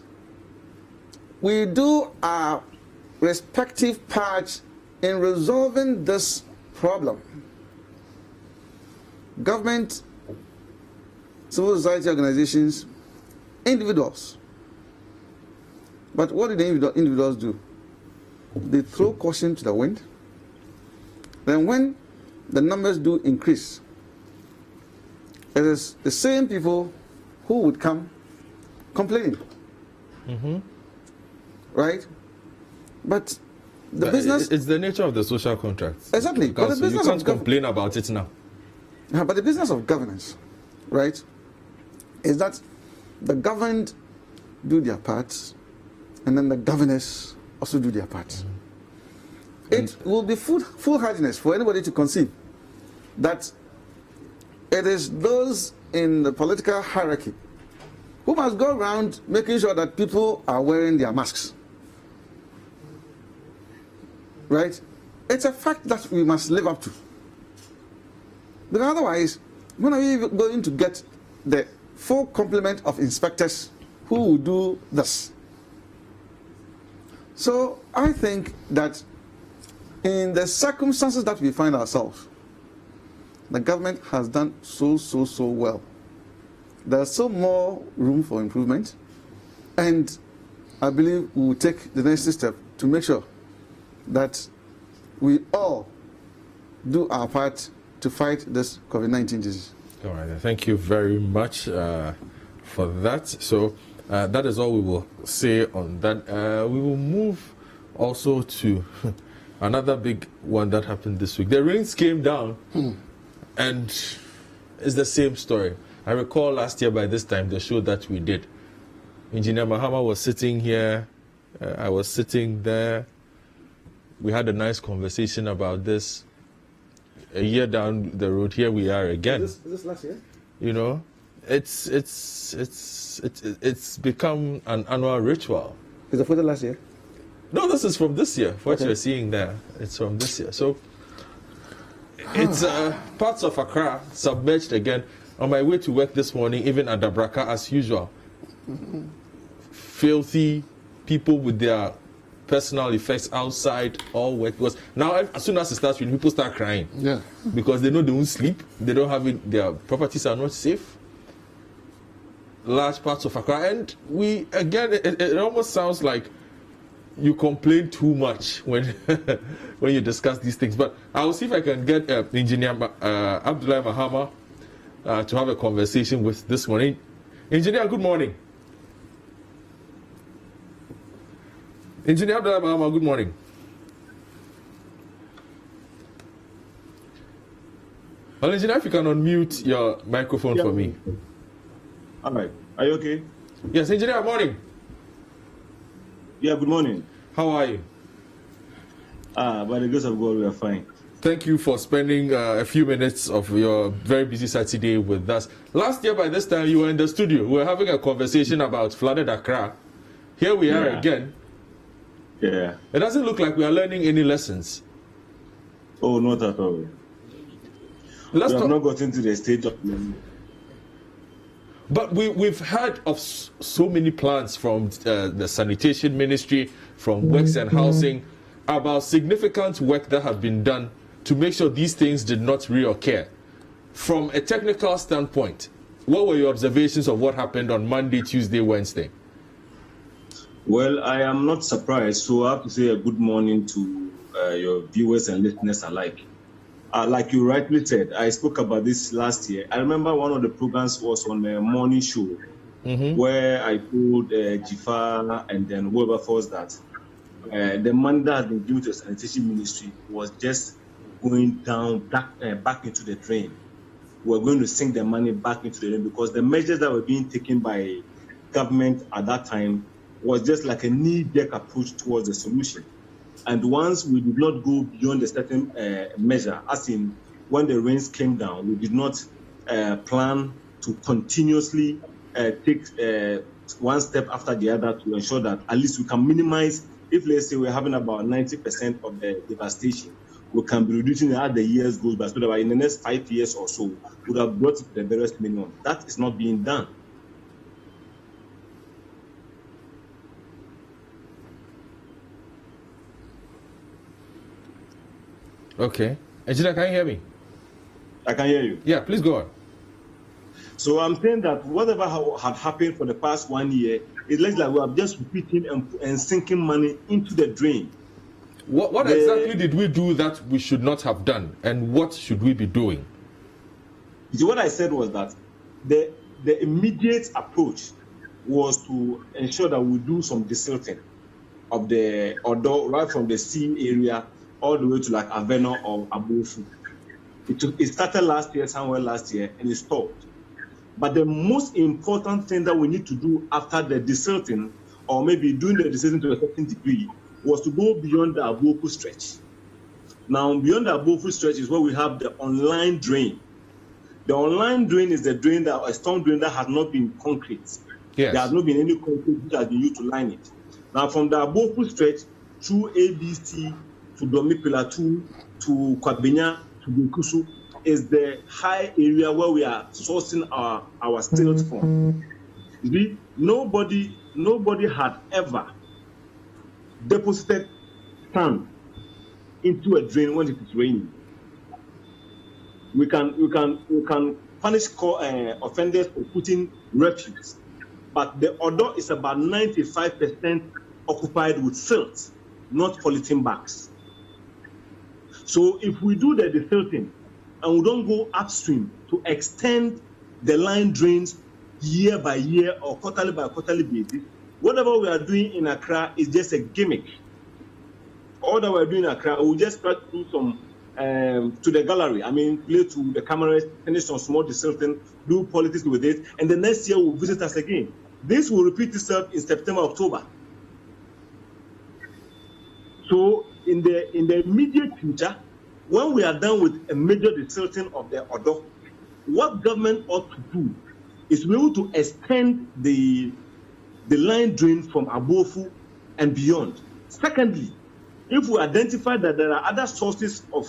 we do our respective parts in resolving this problem. Government, civil society organizations, individuals. But what do the individuals do? They throw caution to the wind. Then when the numbers do increase, it is the same people who would come complaining. Right? But business... It's the nature of the social contract. Exactly. Because but you can't complain about it now. But the business of governance, right, is that the governed do their parts, and then the governors also do their parts. It will be foolhardiness for anybody to conceive that it is those in the political hierarchy who must go around making sure that people are wearing their masks. Right? It's a fact that we must live up to. Because otherwise, when are we going to get the full complement of inspectors who will do this? So I think that in the circumstances that we find ourselves, the government has done so well. There's still more room for improvement, and I believe we will take the next step to make sure that we all do our part to fight this COVID-19 disease. All right, thank you very much for that. So that is all we will say on that. We will move also to another big one that happened this week. The rains came down, and it's the same story. I recall last year by this time, the show that we did, Engineer Mahama was sitting here, I was sitting there. We had a nice conversation about this. A year down the road, here we are again. Is this last year? You know, it's become an annual ritual. Is the photo last year? No, this is from this year. What you're seeing there, it's from this year. So it's parts of Accra submerged again. On my way to work this morning, even at Dabraka as usual, filthy people with their personal effects outside, all wet. Because now, as soon as it starts raining, people start crying. Yeah. Because they know they won't sleep. They don't have it. Their properties are not safe. Large parts of Accra, and we again, it almost sounds like you complain too much when when you discuss these things. But I will see if I can get Engineer Abdullahi Mahama to have a conversation with this morning. Engineer, good morning. Engineer Abdullahi Mahama, good morning. Well, Engineer, if you can unmute your microphone for me. All right. Are you okay? Yes, Engineer, good morning. Yeah, good morning. How are you? By the grace of God, we are fine. Thank you for spending a few minutes of your very busy Saturday with us. Last year, by this time, you were in the studio. We were having a conversation about flooded Accra. Here we are again. Yeah. It doesn't look like we are learning any lessons. Oh, not at all. We have not gotten to the stage of learning. But we've heard of so many plans from the sanitation ministry, from works and housing, about significant work that have been done to make sure these things did not reoccur. From a technical standpoint, what were your observations of what happened on Monday, Tuesday, Wednesday? Well, I am not surprised. So I have to say a good morning to your viewers and listeners alike. Like you rightly said, I spoke about this last year. I remember one of the programs was on a morning show where I told Jifa and then Wilberforce that the money that had been given to the sanitation ministry was just going down back into the drain. We're going to sink the money back into the drain because the measures that were being taken by government at that time was just like a knee-jerk approach towards the solution. And once we did not go beyond a certain measure, as in when the rains came down, we did not plan to continuously take one step after the other to ensure that at least we can minimize. If let's say we're having about 90% of the devastation, we can be reducing it as the years go by, so that in the next 5 years or so, we would have brought it to the barest minimum. That is not being done. Okay. Engineer, can you hear me? I can hear you. Yeah, please go on. So I'm saying that whatever had happened for the past 1 year, it looks like we are just repeating and sinking money into the drain. What exactly did we do that we should not have done, and what should we be doing? What I said was that the immediate approach was to ensure that we do some desilting of the Odo, right from the sea area all the way to like Avena or Abofu. It started somewhere last year, and it stopped. But the most important thing that we need to do after the desilting, or maybe doing the desilting to a certain degree, was to go beyond the Abofu stretch. Now, beyond the Abofu stretch is where we have the online drain. The online drain is a storm drain that has not been concrete. Yes. There has not been any concrete which has been used to line it. Now, from the Abofu stretch through ABC to Domipila 2 to Kwabenya to Bukusu is the high area where we are sourcing our stills from. Nobody had ever deposited sand into a drain when it is raining. We can punish offenders for putting refuse, but the Odo is about 95% occupied with silt, not polythene bags. So if we do the desilting and we don't go upstream to extend the line drains year by year or quarterly by quarterly basis, whatever we are doing in Accra is just a gimmick. All that we're doing in Accra, we'll just try to do some to the gallery. I mean, play to the cameras, finish some small desilting, do politics with it, and the next year will visit us again. This will repeat itself in September, October. So in the immediate future, when we are done with a major desilting of the Odo, what government ought to do is be able to extend the line drain from Abofu and beyond. Secondly, if we identify that there are other sources of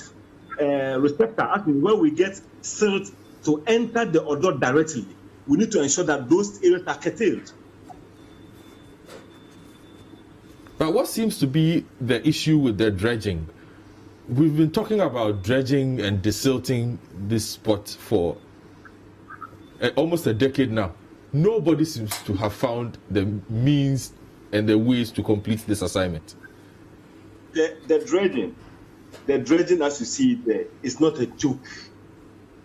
receptor, as in where we get silt to enter the Odo directly, we need to ensure that those areas are curtailed. But what seems to be the issue with the dredging? We've been talking about dredging and desilting this spot for almost a decade now. Nobody seems to have found the means and the ways to complete this assignment. The dredging as you see it there, is not a joke.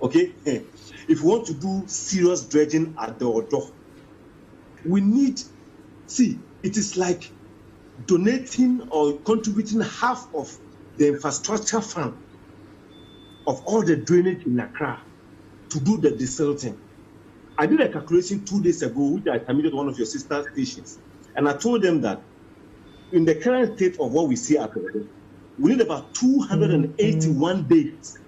Okay? If we want to do serious dredging at the Odo, we need, it is like donating or contributing half of the infrastructure fund of all the drainage in Accra to do the desilting. I did a calculation 2 days ago, which I submitted to one of your sister stations, and I told them that in the current state of what we see at the Odo, we need about 281 days,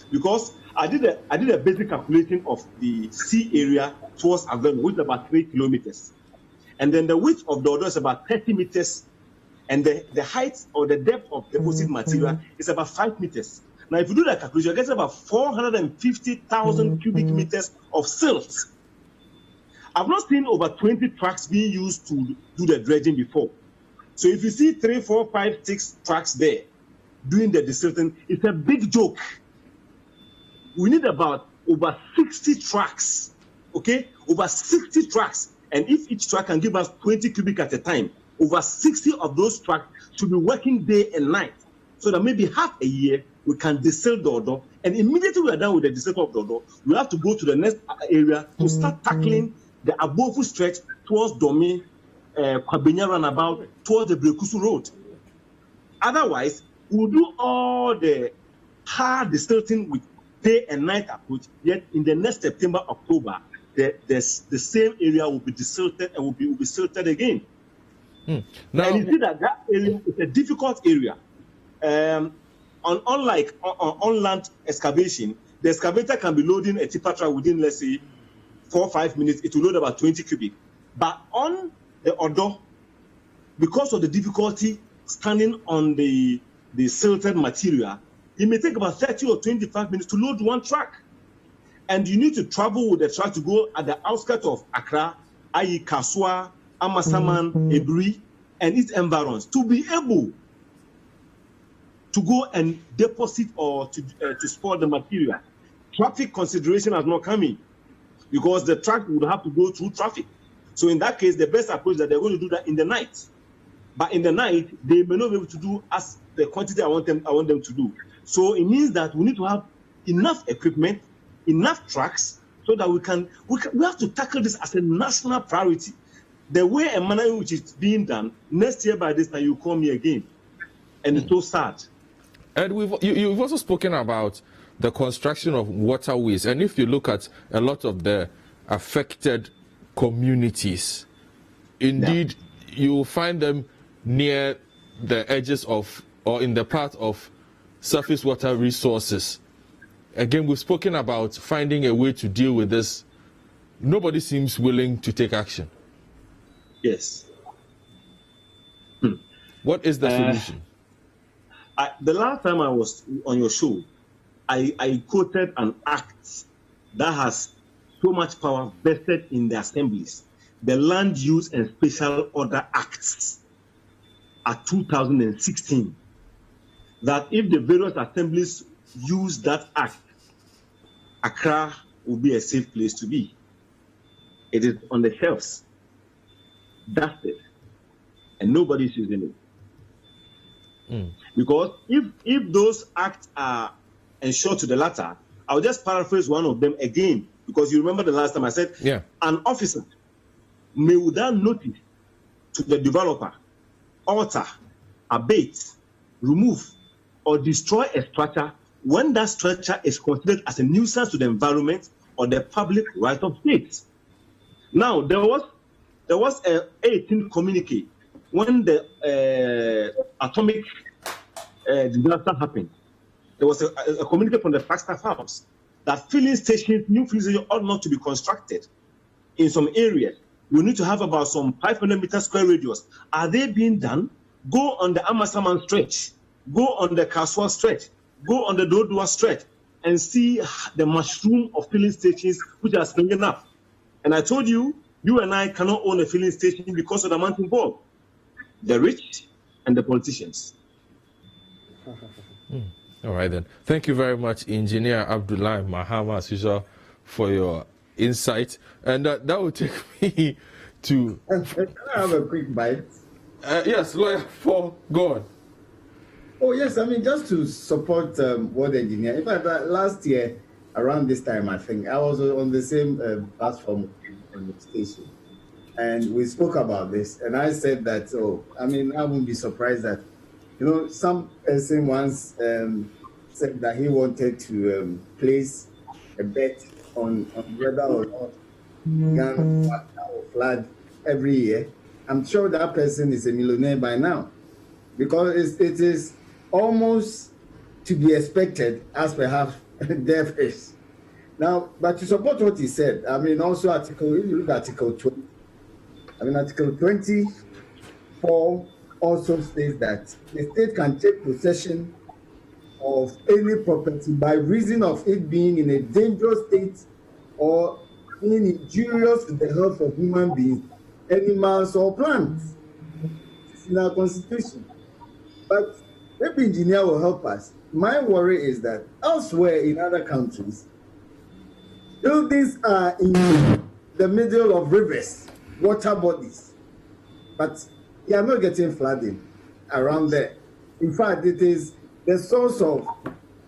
because I did a basic calculation of the sea area towards Avena, which is about 3 kilometers. And then the width of the Odo is about 30 meters, and the height or the depth of deposit material is about 5 meters. Now, if you do that calculation, you get about 450,000 cubic meters of silt. I've not seen over 20 trucks being used to do the dredging before. So if you see 3, 4, 5, 6 trucks there doing the desilting, it's a big joke. We need about over 60 tracks, okay? Over 60 tracks. And if each track can give us 20 cubic at a time, over 60 of those tracks should be working day and night. So that maybe half a year, we can desal the Odo. And immediately we are done with the desal of the Odo, we have to go to the next area to start tackling the Abofu stretch towards Domi, Kwabenya roundabout, towards the Brekusu Road. Otherwise, we'll do all the hard desilting with day and night approach, yet in the next September, October, the same area will be desilted and will be silted again. Now, and you see that area is a difficult area. Unlike on land excavation, the excavator can be loading a tipper truck within, let's say, 4 or 5 minutes. It will load about 20 cubic. But on the Odo, because of the difficulty standing on the silted material, it may take about 30 or 25 minutes to load one truck. And you need to travel with the truck to go at the outskirts of Accra, i.e. Kaswa, Amasaman, Ebri, and its environs to be able to go and deposit or to store the material. Traffic consideration has not come in because the truck would have to go through traffic. So in that case, the best approach is that they're going to do that in the night. But in the night, they may not be able to do as the quantity I want them to do. So it means that we need to have enough equipment, enough trucks, so that we have to tackle this as a national priority. The way and manner in which it's being done, next year by this time you call me again. And it's so sad. And you've also spoken about the construction of waterways. And if you look at a lot of the affected communities, indeed, you will find them near the edges of, or in the path of, surface water resources. Again, we've spoken about finding a way to deal with this. Nobody seems willing to take action. Yes. What is the solution? The last time I was on your show, I quoted an act that has so much power vested in the assemblies. The Land Use and Special Order Acts at 2016. That if the various assemblies use that act, Accra will be a safe place to be. It is on the shelves. That's it. And nobody's using it. Because if those acts are ensured to the latter, I'll just paraphrase one of them again, because you remember the last time I said, an officer may without notice to the developer alter, abate, remove, or destroy a structure when that structure is considered as a nuisance to the environment or the public right of state. Now, there was a 18th communique when the atomic disaster happened. There was a communique from the Flagstaff House that filling stations, new filling stations ought not to be constructed in some areas. We need to have about some 500 meter square radius. Are they being done? Go on the Amasaman stretch, go on the Kaswa stretch, go on the Dodua stretch, and see the mushroom of filling stations which are springing up. And I told you, you and I cannot own a filling station because of the amount involved. The rich and the politicians. All right, then. Thank you very much, Engineer Abdullah Mahama, as usual, for your insight. And that will take me to... Can I have a quick bite? Yes, Lawyer 4, go on. Oh, yes, I mean, just to support what the engineer... In fact, last year, around this time, I think, I was on the same platform on the station. And we spoke about this. And I said that, I wouldn't be surprised that, some person once said that he wanted to place a bet on whether or not Ghana will flood every year. I'm sure that person is a millionaire by now, because it is almost to be expected as perhaps there is. Now, but to support what he said, also if you look at Article 20, Article 24 also states that the state can take possession of any property by reason of it being in a dangerous state or being injurious to the health of human beings, animals, or plants. It's in our constitution. But maybe engineer will help us. My worry is that elsewhere in other countries, Buildings are in the middle of rivers, water bodies, but they are not getting flooding around there. In fact, it is the source of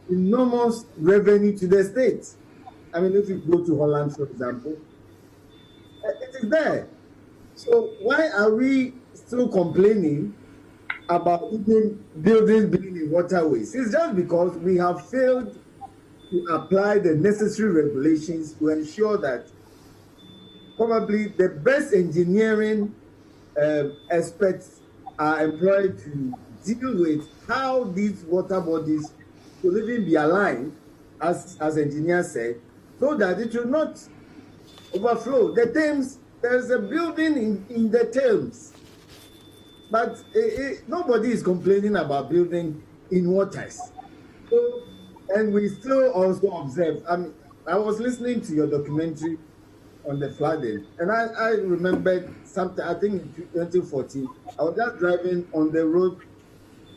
enormous revenue to the state. I mean, if you go to Holland, for example, it is there. So why are we still complaining about even buildings being in waterways? It's just because we have failed to apply the necessary regulations to ensure that probably the best engineering experts are employed to deal with how these water bodies will even be aligned, as engineers said, so that it will not overflow. The Thames, there's a building in the Thames, but nobody is complaining about building in waters. So, and we still also observe. I was listening to your documentary on the flooding, and I remembered something. I think in 2014, I was just driving on the road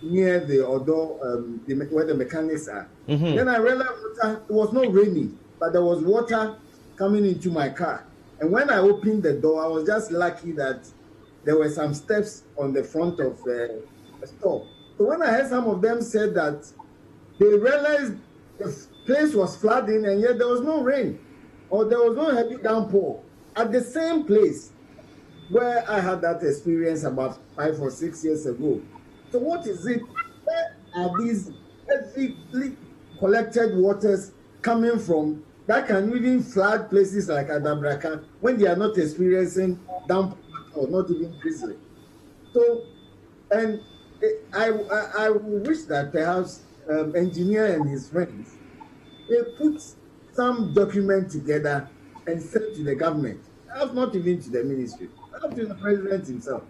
near the Odo, where the mechanics are. Then I realized it was not raining, but there was water coming into my car. And when I opened the door, I was just lucky that there were some steps on the front of the store. So when I heard some of them said that they realized the place was flooding and yet there was no rain or there was no heavy downpour at the same place where I had that experience about 5 or 6 years ago. So what is it? Where are these heavily collected waters coming from that can even flood places like Adabraka when they are not experiencing downpour or not even drizzling? So, and I wish that perhaps engineer and his friends, they put some document together and send to the government, perhaps not even to the ministry, perhaps to the president himself.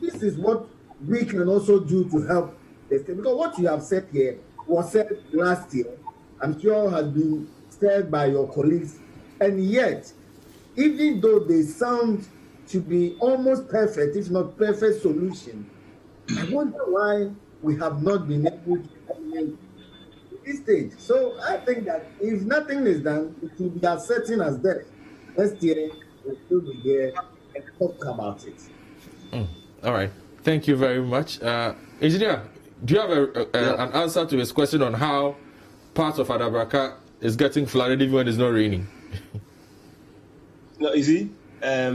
This is what we can also do to help the state, because what you have said here was said last year, I'm sure has been said by your colleagues, and yet, even though they sound to be almost perfect, if not perfect solution, I wonder why we have not been able to implement this stage. So I think that if nothing is done, it will be as certain as death. Next year, we'll still be here and talk about it. All right. Thank you very much. Engineer, do you have an answer to his question on how parts of Adabraka is getting flooded even when it's not raining? No, you see,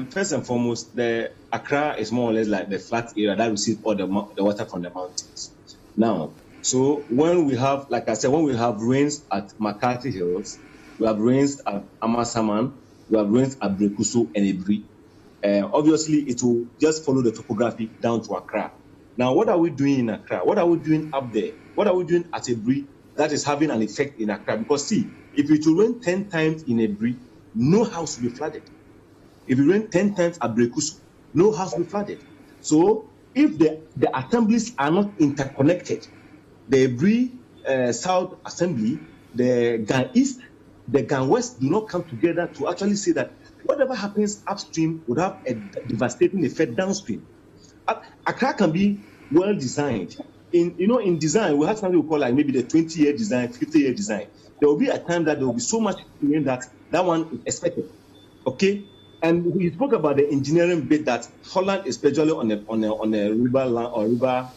first and foremost, the Accra is more or less like the flat area that receives all the water from the mountains. Now, so when we have, like I said, when we have rains at McCarthy Hills, we have rains at Amasaman, we have rains at Brekuso and Ebri. Obviously, it will just follow the topography down to Accra. Now, what are we doing in Accra? What are we doing up there? What are we doing at Ebri that is having an effect in Accra? Because see, if it will rain 10 times in Ebri, no house will be flooded. If it rains 10 times at Brekuso, no house will be flooded. So, if the assemblies are not interconnected, the Ebri South Assembly, the Gan East, the Gan West do not come together to actually say that whatever happens upstream would have a devastating effect downstream. Accra can be well designed. In design, we have something we call like maybe the 20-year design, 50-year design. There will be a time that there will be so much rain that one is expected. Okay, and we spoke about the engineering bit that Holland is especially on a river land or river.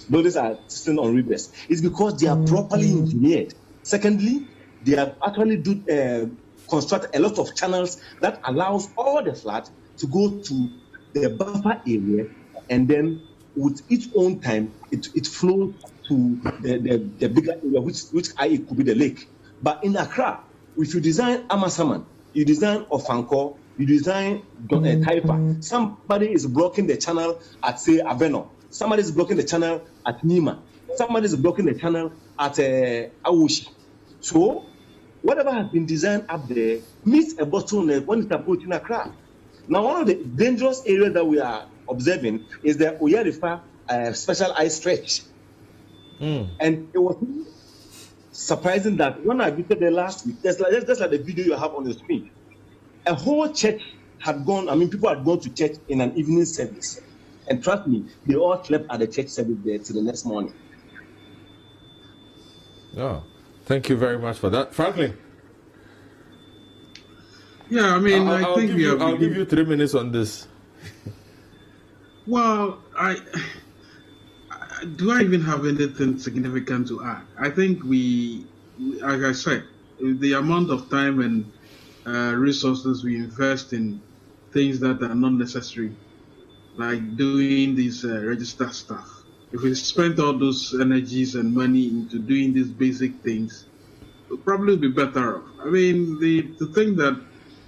Buildings are sitting on rivers. It's because they are properly engineered. Secondly, they have actually construct a lot of channels that allows all the flood to go to the buffer area, and then with its own time, it flows to the bigger area, which it could be the lake. But in Accra, if you design Amasaman, you design Ofanko, you design Taifa, somebody is blocking the channel at, say, Aveno. Somebody is blocking the channel at Nima. Somebody is blocking the channel at Awoshi. So, whatever has been designed up there meets a bottleneck when it's approaching Accra. Now, one of the dangerous areas that we are observing is the Oyarifa special ice stretch. And it was surprising that when I visited there last week, just like the video you have on the screen, a whole church had gone, people had gone to church in an evening service. And trust me, they all slept at the church service there till the next morning. Oh, thank you very much for that. Franklin? Yeah, I mean, I'll think I'll give you 3 minutes on this. Well, do I even have anything significant to add? I think we like I said, the amount of time and resources we invest in things that are not necessary, like doing this register stuff. If we spent all those energies and money into doing these basic things, we'll probably be better off. I mean, the thing that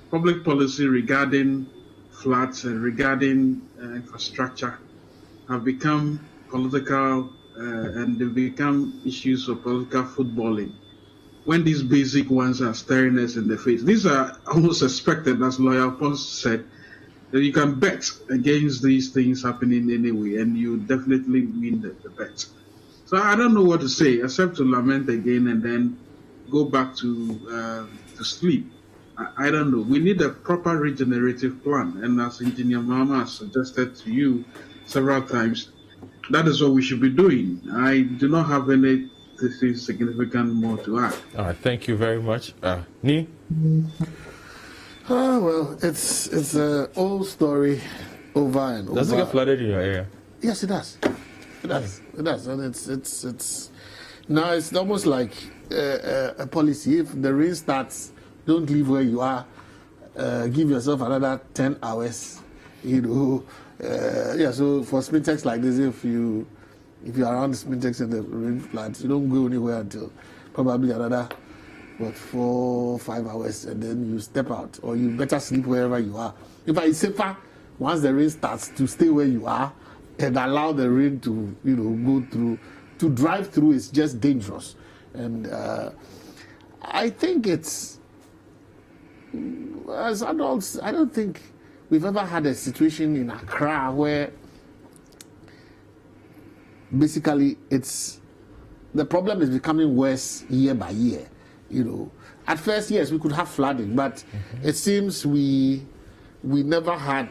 public policy regarding floods and regarding infrastructure have become political and they've become issues of political footballing. When these basic ones are staring us in the face, these are almost expected, as Lawyer Post said, that you can bet against these things happening anyway, and you definitely win the bet. So I don't know what to say except to lament again and then go back to sleep. I don't know. We need a proper regenerative plan, and as Engineer Mahama has suggested to you several times, that is what we should be doing. I do not have anything significant more to add. All right, thank you very much. Ni? Well, it's an old story over and over. Does it get flooded in your area? Yes, it does. It does. It does, and it's now it's almost like a policy. If the rain starts, don't leave where you are. Give yourself another 10 hours. Yeah. So for Spintex like this, if you're around the Spintex and the rain floods, you don't go anywhere until probably another 4 or 5 hours, and then you step out, or you better sleep wherever you are. In fact, it's safer once the rain starts to stay where you are and allow the rain to go through. To drive through is just dangerous, and I think it's, as adults, I don't think we've ever had a situation in Accra where basically the problem is becoming worse year by year. At first, yes, we could have flooding, but it seems we never had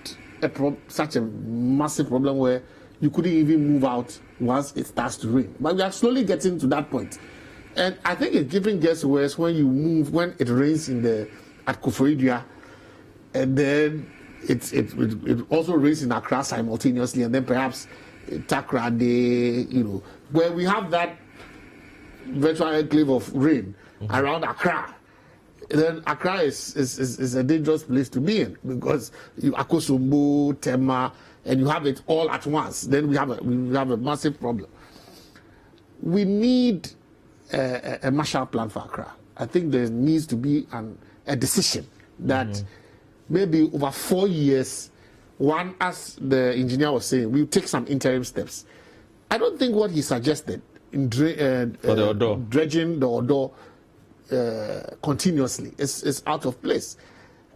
such a massive problem where you couldn't even move out once it starts to rain. But we are slowly getting to that point. And I think it even gets worse when it rains at Koforidua, and then it also rains in Accra simultaneously, and then perhaps Takrade, where we have that virtual enclave of rain around Accra. Then Accra is a dangerous place to be in, because you Akosombo, Tema, and you have it all at once. Then we have a massive problem. We need a Marshall Plan for Accra. I think there needs to be a decision that maybe over 4 years, one, as the engineer was saying, we'll take some interim steps. I don't think what he suggested in dredging the Odo continuously is out of place.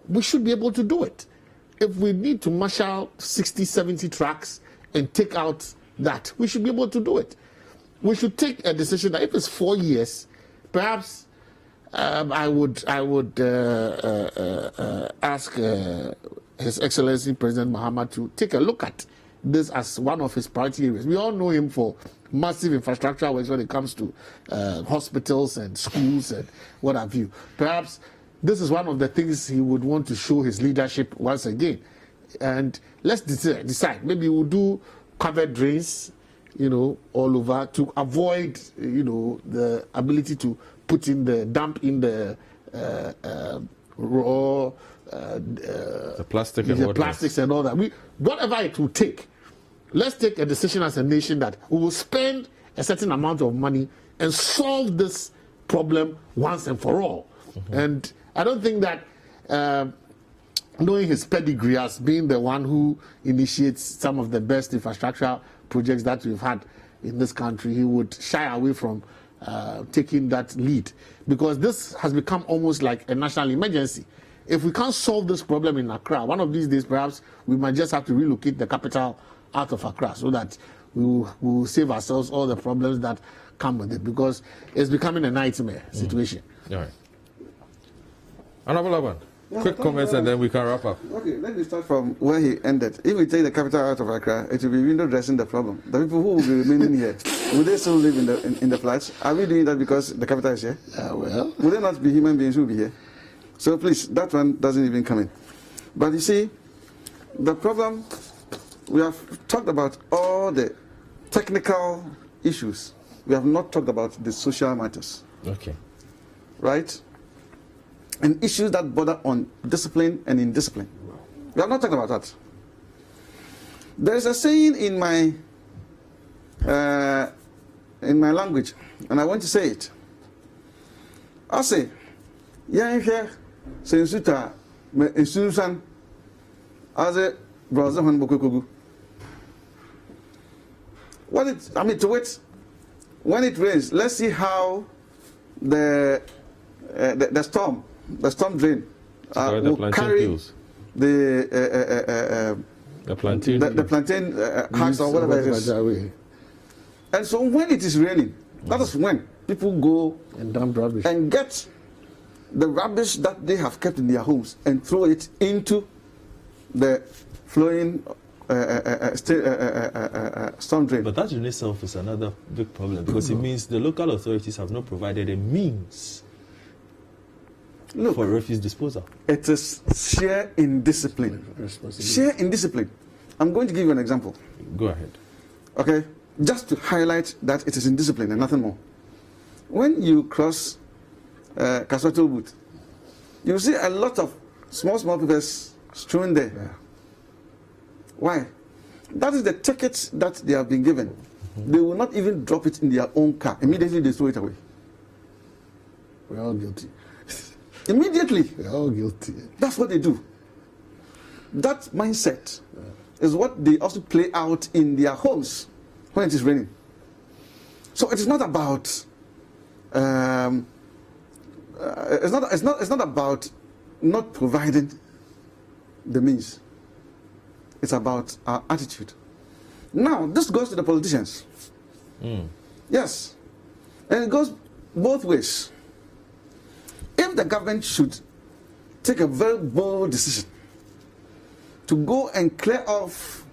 We should be able to do it. If we need to marshal 60, 70 tracks and take out that, we should be able to do it. We should take a decision that if it's 4 years, perhaps I would ask His Excellency President Mahama to take a look at this as one of his priority areas. We all know him for massive infrastructure works when it comes to hospitals and schools and what have you. Perhaps this is one of the things he would want to show his leadership once again. And let's decide. Maybe we'll do covered drains, all over, to avoid, the ability to dump in the raw, the plastic and plastics and all that. Whatever it will take, let's take a decision as a nation that we will spend a certain amount of money and solve this problem once and for all. And I don't think that knowing his pedigree as being the one who initiates some of the best infrastructure projects that we've had in this country, he would shy away from taking that lead, because this has become almost like a national emergency. If we can't solve this problem in Accra, one of these days perhaps we might just have to relocate the capital out of Accra, so that we will save ourselves all the problems that come with it, because it's becoming a nightmare situation. All right. Honorable Laban, quick comments and then we can wrap up. Okay, let me start from where he ended. If we take the capital out of Accra, it will be window dressing the problem. The people who will be remaining here, will they still live in the flats? Are we doing that because the capital is here? Well, will they not be human beings who will be here? So please, that one doesn't even come in. But you see, the problem, we have talked about all the technical issues. We have not talked about the social matters. Okay. Right? And issues that border on discipline and indiscipline. We have not talked about that. There is a saying in my language, and I want to say it. I say, "Yang here, sensuta me insusan, as a brother when bokukugu." To wait. When it rains, let's see how the storm drain will carry the plantain hacks or whatever it is. And so when it is raining, that is when people go and dump rubbish and get the rubbish that they have kept in their homes and throw it into the flowing storm drain. But that in itself is another big problem, because it means the local authorities have not provided a means for refuse disposal. It is share in discipline. Share in discipline. I'm going to give you an example. Go ahead. Okay, just to highlight that it is in discipline and nothing more. When you cross Kaswato Boot, you see a lot of small papers strewn there. Yeah. Why? That is the ticket that they have been given. Mm-hmm. They will not even drop it in their own car. Immediately they throw it away. We're all guilty. Immediately. We're all guilty. That's what they do. That mindset is what they also play out in their homes when it is raining. So it is not about it's not about not providing the means. It's about our attitude. Now, this goes to the politicians. Yes. And it goes both ways. If the government should take a very bold decision to go and clear off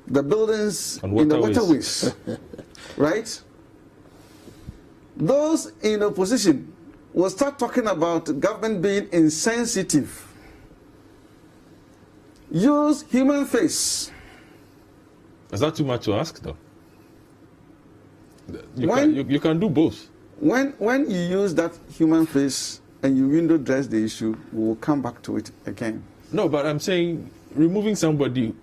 the buildings in the waterways, right? Those in opposition will start talking about government being insensitive. Use human face. Is that too much to ask, though? You can do both. When you use that human face and you window dress the issue, we will come back to it again. No, but I'm saying removing somebody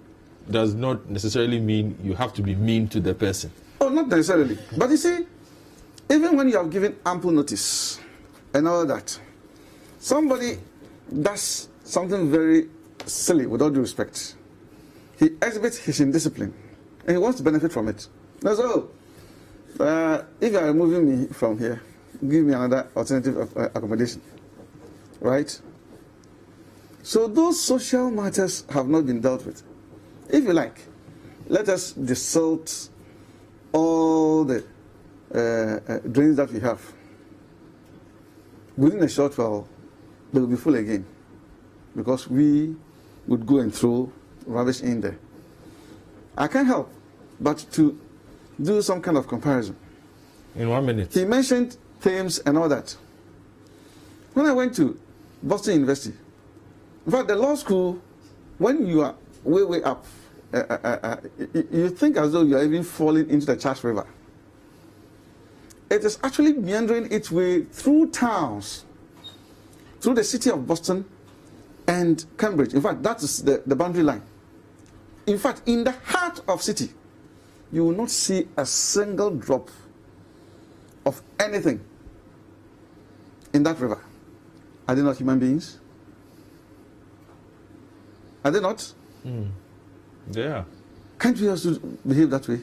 does not necessarily mean you have to be mean to the person. Oh, not necessarily. But you see, even when you have given ample notice and all that, somebody does something very silly, with all due respect. He exhibits his indiscipline and he wants to benefit from it. That's all. If you are removing me from here, give me another alternative accommodation. Right? So those social matters have not been dealt with. If you like, let us desilt all the drains that we have. Within a short while, they will be full again, because we would go and throw rubbish in there. I can't help but to do some kind of comparison. In 1 minute. He mentioned Thames and all that. When I went to Boston University, in fact, the law school, when you are way up, you think as though you are even falling into the Charles River. It is actually meandering its way through towns, through the city of Boston and Cambridge. In fact, that is the boundary line. In fact, in the heart of city, you will not see a single drop of anything in that river. Are they not human beings? Are they not? Yeah. Can't we also behave that way?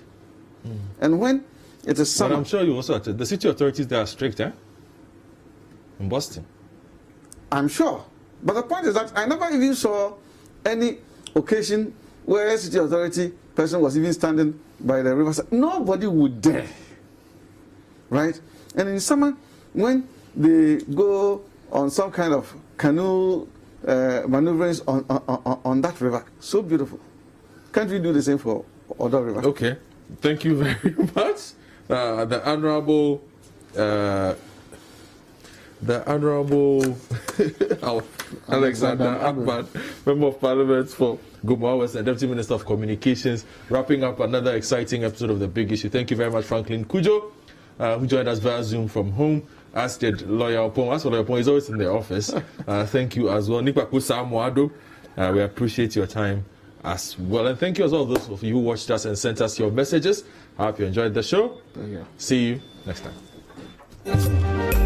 And when it is summer... But I'm sure you also have to, the city authorities, they are strict, eh? In Boston. I'm sure. But the point is that I never even saw any occasion where a city authority person was even standing by the riverside. Nobody would dare. Right? And in summer, when they go on some kind of canoe maneuverings on that river, so beautiful. Can't we do the same for other rivers? Okay. Thank you very much. The Honorable the Honorable Alexander Akban, Member of Parliament for Gomoa West and Deputy Minister of Communications, wrapping up another exciting episode of The Big Issue. Thank you very much, Franklin Kujo, who joined us via Zoom from home, as did Lawyer Opong. As for Lawyer Opong, he's always in the office. Thank you as well. Nipaku Samuado, we appreciate your time as well. And thank you as well those of you who watched us and sent us your messages. I hope you enjoyed the show. See you next time.